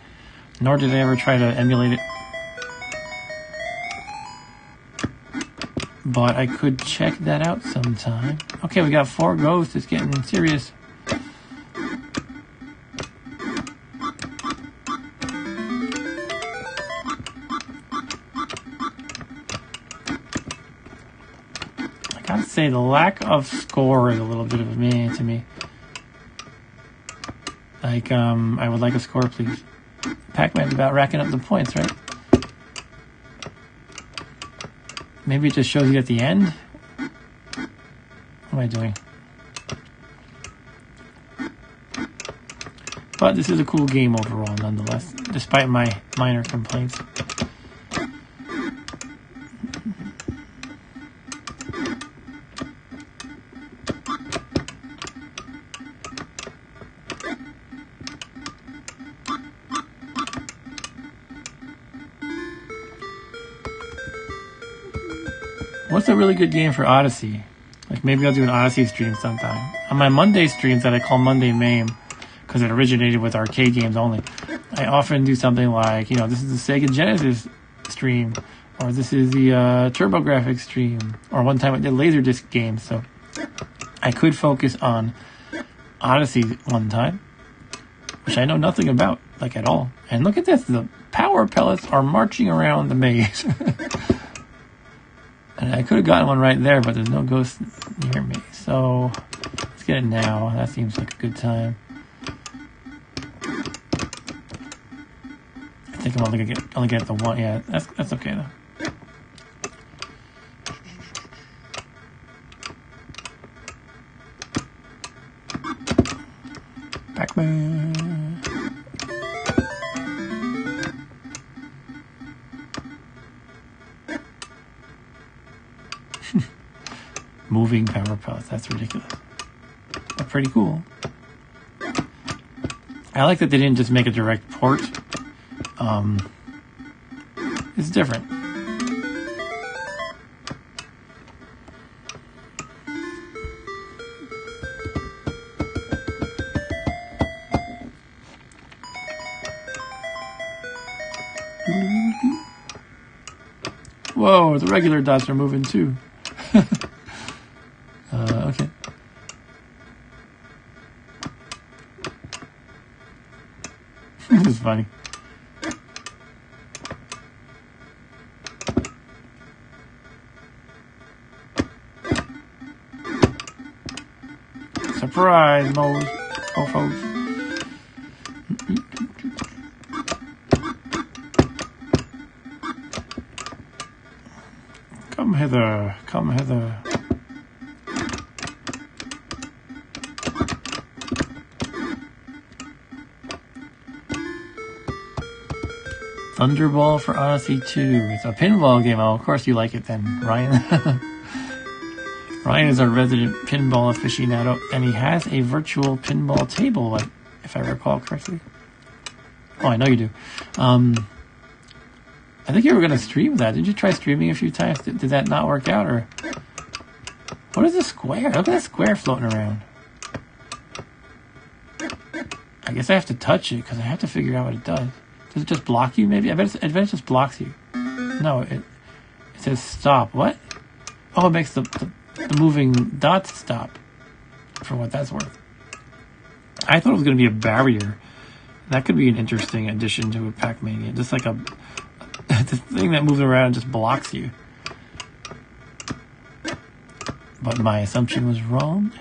nor did I ever try to emulate it. But I could check that out sometime. Okay, we got 4 ghosts. It's getting serious. I gotta say, the lack of score is a little bit of a meh to me. Like, I would like a score, please. Pac-Man's about racking up the points, right? Maybe it just shows you at the end? What am I doing? But this is a cool game overall, nonetheless, despite my minor complaints. What's a really good game for Odyssey? Like maybe I'll do an Odyssey stream sometime. On my Monday streams that I call Monday MAME, because it originated with arcade games only, I often do something like, you know, this is the Sega Genesis stream, or this is the TurboGrafx stream, or one time I did Laserdisc games, so I could focus on Odyssey one time, which I know nothing about, like at all. And look at this, the power pellets are marching around the maze. And I could have gotten one right there, but there's no ghost near me. So let's get it now. That seems like a good time. I think I'm only gonna get the one. Yeah, that's okay though. Pac-Man. moving power pellets. That's ridiculous. But pretty cool. I like that they didn't just make a direct port. It's different. Whoa, the regular dots are moving too. Okay. This is funny. Surprise, mofos. Come hither, come hither. Thunderball for Odyssey 2. It's a pinball game. Oh, of course you like it then, Ryan. Ryan is our resident pinball aficionado, and he has a virtual pinball table, if I recall correctly. Oh, I know you do. I think you were going to stream that. Did you try streaming a few times? Did that not work out? Or what is this square? Look at that square floating around. I guess I have to touch it because I have to figure out what it does. Does it just block you, maybe? I bet it just blocks you. No, it says stop. What? Oh, it makes the moving dots stop, for what that's worth. I thought it was going to be a barrier. That could be an interesting addition to a Pac-Mania. Just like the thing that moves around and just blocks you. But my assumption was wrong.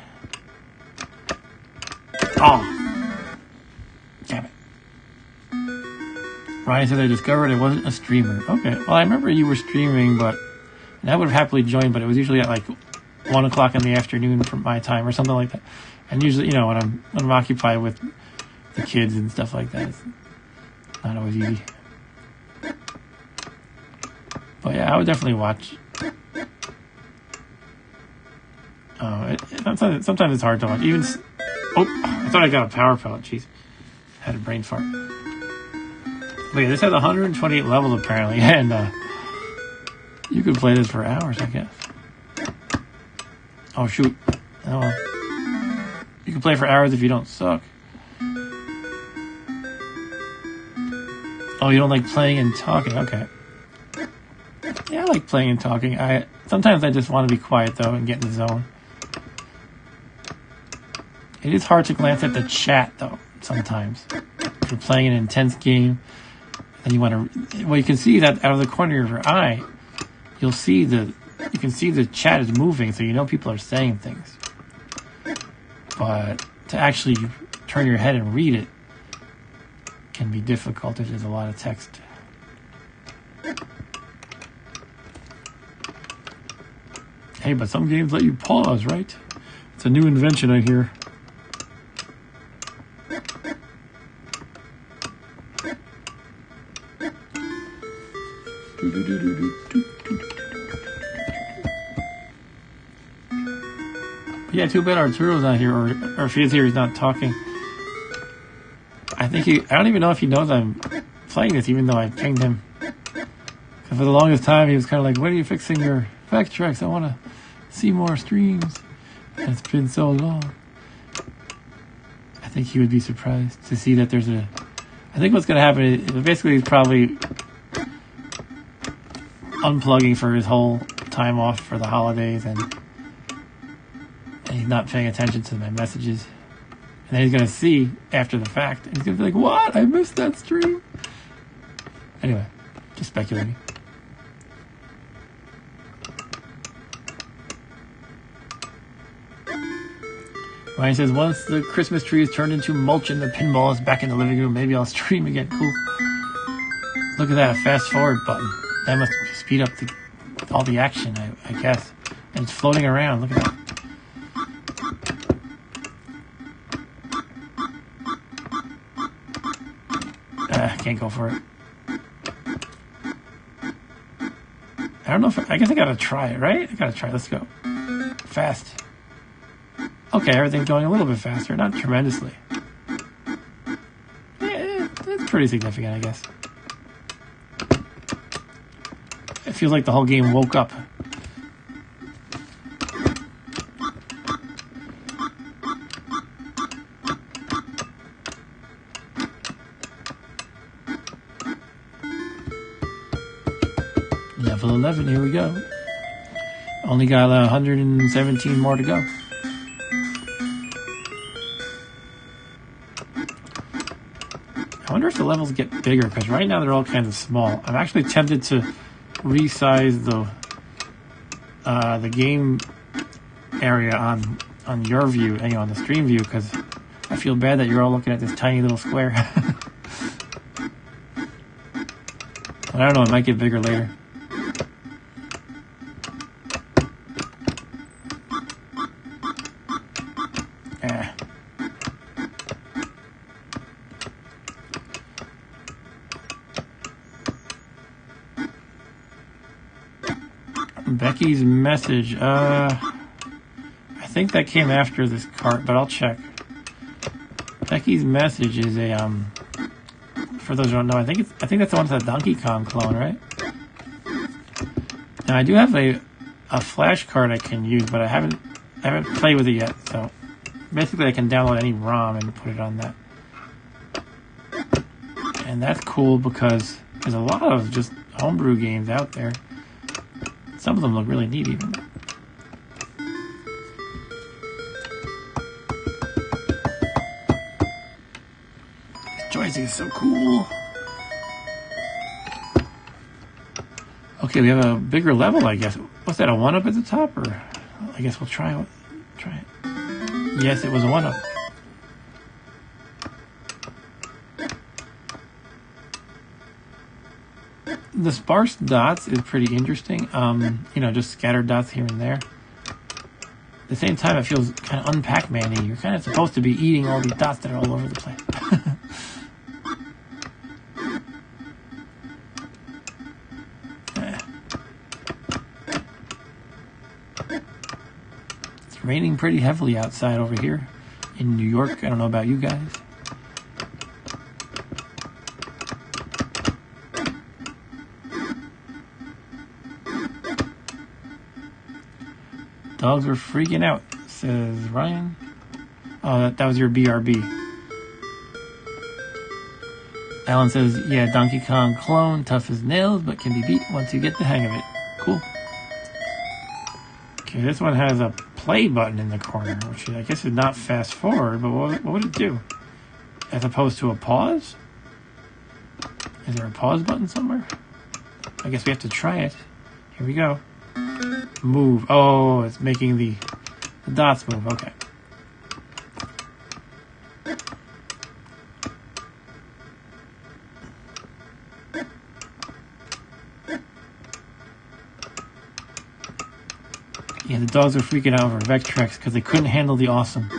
Oh. Damn it. Ryan said I discovered I wasn't a streamer. Okay. Well, I remember you were streaming, and I would have happily joined, but it was usually at like 1 o'clock in the afternoon from my time or something like that. And usually, when I'm occupied with the kids and stuff like that, it's not always easy. But yeah, I would definitely watch. Sometimes it's hard to watch. I thought I got a power pellet. Jeez, had a brain fart. But yeah, this has 128 levels apparently, and you could play this for hours, I guess. Oh shoot! Oh well. You can play for hours if you don't suck. Oh, you don't like playing and talking? Okay. Yeah, I like playing and talking. Sometimes I just want to be quiet though and get in the zone. It is hard to glance at the chat though. Sometimes, if you're playing an intense game, and you want to, well, you can see that out of the corner of your eye. You can see the chat is moving, so you know people are saying things. But to actually turn your head and read it can be difficult if there's a lot of text. Hey, but some games let you pause, right? It's a new invention, I hear. Yeah, too bad Arturo's not here, or if he is here, he's not talking. I don't even know if he knows I'm playing this, even though I pinged him. Because for the longest time, he was kind of like, when are you fixing your Vectrex? I want to see more streams. And it's been so long. I think he would be surprised to see that there's I think what's going to happen is basically he's probably unplugging for his whole time off for the holidays, and he's not paying attention to my messages. And then he's going to see after the fact, and he's going to be like, what? I missed that stream. Anyway, just speculating. Ryan says, once the Christmas tree is turned into mulch and the pinball is back in the living room, maybe I'll stream again. Cool. Look at that, a fast forward button. That must speed up all the action, I guess. And it's floating around. Look at that. Can't go for it. I don't know I guess I gotta try it, right? I gotta try it. Let's go. fast. Okay, everything's going a little bit faster, not tremendously. Yeah, it's pretty significant, I guess. It feels like the whole game woke up. Level 11, here we go. Only got 117 more to go. I wonder if the levels get bigger, because right now they're all kind of small. I'm actually tempted to resize the game area on your view, on the stream view, because I feel bad that you're all looking at this tiny little square. But I don't know, it might get bigger later. Becky's message, I think that came after this cart, but I'll check. Becky's message is for those who don't know, I think that's the one that's a Donkey Kong clone, right? Now I do have a flash card I can use, but I haven't played with it yet, so basically I can download any ROM and put it on that. And that's cool because there's a lot of just homebrew games out there. Some of them look really neat, even. This joystick is so cool. Okay, we have a bigger level, I guess. What's that, a 1-up at the top? Or I guess we'll try it. Yes, it was a 1-up. The sparse dots is pretty interesting. Just scattered dots here and there. At the same time, it feels kind of un-Pac-Man-y. You're kind of supposed to be eating all these dots that are all over the place. It's raining pretty heavily outside over here in New York. I don't know about you guys. Dogs are freaking out, says Ryan. Oh, that was your BRB. Alan says, yeah, Donkey Kong clone, tough as nails, but can be beat once you get the hang of it. Cool. Okay, this one has a play button in the corner, which I guess is not fast forward, but what would it do? As opposed to a pause? Is there a pause button somewhere? I guess we have to try it. Here we go. Move. Oh, it's making the dots move. Okay. Yeah, the dogs are freaking out over Vectrex because they couldn't handle the awesome.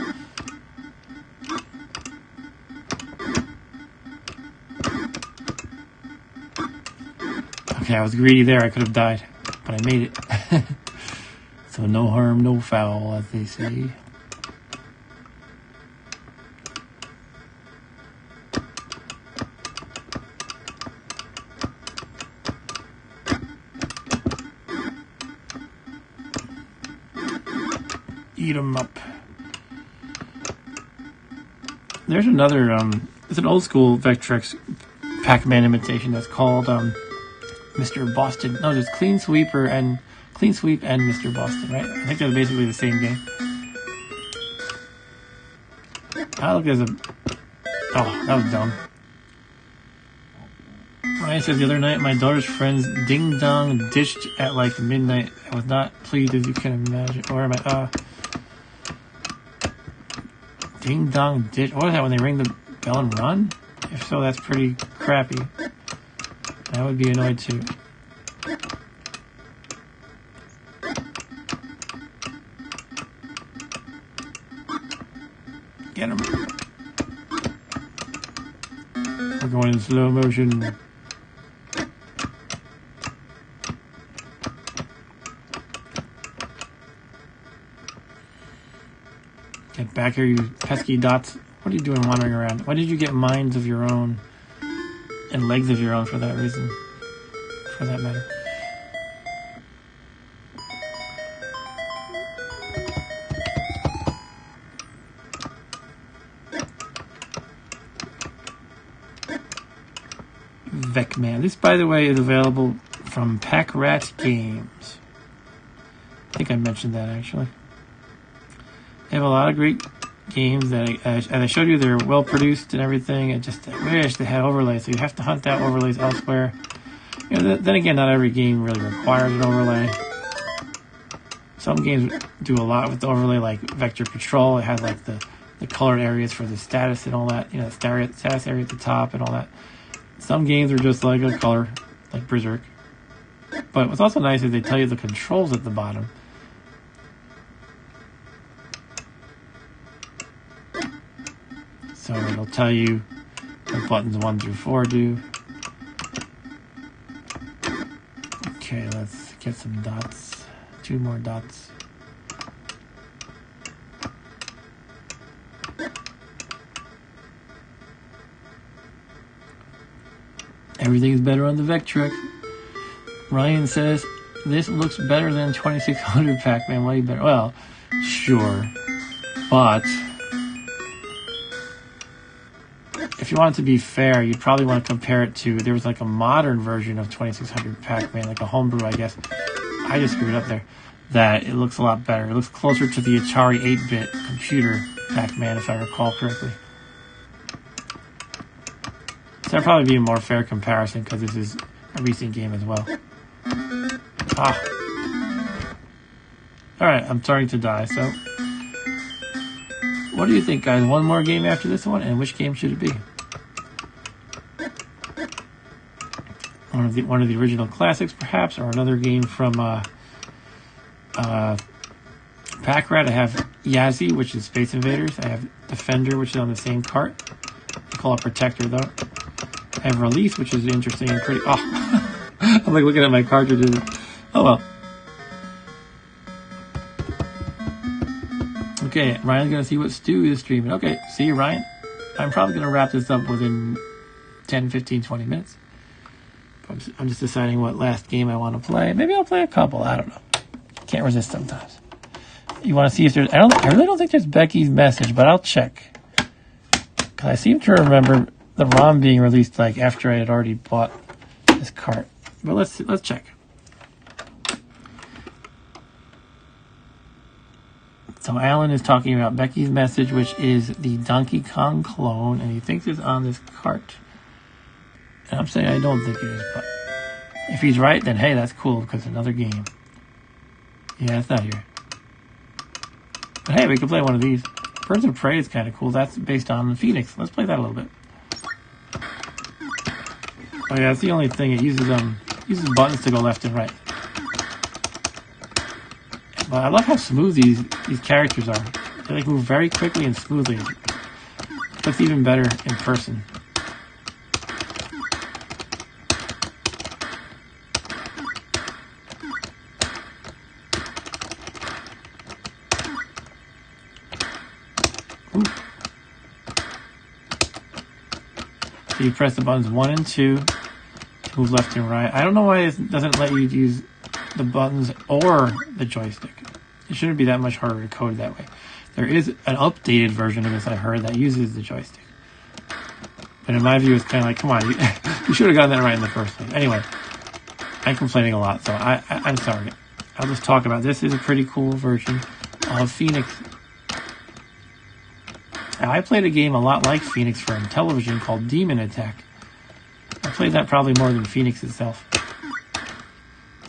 Okay, I was greedy there. I could have died, but I made it. So no harm, no foul, as they say. Eat 'em up. There's another, it's an old school Vectrex Pac-Man imitation that's called Mr. Boston. No, there's Clean Sweep and Mr. Boston, right? I think they're basically the same game. Oh, look, there's a... Oh, that was dumb. Ryan says, the other night, my daughter's friends ding-dong ditched at like midnight. I was not pleased, as you can imagine. Or am I... Ding-dong ditch... What is that, when they ring the bell and run? If so, that's pretty crappy. I would be annoyed, too. Get him. We're going in slow motion. Get back here, you pesky dots. What are you doing wandering around? Why did you get minds of your own and legs of your own for that reason? For that matter. Vecman. This, by the way, is available from Pack Rat Games. I think I mentioned that, actually. They have a lot of great games that, as I showed you, they're well produced and everything. I wish they had overlays, so you have to hunt out overlays elsewhere. You know, then again, not every game really requires an overlay. Some games do a lot with the overlay, like Vector Patrol. It has like the colored areas for the status and all that. You know, the status area at the top and all that. Some games are just like a color, like Berserk. But what's also nice is they tell you the controls at the bottom. So it'll tell you what buttons 1 through 4 do. Okay, let's get some dots. 2 more dots. Everything's better on the Vectrex. Ryan says, this looks better than 2600 Pac-Man. Way better. Well, sure. But if you want it to be fair, you'd probably want to compare it to, there was like a modern version of 2600 Pac-Man, like a homebrew, I guess. I just screwed up there. That it looks a lot better. It looks closer to the Atari 8-bit computer Pac-Man, if I recall correctly. So that'd probably be a more fair comparison because this is a recent game as well. Alright, I'm starting to die, so what do you think, guys? One more game after this one, and which game should it be? One of the original classics, perhaps, or another game from Pack Rat. I have Yazzie, which is Space Invaders. I have Defender, which is on the same cart. I call it Protector, though. I have Release, which is interesting and pretty... Oh, I'm like looking at my cartridges. Oh, well. Okay, Ryan's going to see what Stu is streaming. Okay, see you, Ryan. I'm probably going to wrap this up within 10, 15, 20 minutes. I'm just deciding what last game I want to play. Maybe I'll play a couple. I don't know. Can't resist sometimes. You want to see if there's... I really don't think there's Becky's message, but I'll check. Because I seem to remember the ROM being released like after I had already bought this cart. But let's check. So Alan is talking about Becky's message, which is the Donkey Kong clone, and he thinks it's on this cart. And I'm saying I don't think it is, but if he's right, then hey, that's cool because it's another game. Yeah, it's not here. But hey, we could play one of these. Birds of Prey is kind of cool. That's based on Phoenix. Let's play that a little bit. Oh yeah, that's the only thing. It uses buttons to go left and right. But I love how smooth these characters are. They like move very quickly and smoothly. It looks even better in person. So you press the buttons 1 and 2 to move left and right. I don't know why it doesn't let you use the buttons or the joystick. It shouldn't be that much harder to code that way. There is an updated version of this I heard that uses the joystick. But in my view, it's kind of like, come on, you should have gotten that right in the first place. Anyway, I'm complaining a lot, so I'm sorry. I'll just talk about this. This is a pretty cool version of Phoenix. Now, I played a game a lot like Phoenix for television called Demon Attack. I played that probably more than Phoenix itself.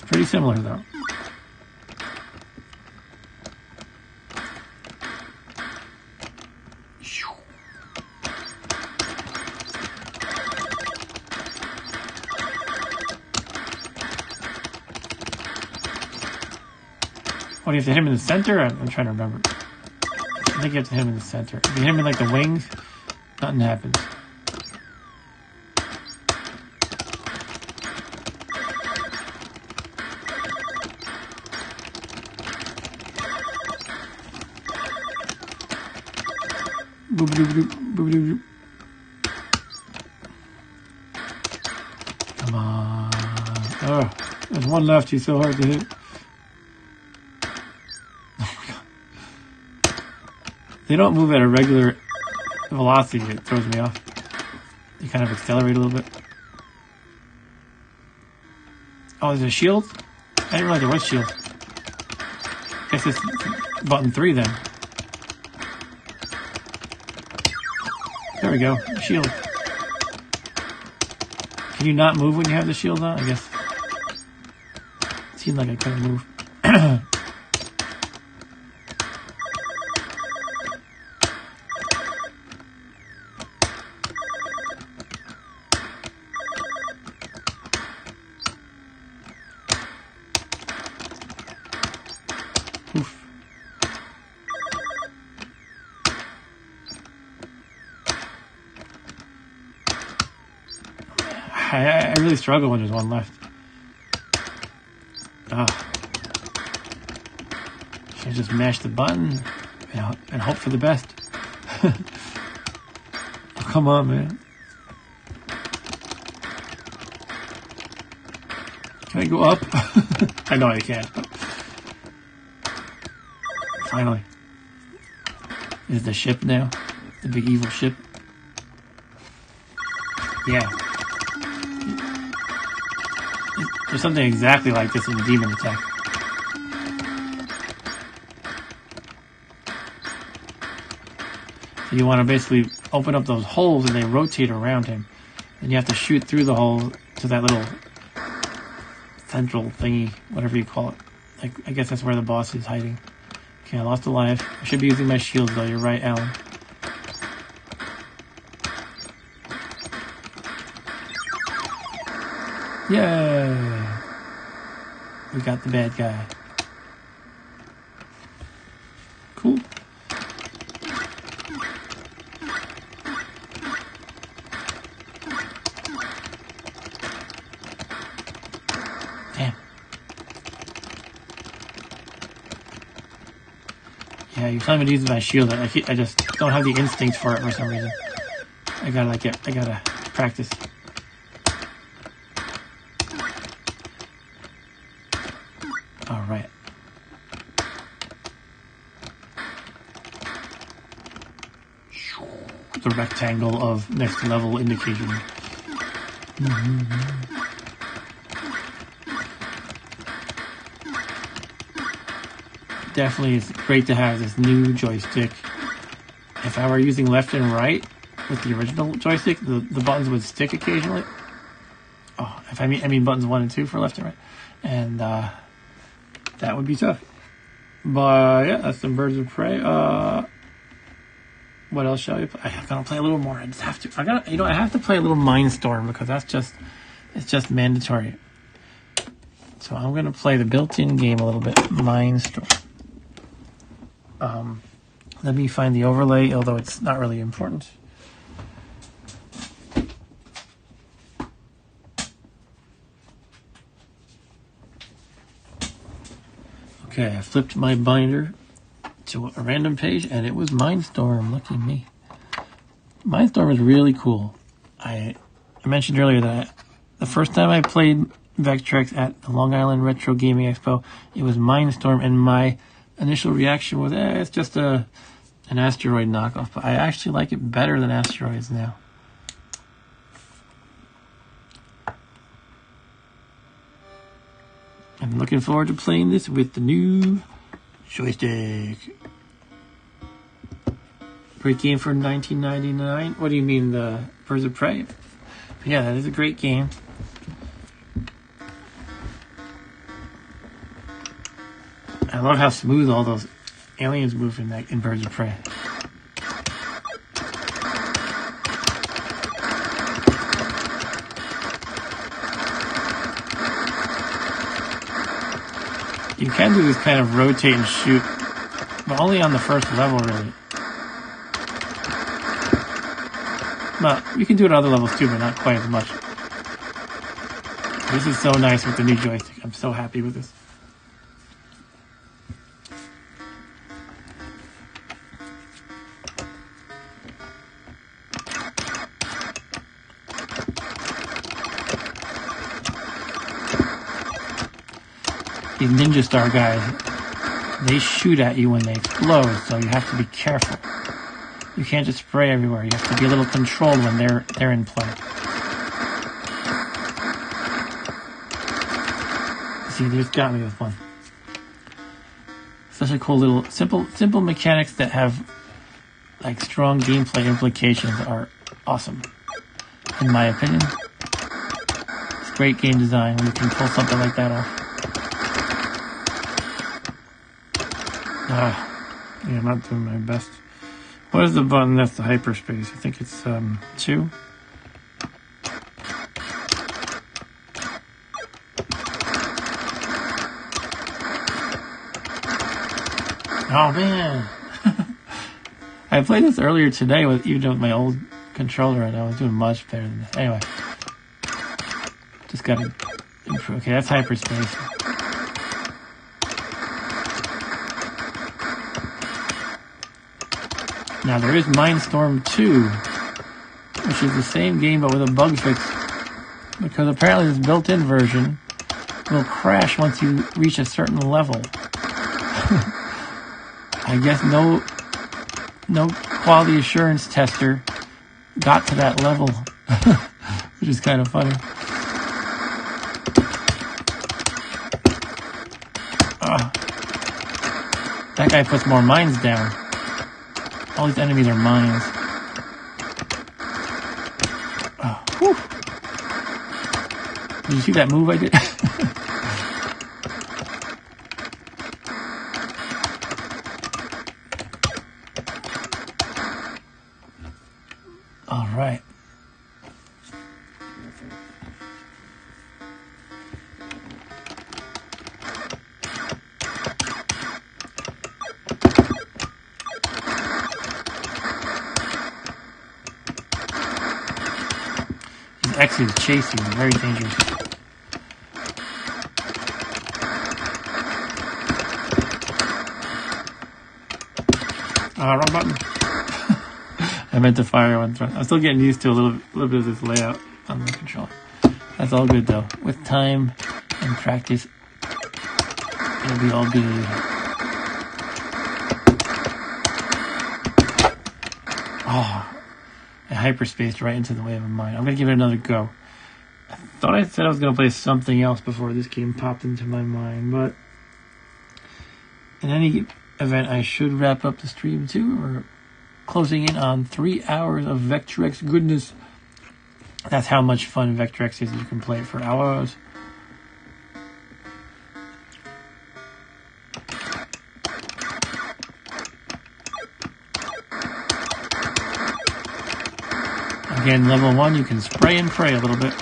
Pretty similar, though. What, do you have to hit him in the center? I'm trying to remember. I think you have to hit him in the center. If you hit him in like the wings, nothing happens. Boop-a-doop-a-doop, boop-a-doop-a-doop. Come on. Oh, there's one left. He's so hard to hit. Oh my god. They don't move at a regular velocity. It throws me off. They kind of accelerate a little bit. Oh, there's a shield? I didn't realize there was shield. Guess it's button 3 then. There we go. Shield. Can you not move when you have the shield on? I guess. It seemed like I couldn't move. Oof. I really struggle when there's one left. Should I just mash the button and hope for the best? Oh, come on, man. Can I go up? I know I can't. But finally. Is the ship now? The big evil ship? Yeah. There's something exactly like this in Demon Attack. So you want to basically open up those holes and they rotate around him. And you have to shoot through the hole to that little central thingy, whatever you call it. Like, I guess that's where the boss is hiding. Okay, I lost a life. I should be using my shield though, you're right, Alan. Yay! We got the bad guy. Cool. Damn. Yeah, you're telling me to use my shield. I just don't have the instincts for it for some reason. I gotta practice. Alright. The rectangle of next level indication. Definitely it's great to have this new joystick. If I were using left and right with the original joystick, the buttons would stick occasionally. Oh, if I mean buttons 1 and 2 for left and right. And that would be tough. But yeah, that's some Birds of Prey. What else shall we play? I gotta play a little more. I just have to. I have to play a little Mindstorm because it's just mandatory. So I'm gonna play the built-in game a little bit, Mindstorm. Let me find the overlay, although it's not really important. Okay, I flipped my binder to a random page, and it was Mindstorm. Lucky me. Mindstorm is really cool. I mentioned earlier that the first time I played Vectrex at the Long Island Retro Gaming Expo, it was Mindstorm, and my initial reaction was, it's just an asteroid knockoff. But I actually like it better than asteroids now. I'm looking forward to playing this with the new joystick. Great game for $19.99. What do you mean, the Birds of Prey? Yeah, that is a great game. I love how smooth all those aliens move in Birds of Prey. You can do this kind of rotate and shoot, but only on the first level, really. Well, you can do it on other levels too, but not quite as much. This is so nice with the new joystick. I'm so happy with this. these ninja star guys, they shoot at you when they explode, so you have to be careful. You can't just spray everywhere. You have to be a little controlled when they're in play. See, they just got me with one. Such a cool little simple mechanics that have like strong gameplay implications are awesome, in my opinion. It's great game design when you can pull something like that off. Yeah, I'm not doing my best. What is the button? That's the hyperspace. I think it's 2. Oh man! I played this earlier today even with my old controller, and I was doing much better than this. Anyway, just gotta improve. Okay, that's hyperspace. Now there is Mindstorm 2, which is the same game but with a bug fix, because apparently this built-in version will crash once you reach a certain level. I guess no quality assurance tester got to that level, which is kind of funny. That guy puts more mines down. All these enemies are mines. Did you see that move I did? All right. These X's chase you, very dangerous. Wrong button. I meant to fire one. I'm still getting used to a little bit of this layout on the controller. That's all good though. With time and practice, it'll be all good. Oh, I hyperspaced right into the way of a mine. I'm gonna give it another go. I thought I said I was gonna play something else before this game popped into my mind, but in any event, I should wrap up the stream too. We're closing in on 3 hours of Vectrex goodness. That's how much fun Vectrex is. You can play it for hours. Again, level 1, you can spray and pray a little bit.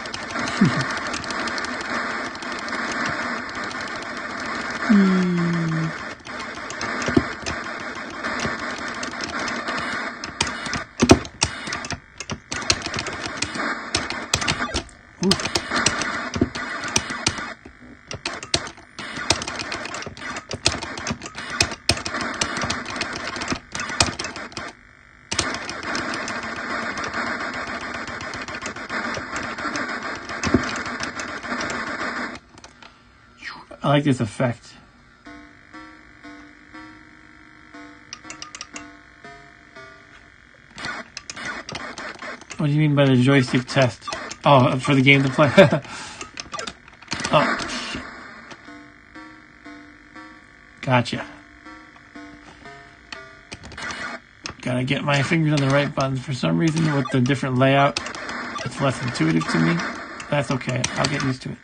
I like this effect. What do you mean by the joystick test? Oh, for the game to play. Oh, shit. Gotcha. Gotta get my fingers on the right buttons. For some reason, with the different layout, it's less intuitive to me. That's okay. I'll get used to it.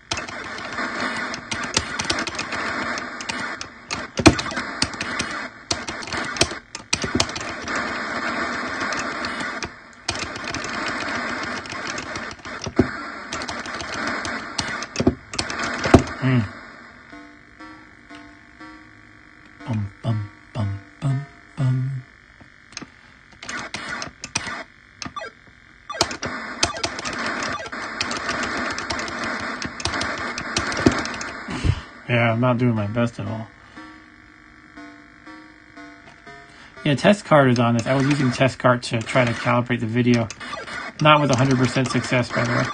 Bum, bum, bum, bum, bum. Yeah, I'm not doing my best at all. Yeah, test card is on this. I was using test card to try to calibrate the video. Not with 100% success, by the way.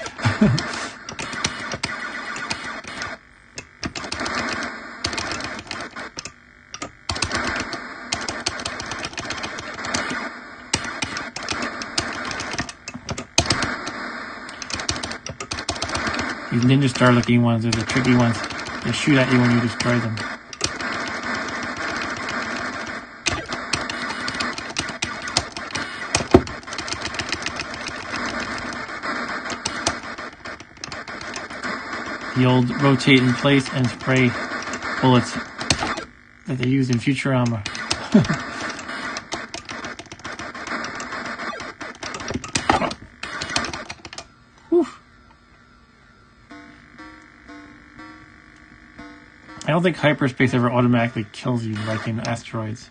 These ninja star looking ones are the tricky ones. They shoot at you when you destroy them. The old rotate in place and spray bullets that they use in Futurama. I don't think hyperspace ever automatically kills you like in asteroids.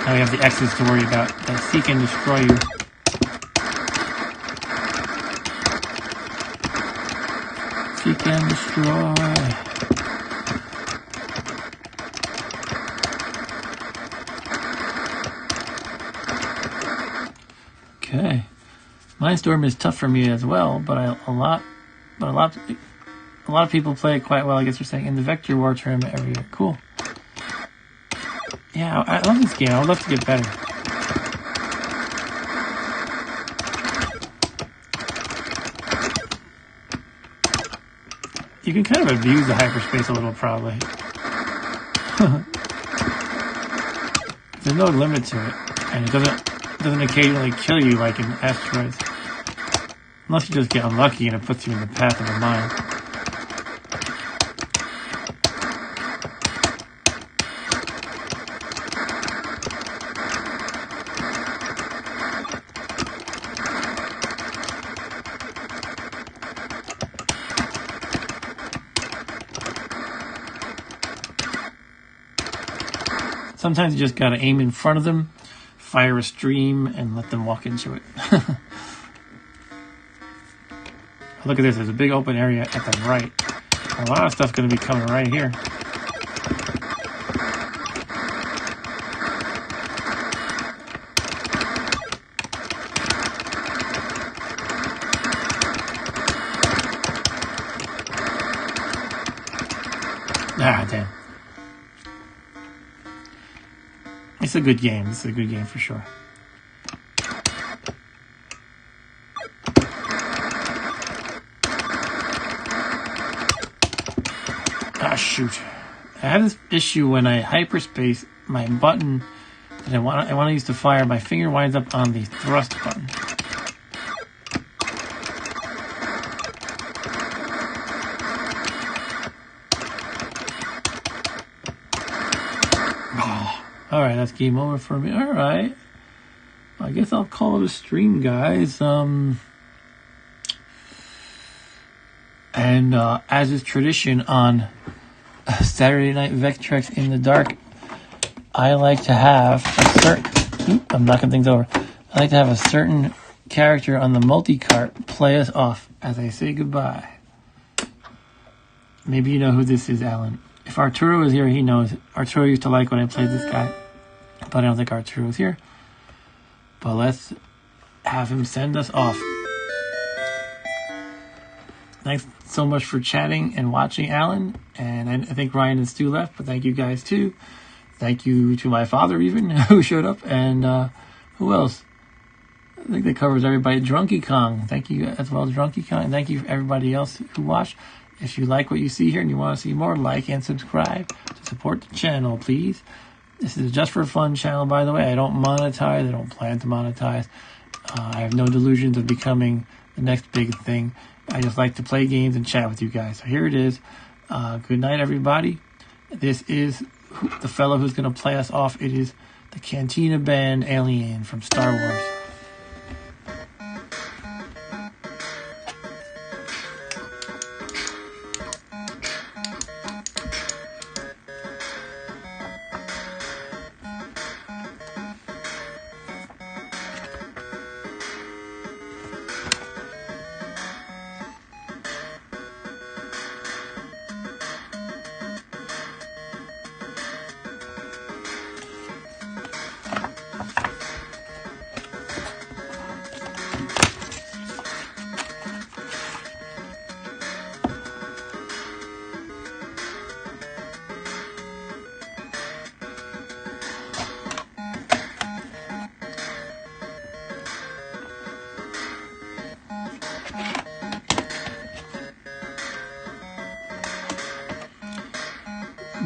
Now we have the X's to worry about that seek and destroy you. Seek and destroy. Okay, Mindstorm is tough for me as well, but a lot of people play it quite well. I guess you're saying in the Vector War tournament every year. Cool. Yeah, I love this game. I would love to get better. You can kind of abuse the hyperspace a little, probably. There's no limit to it, and it doesn't occasionally kill you like in asteroids. Unless you just get unlucky and it puts you in the path of a mine. Sometimes you just gotta aim in front of them, fire a stream, and let them walk into it. Look at this, there's a big open area at the right. A lot of stuff's gonna be coming right here. Ah, damn. It's a good game. It's a good game for sure. Ah, shoot. I have this issue when I hyperspace my button that I want to use to fire. My finger winds up on the thrust button. Alright, that's game over for me. Alright. I guess I'll call it a stream, guys. And as is tradition on Saturday Night Vectrex in the Dark, I like to have a certain... I'm knocking things over. I like to have a certain character on the multi-cart play us off as I say goodbye. Maybe you know who this is, Alan. If Arturo is here, he knows. Arturo used to like when I played this guy, but I don't think Arturo is here. But let's have him send us off. Thanks so much for chatting and watching, Alan. And I think Ryan and Stu left, but thank you guys too. Thank you to my father even, who showed up. And who else? I think that covers everybody. Drunky Kong. Thank you as well, Drunky Kong. And thank you for everybody else who watched. If you like what you see here and you want to see more, like and subscribe to support the channel, please. This is just for fun channel, by the way. I don't monetize. I don't plan to monetize. I have no delusions of becoming the next big thing. I just like to play games and chat with you guys. So here it is. Good night, everybody. This is the fellow who's going to play us off. It is the Cantina Band Alien from Star Wars.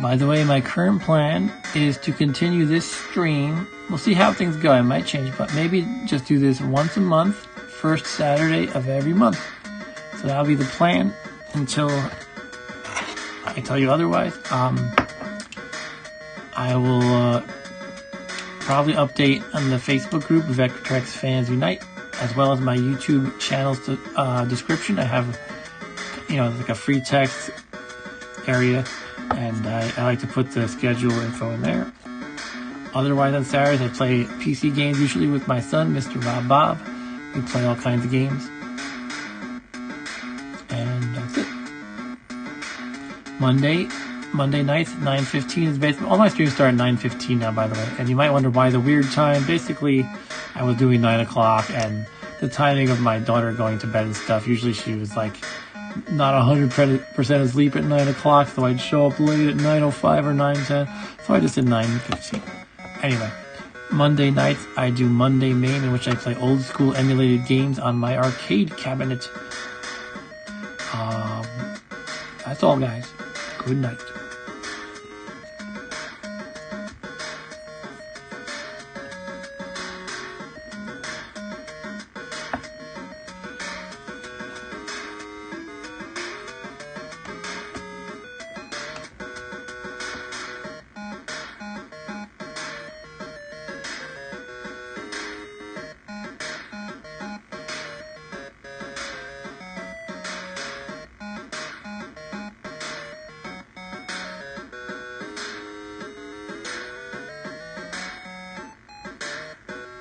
By the way, my current plan is to continue this stream. We'll see how things go. It might change, but maybe just do this once a month, first Saturday of every month. So that'll be the plan until I tell you otherwise. I will probably update on the Facebook group, Vectrex Fans Unite, as well as my YouTube channel's description. I have, like a free text area, and I like to put the schedule info in there. Otherwise, on Saturdays, I play PC games, usually with my son, Mr. Rob Bob. We play all kinds of games. And that's it. Monday nights, 9:15 is basically... All my streams start at 9:15 now, by the way. And you might wonder why the weird time. Basically, I was doing 9 o'clock, and the timing of my daughter going to bed and stuff, usually she was like not 100% asleep at 9 o'clock, so I'd show up late at 9:05 or 9:10. So I just did 9:15. Anyway, Monday nights, I do Monday Main, in which I play old school emulated games on my arcade cabinet. That's all, guys. Good night.